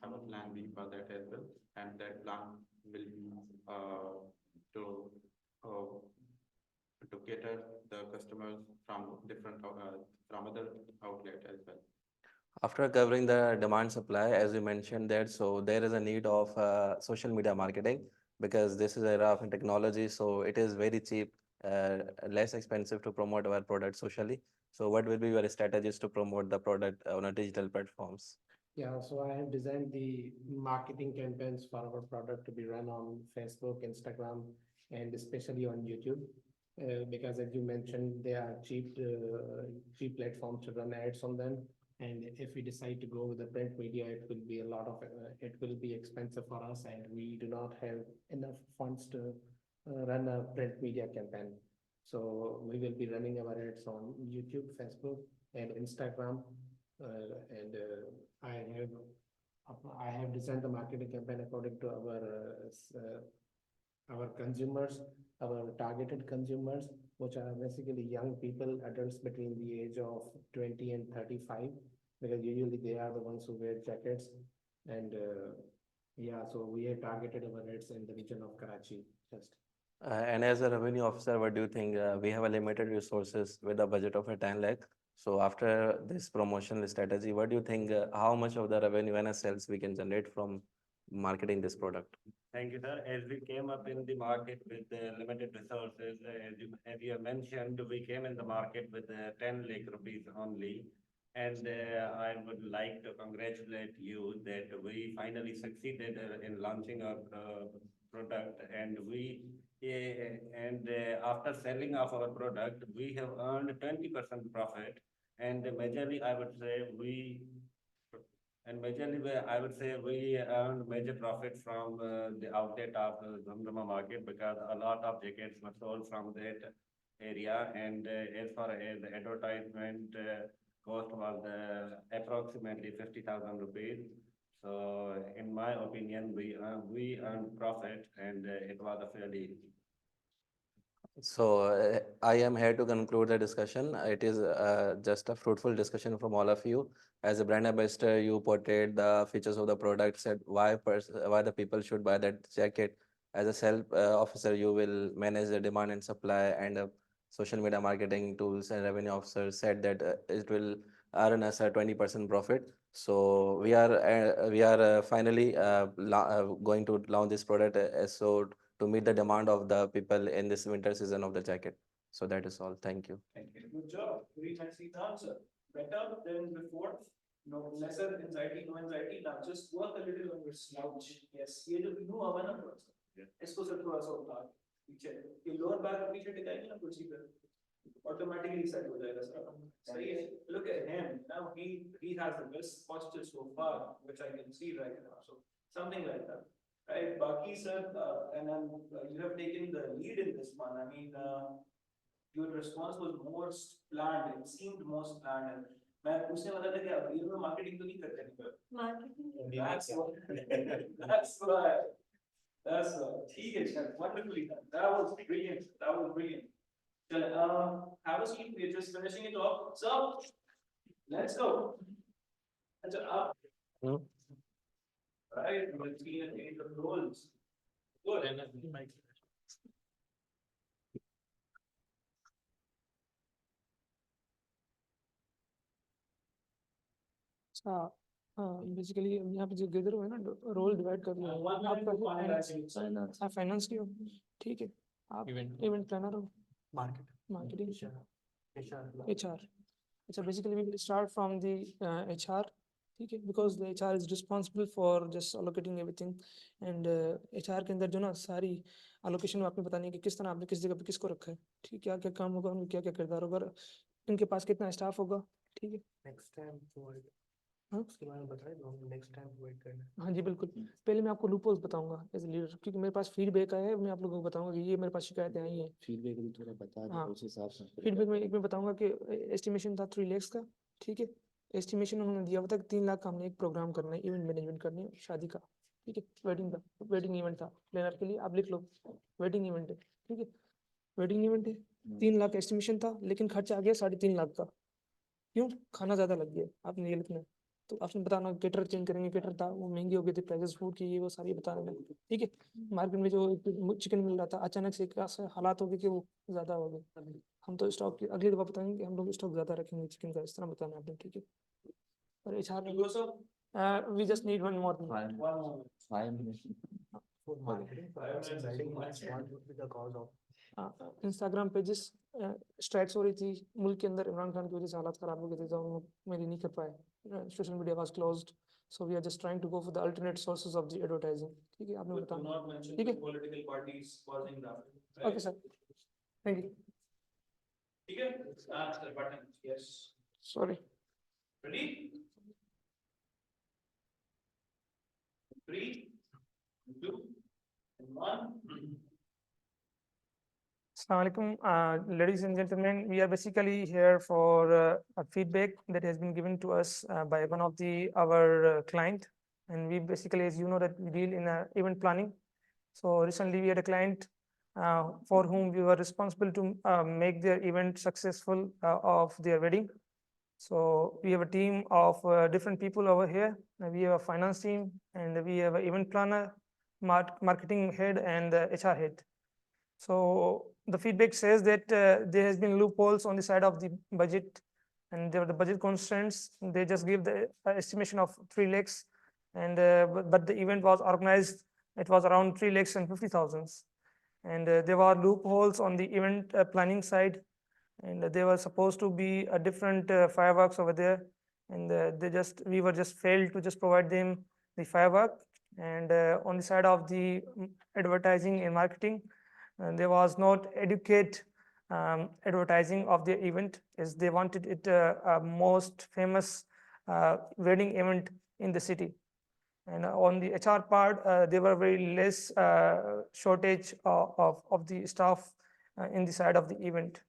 [SPEAKER 7] have a plan B for that as well, and that plan will be to uh, to cater the customers from different from other outlet as well.
[SPEAKER 10] After covering the demand supply, as you mentioned that, so there is a need of social media marketing because this is a era of technology, so it is very cheap, less expensive to promote our product socially. So what will be your strategies to promote the product on a digital platforms?
[SPEAKER 8] Yeah, so I have designed the marketing campaigns for our product to be run on Facebook, Instagram, and especially on YouTube. Because as you mentioned, they are cheap platforms to run ads on them. And if we decide to go with the print media, it will be it will be expensive for us, and we do not have enough funds to run a print media campaign. So we will be running our ads on YouTube, Facebook, and Instagram. I have designed the marketing campaign according to our consumers, our targeted consumers, which are basically young people, adults between the age of 20 and 35, because usually they are the ones who wear jackets. And yeah, so we have targeted our ads in the region of Karachi just.
[SPEAKER 10] And as a revenue officer, what do you think? We have a limited resources with a budget of a 10 lakh. So after this promotional strategy, what do you think? How much of the revenue and sales we can generate from marketing this product?
[SPEAKER 5] Thank you, sir. As we came up in the market with limited resources, as you have mentioned, we came in the market with 10 lakh rupees only. And I would like to congratulate you that we finally succeeded in launching our product, and after selling off our product, we have earned 20% profit. And majorly, I would say we earned major profit from the outlet of Zamzama market because a lot of jackets were sold from that area. And as far as the advertisement cost was approximately 50,000 rupees. So in my opinion, we earned profit, and it was a fairly.
[SPEAKER 10] So I am here to conclude the discussion. It is just a fruitful discussion from all of you. As a brand ambassador, you portrayed the features of the product, said why the people should buy that jacket. As a sales officer, you will manage the demand and supply, and social media marketing tools and revenue officer said that it will earn us a 20% profit. So we are finally going to launch this product so to meet the demand of the people in this winter season of the jacket. So that is all. Thank you.
[SPEAKER 1] Thank you. Good job. Very nicely done, sir. Better than before. No lesser anxiety, no anxiety. Now just work a little on your slouch. Yes. ये जो no आवा ना थोड़ा सा. इसको sir थोड़ा सा उतार. पीछे. ये lower back पीछे टिकाएंगे ना कुर्सी पे. Automatically set हो जाएगा सर. सही है. Look at him. Now he has the best posture so far, which I can see right now. So something like that. Right, Baki sir, and then you have taken the lead in this one. I mean, your response was more planned. It seemed most planned. मैं पूछने वाला था कि आप real में marketing तो नहीं करते हैं
[SPEAKER 6] Marketing.
[SPEAKER 1] That's why. That's why. ठीक है sir, wonderfully done. That was brilliant. That was brilliant. चल, have a seat. We're just finishing it off. So, let's go. अच्छा आप. Right, let's see the roles. Good.
[SPEAKER 9] Basically यहाँ पे जो गिदर हुआ है ना रोल डिवाइड कर लिया है। आप फाइनेंस की हो, ठीक है, आप इवेंट प्लानर हो, मार्केटिंग, HR। अच्छा, basically we will start from the HR, ठीक है, because the HR is responsible for just allocating everything. And HR के अंदर जो ना सारी अलोकेशन आपने बतानी है कि किस तरह आपने किस जगह पे किसको रखा है, ठीक है, क्या क्या काम होगा, उनका क्या क्या किरदार होगा, इनके पास कितना स्टाफ होगा, ठीक है।
[SPEAKER 3] नेक्स्ट टाइम
[SPEAKER 9] हाँ,
[SPEAKER 3] उसके बारे में बताएं, नेक्स्ट टाइम वेट करना।
[SPEAKER 9] हाँ जी बिल्कुल, पहले मैं आपको लूपहोल्स बताऊंगा एज ए लीडर, क्योंकि मेरे पास फीडबैक आया है, मैं आप लोगों को बताऊंगा कि ये मेरे पास शिकायतें आई हैं।
[SPEAKER 3] फीडबैक भी थोड़ा बता दो,
[SPEAKER 9] हाँ,
[SPEAKER 3] उस हिसाब से
[SPEAKER 9] फीडबैक में एक मैं बताऊंगा कि एस्टिमेशन था 3 lakhs का, ठीक है, एस्टिमेशन उन्होंने दिया हुआ था कि 3 लाख का हमने एक प्रोग्राम करना है, इवेंट मैनेजमेंट करनी है शादी का, ठीक है, वेडिंग का, वेडिंग इवेंट था, प्लानर के लिए आप लिख लो, वेडिंग इवेंट है, ठीक है, वेडिंग इवेंट है, 3 लाख एस्टिमेशन था, लेकिन खर्चा आ गया 3.5 लाख का। क्यों? खाना ज्यादा लग गया, आपने ये लिखना है, तो आपने बताना केटर चेंज करेंगे, केटर था वो महंगी हो गई थी, प्राइसेस फूड की, ये वो सारी बता रहे हैं, ठीक है। मार्केट में जो चिकन मिल रहा था अचानक से ऐसे हालात हो गए कि वो ज्यादा हो गए। हम तो स्टॉक अगली दफा बताएंगे कि हम लोग स्टॉक ज्यादा रखेंगे चिकन का, इस तरह बताना आपने, ठीक है। और HR we just need one more thing. Instagram pages strikes हो रही थी मुल्क के अंदर, इमरान खान की वजह से हालात खराब हो गए थे, तो हम लोग मेरी नहीं कर पाए, social media was closed, so we are just trying to go for the alternate sources of the advertising, ठीक है। आपने बताया, ठीक है,
[SPEAKER 1] Political parties causing that.
[SPEAKER 9] Okay sir, thank you,
[SPEAKER 1] ठीक है, that's the button. Yes.
[SPEAKER 9] Sorry.
[SPEAKER 1] Ready? 3, 2, 1.
[SPEAKER 9] Assalamualaikum, ladies and gentlemen. We are basically here for a feedback that has been given to us by one of our client, and we basically, as you know, that we deal in event planning. So recently, we had a client for whom we were responsible to make their event successful of their wedding. So we have a team of different people over here. We have a finance team, and we have an event planner, marketing head, and HR head. So the feedback says that there has been loopholes on the side of the budget, and there were the budget constraints. They just give the estimation of 3 lakhs, and but the event was organized. It was around 3 lakhs and 50,000, and there were loopholes on the event planning side, and there were supposed to be a different fireworks over there, and we were just failed to just provide them the firework. And on the side of the advertising and marketing, and there was not adequate advertising of the event, as they wanted it a most famous wedding event in the city. And on the HR part, there were very less shortage of the staff in the side of the event.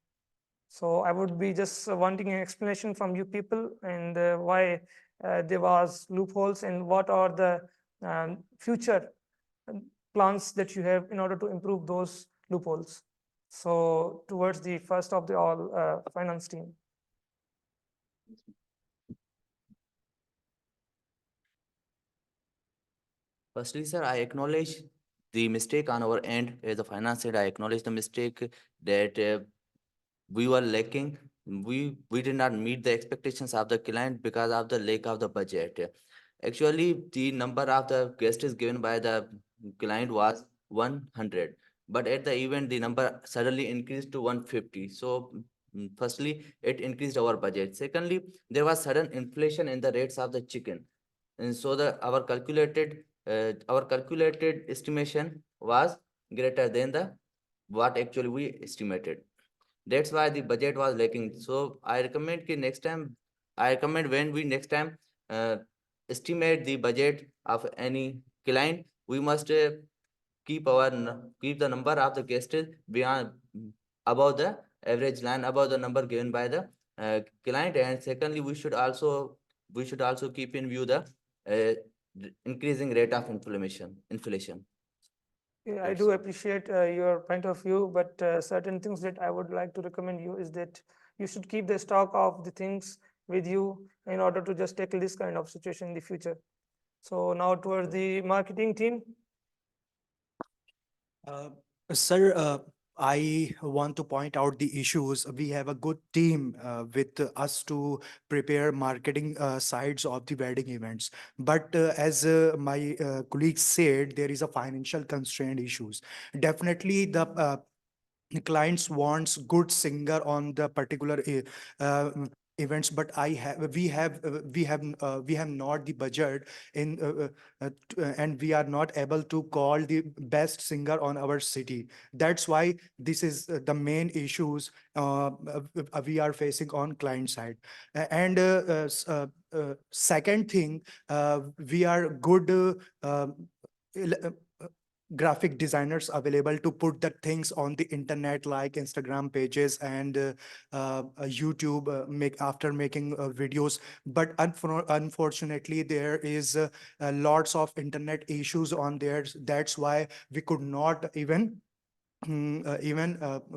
[SPEAKER 9] So I would be just wanting an explanation from you people, and why there was loopholes, and what are the future plans that you have in order to improve those loopholes. So towards the first of the all finance team.
[SPEAKER 11] Firstly, sir, I acknowledge the mistake on our end. As a finance head, I acknowledge the mistake that we were lacking. We did not meet the expectations of the client because of the lack of the budget. Actually, the number of the guests given by the client was 100, but at the event, the number suddenly increased to 150. So, firstly, it increased our budget. Secondly, there was sudden inflation in the rates of the chicken, and so our calculated estimation was greater than the what actually we estimated. That's why the budget was lacking. So I recommend when we next time estimate the budget of any client, we must keep the number of the guests beyond above the average line, above the number given by the client. And secondly, we should also keep in view the increasing rate of inflation.
[SPEAKER 9] Yeah, I do appreciate your point of view, but certain things that I would like to recommend you is that you should keep the stock of the things with you in order to just tackle this kind of situation in the future. So now towards the marketing team.
[SPEAKER 3] Sir, I want to point out the issues. We have a good team with us to prepare marketing sides of the wedding events. But as my colleagues said, there is a financial constraint issues. Definitely the clients wants good singer on the particular events, but we have not the budget in and we are not able to call the best singer on our city. That's why this is the main issues we are facing on client side. And second thing, we are good il- uh, graphic designers available to put the things on the internet like Instagram pages and YouTube after making videos. But unfortunately, there is lots of internet issues on there. That's why we could not even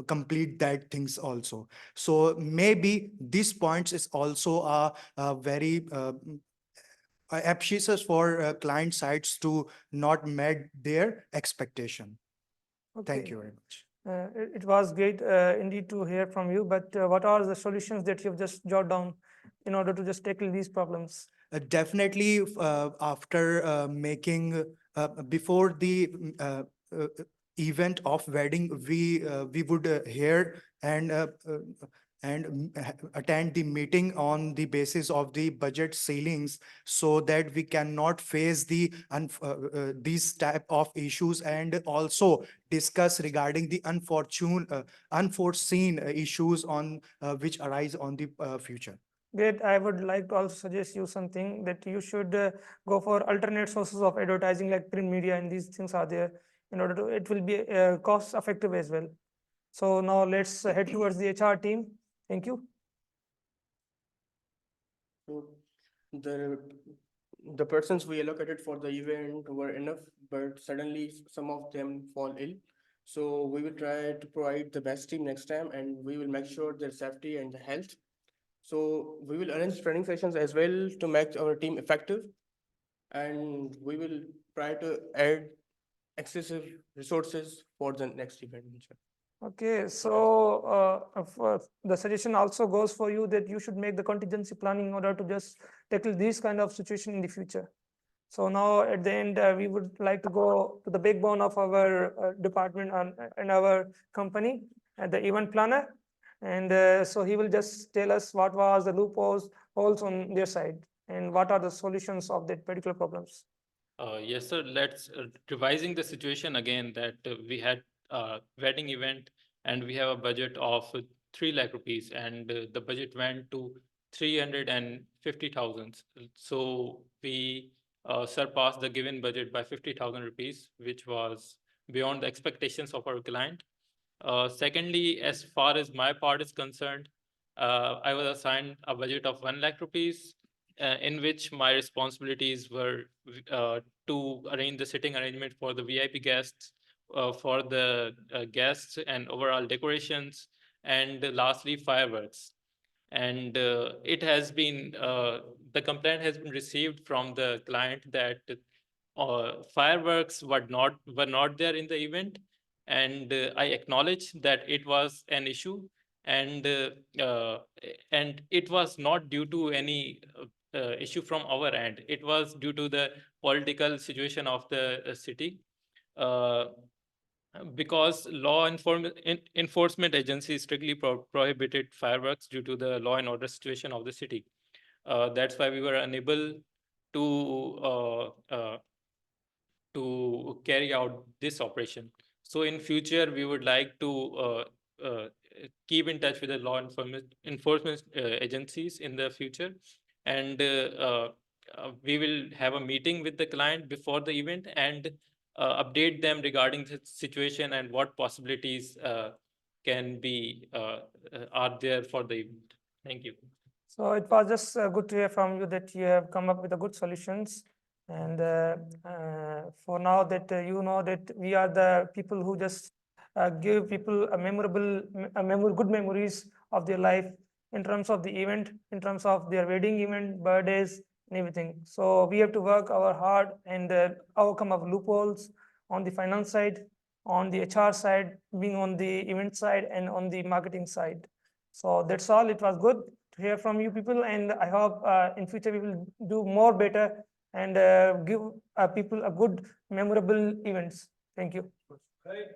[SPEAKER 3] complete that things also. So maybe this points is also a very appreciates for client sides to not met their expectation. Thank
[SPEAKER 9] Okay.
[SPEAKER 3] you very much.
[SPEAKER 9] It was great indeed to hear from you, but what are the solutions that you've just jotted down in order to just tackle these problems?
[SPEAKER 3] Definitely, after making before the event of wedding, we would hear and attend the meeting on the basis of the budget ceilings, so that we cannot face these type of issues, and also discuss regarding the unforeseen issues on which arise on the future.
[SPEAKER 9] Great. I would like to also suggest you something, that you should go for alternate sources of advertising like print media, and these things are there in order to, it will be cost effective as well. So now let's head towards the HR team. Thank you.
[SPEAKER 4] So the persons we allocated for the event were enough, but suddenly some of them fall ill. So we will try to provide the best team next time, and we will make sure their safety and health. So we will arrange training sessions as well to make our team effective, and we will try to add excessive resources for the next event.
[SPEAKER 9] Okay, so the suggestion also goes for you that you should make the contingency planning in order to just tackle this kind of situation in the future. So now at the end, we would like to go to the backbone of our department and our company, the event planner. And so he will just tell us what was the loopholes holes on their side and what are the solutions of that particular problems.
[SPEAKER 2] Yes, sir. Let's revising the situation again, that we had a wedding event and we have a budget of 3 lakh rupees, and the budget went to 350,000. So we surpassed the given budget by 50,000 rupees, which was beyond the expectations of our client. Secondly, as far as my part is concerned, I was assigned a budget of 1 lakh rupees, in which my responsibilities were to arrange the sitting arrangement for the VIP guests, for the guests and overall decorations, and lastly, fireworks. And it has been, the complaint has been received from the client that fireworks were not there in the event, and I acknowledge that it was an issue, and and it was not due to any issue from our end. It was due to the political situation of the city. Uh, because enforcement agencies strictly prohibited fireworks due to the law and order situation of the city. That's why we were unable to carry out this operation. So in future, we would like to keep in touch with the enforcement agencies in the future, and we will have a meeting with the client before the event and update them regarding the situation and what possibilities can be are there for the event. Thank you.
[SPEAKER 9] So it was just good to hear from you that you have come up with the good solutions. And for now that you know that we are the people who just give people a good memories of their life in terms of the event, in terms of their wedding event, birthdays, and everything. So we have to work our hard and overcome of loopholes on the finance side, on the HR side, being on the event side, and on the marketing side. So that's all. It was good to hear from you people, and I hope in future we will do more better and give people a good memorable events. Thank you.
[SPEAKER 1] Right,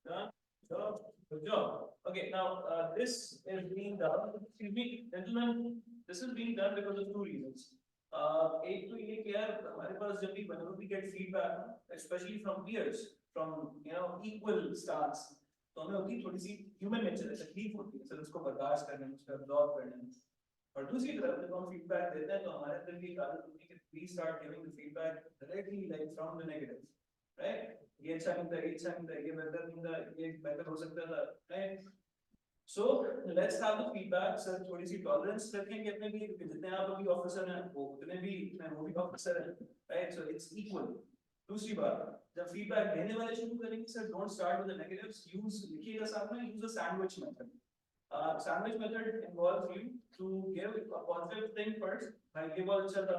[SPEAKER 1] done, job, good job. Okay, now, this is being done, excuse me, gentlemen, this is being done because of two reasons. एक तो ये कि यार हमारे पास जब भी whenever we get feedback, especially from peers, from equal stance, तो हमें होती है थोड़ी सी human nature है, तकलीफ होती है, सर उसको बर्दाश्त करने में, उसको absorb करने में. और दूसरी तरफ जब हम feedback देते हैं तो हमारे अंदर भी एक आदत होती है कि we start giving the feedback directly, like from the negatives, right? ये अच्छा नहीं था, ये अच्छा नहीं था, ये बेहतर नहीं था, ये बेहतर हो सकता था, right? So let's have the feedback, sir. थोड़ी सी tolerance रखें कि अपने भी जितने आप अभी ऑफिसर हैं वो उतने भी वो भी ऑफिसर हैं, right? So it's equal. दूसरी बात, जब feedback देने वाले शुरू करेंगे, sir, don't start with the negatives. Use लिखिएगा साथ में, use the sandwich method. Sandwich method involves you to give a positive thing first, like ये बहुत अच्छा था,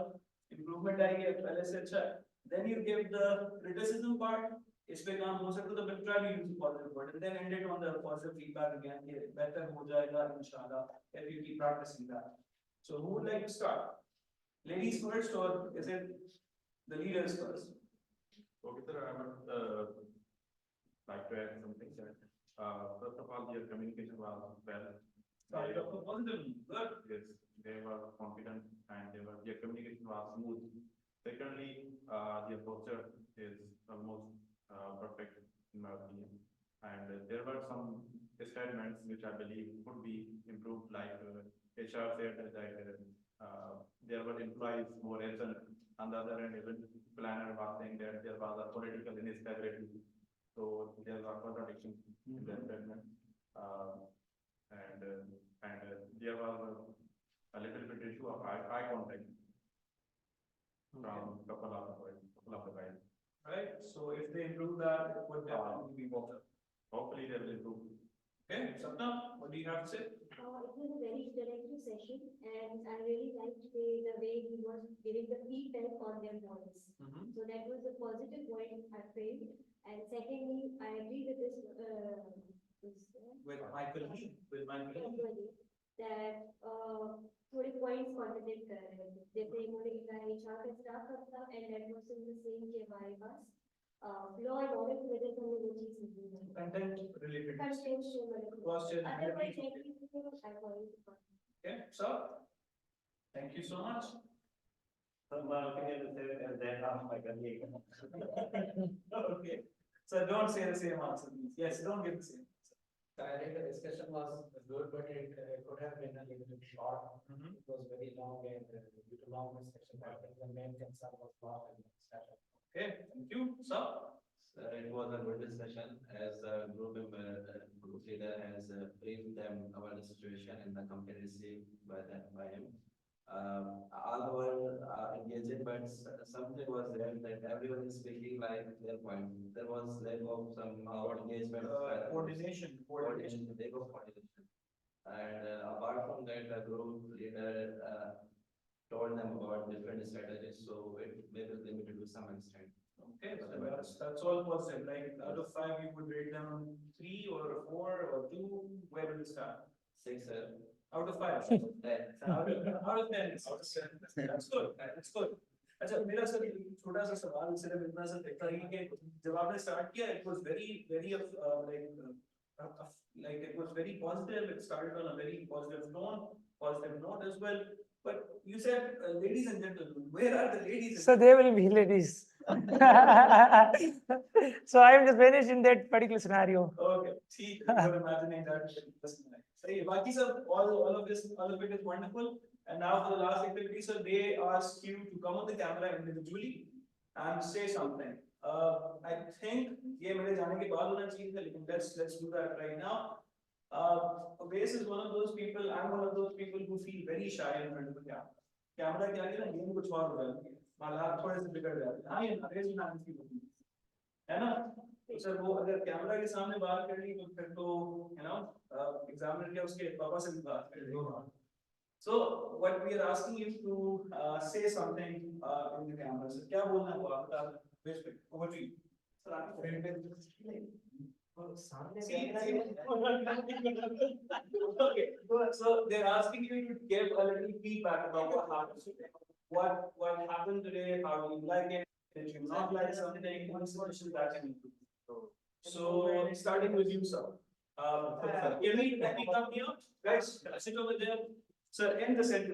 [SPEAKER 1] improvement आएगी अब पहले से अच्छा है. Then you give the criticism part. इस पे काम हो सकता है तो but try to use the positive word and then end it on the positive feedback again. कि better हो जाएगा इंशाल्लाह if you keep practicing that. So who would like to start? Ladies first or is it the leaders first?
[SPEAKER 7] Okay, sir, I would like to add something, sir. First of all, your communication was well.
[SPEAKER 1] Started off with positive. Good.
[SPEAKER 7] Yes, they were confident and their communication was smooth. Secondly, their posture is almost perfect in my opinion. And there were some statements which I believe could be improved, like HR said that there were employees more agent. On the other hand, event planner was saying that there was a political instability. So there was contradiction in that statement. And there was a little bit issue of eye contact from couple of the guys.
[SPEAKER 1] Right. So if they improve that, it would definitely be better.
[SPEAKER 7] Hopefully they will improve.
[SPEAKER 1] Okay, Sapna, what do you have to say?
[SPEAKER 6] It was a very interactive session and I really liked the way he was giving the feedback on their points. So that was a positive point I felt. And secondly, I agree with this,
[SPEAKER 1] With Michael
[SPEAKER 6] that थोड़े points contradict कर रहे हैं. जैसे इन्होंने कहा HR का staff का था and that was in the same कि हमारे पास law and order की वजह से हमने वो चीज नहीं की.
[SPEAKER 1] content related.
[SPEAKER 6] Otherwise, everything I follow.
[SPEAKER 1] Okay, so thank you so much.
[SPEAKER 5] So my opinion is that half my colleague.
[SPEAKER 1] Okay, so don't say the same answer, please. Yes, don't give the same answer.
[SPEAKER 13] I think the discussion was good, but it could have been a little bit short. It was very long and due to long discussion, I think the main concern was long and discussion.
[SPEAKER 1] Okay, thank you. So,
[SPEAKER 10] It was a good discussion as a group member, group leader has briefed them about the situation and the company received by him. All were engaging, but something was there that everyone is speaking like their point. There was lack of some engagement.
[SPEAKER 1] coordination.
[SPEAKER 10] Lack of coordination. And apart from that, the group leader told them about different strategies, so it may be limited to some extent.
[SPEAKER 1] Okay, so that's all positive. Like out of 5, you would rate them 3 or 4 or 2. Where will it start?
[SPEAKER 10] 6, sir.
[SPEAKER 1] Out of 5. Out of 10. Out of 10. That's good. That's good. अच्छा मेरा sir छोटा सा सवाल सिर्फ इतना सा देखता है कि जब आपने स्टार्ट किया it was very like it was very positive. It started on a very positive tone, positive note as well. But you said ladies and gentlemen, where are the ladies?
[SPEAKER 9] So they will be ladies. So I am just vanished in that particular scenario.
[SPEAKER 1] Okay, see, you're imagining that. Say, Baki sir, all of it is wonderful. And now for the last activity, sir, they ask you to come on the camera individually and say something. I think ये मेरे जाने के बाद होना चाहिए था, लेकिन let's do that right now. Base is one of those people. I'm one of those people who feel very shy in front of the camera. Camera के आगे ना गेम कुछ और हो जाती है. हालात थोड़े से बिगड़ जाते हैं. हाँ ये नरेश नाम की होती है ना? तो सर वो अगर कैमरा के सामने बात कर ली तो फिर तो एग्जामिनर क्या उसके पापा से भी बात कर लेगा. So what we are asking you to say something in the camera. So क्या बोलना है वो आप बता दो. Over to you. Okay, so they're asking you to give a little feedback about what happened. What happened today? How do you like it? Did you not like something? What's that can improve? So starting with you, sir. Let me come here, guys. Sit over there, sir. In the center.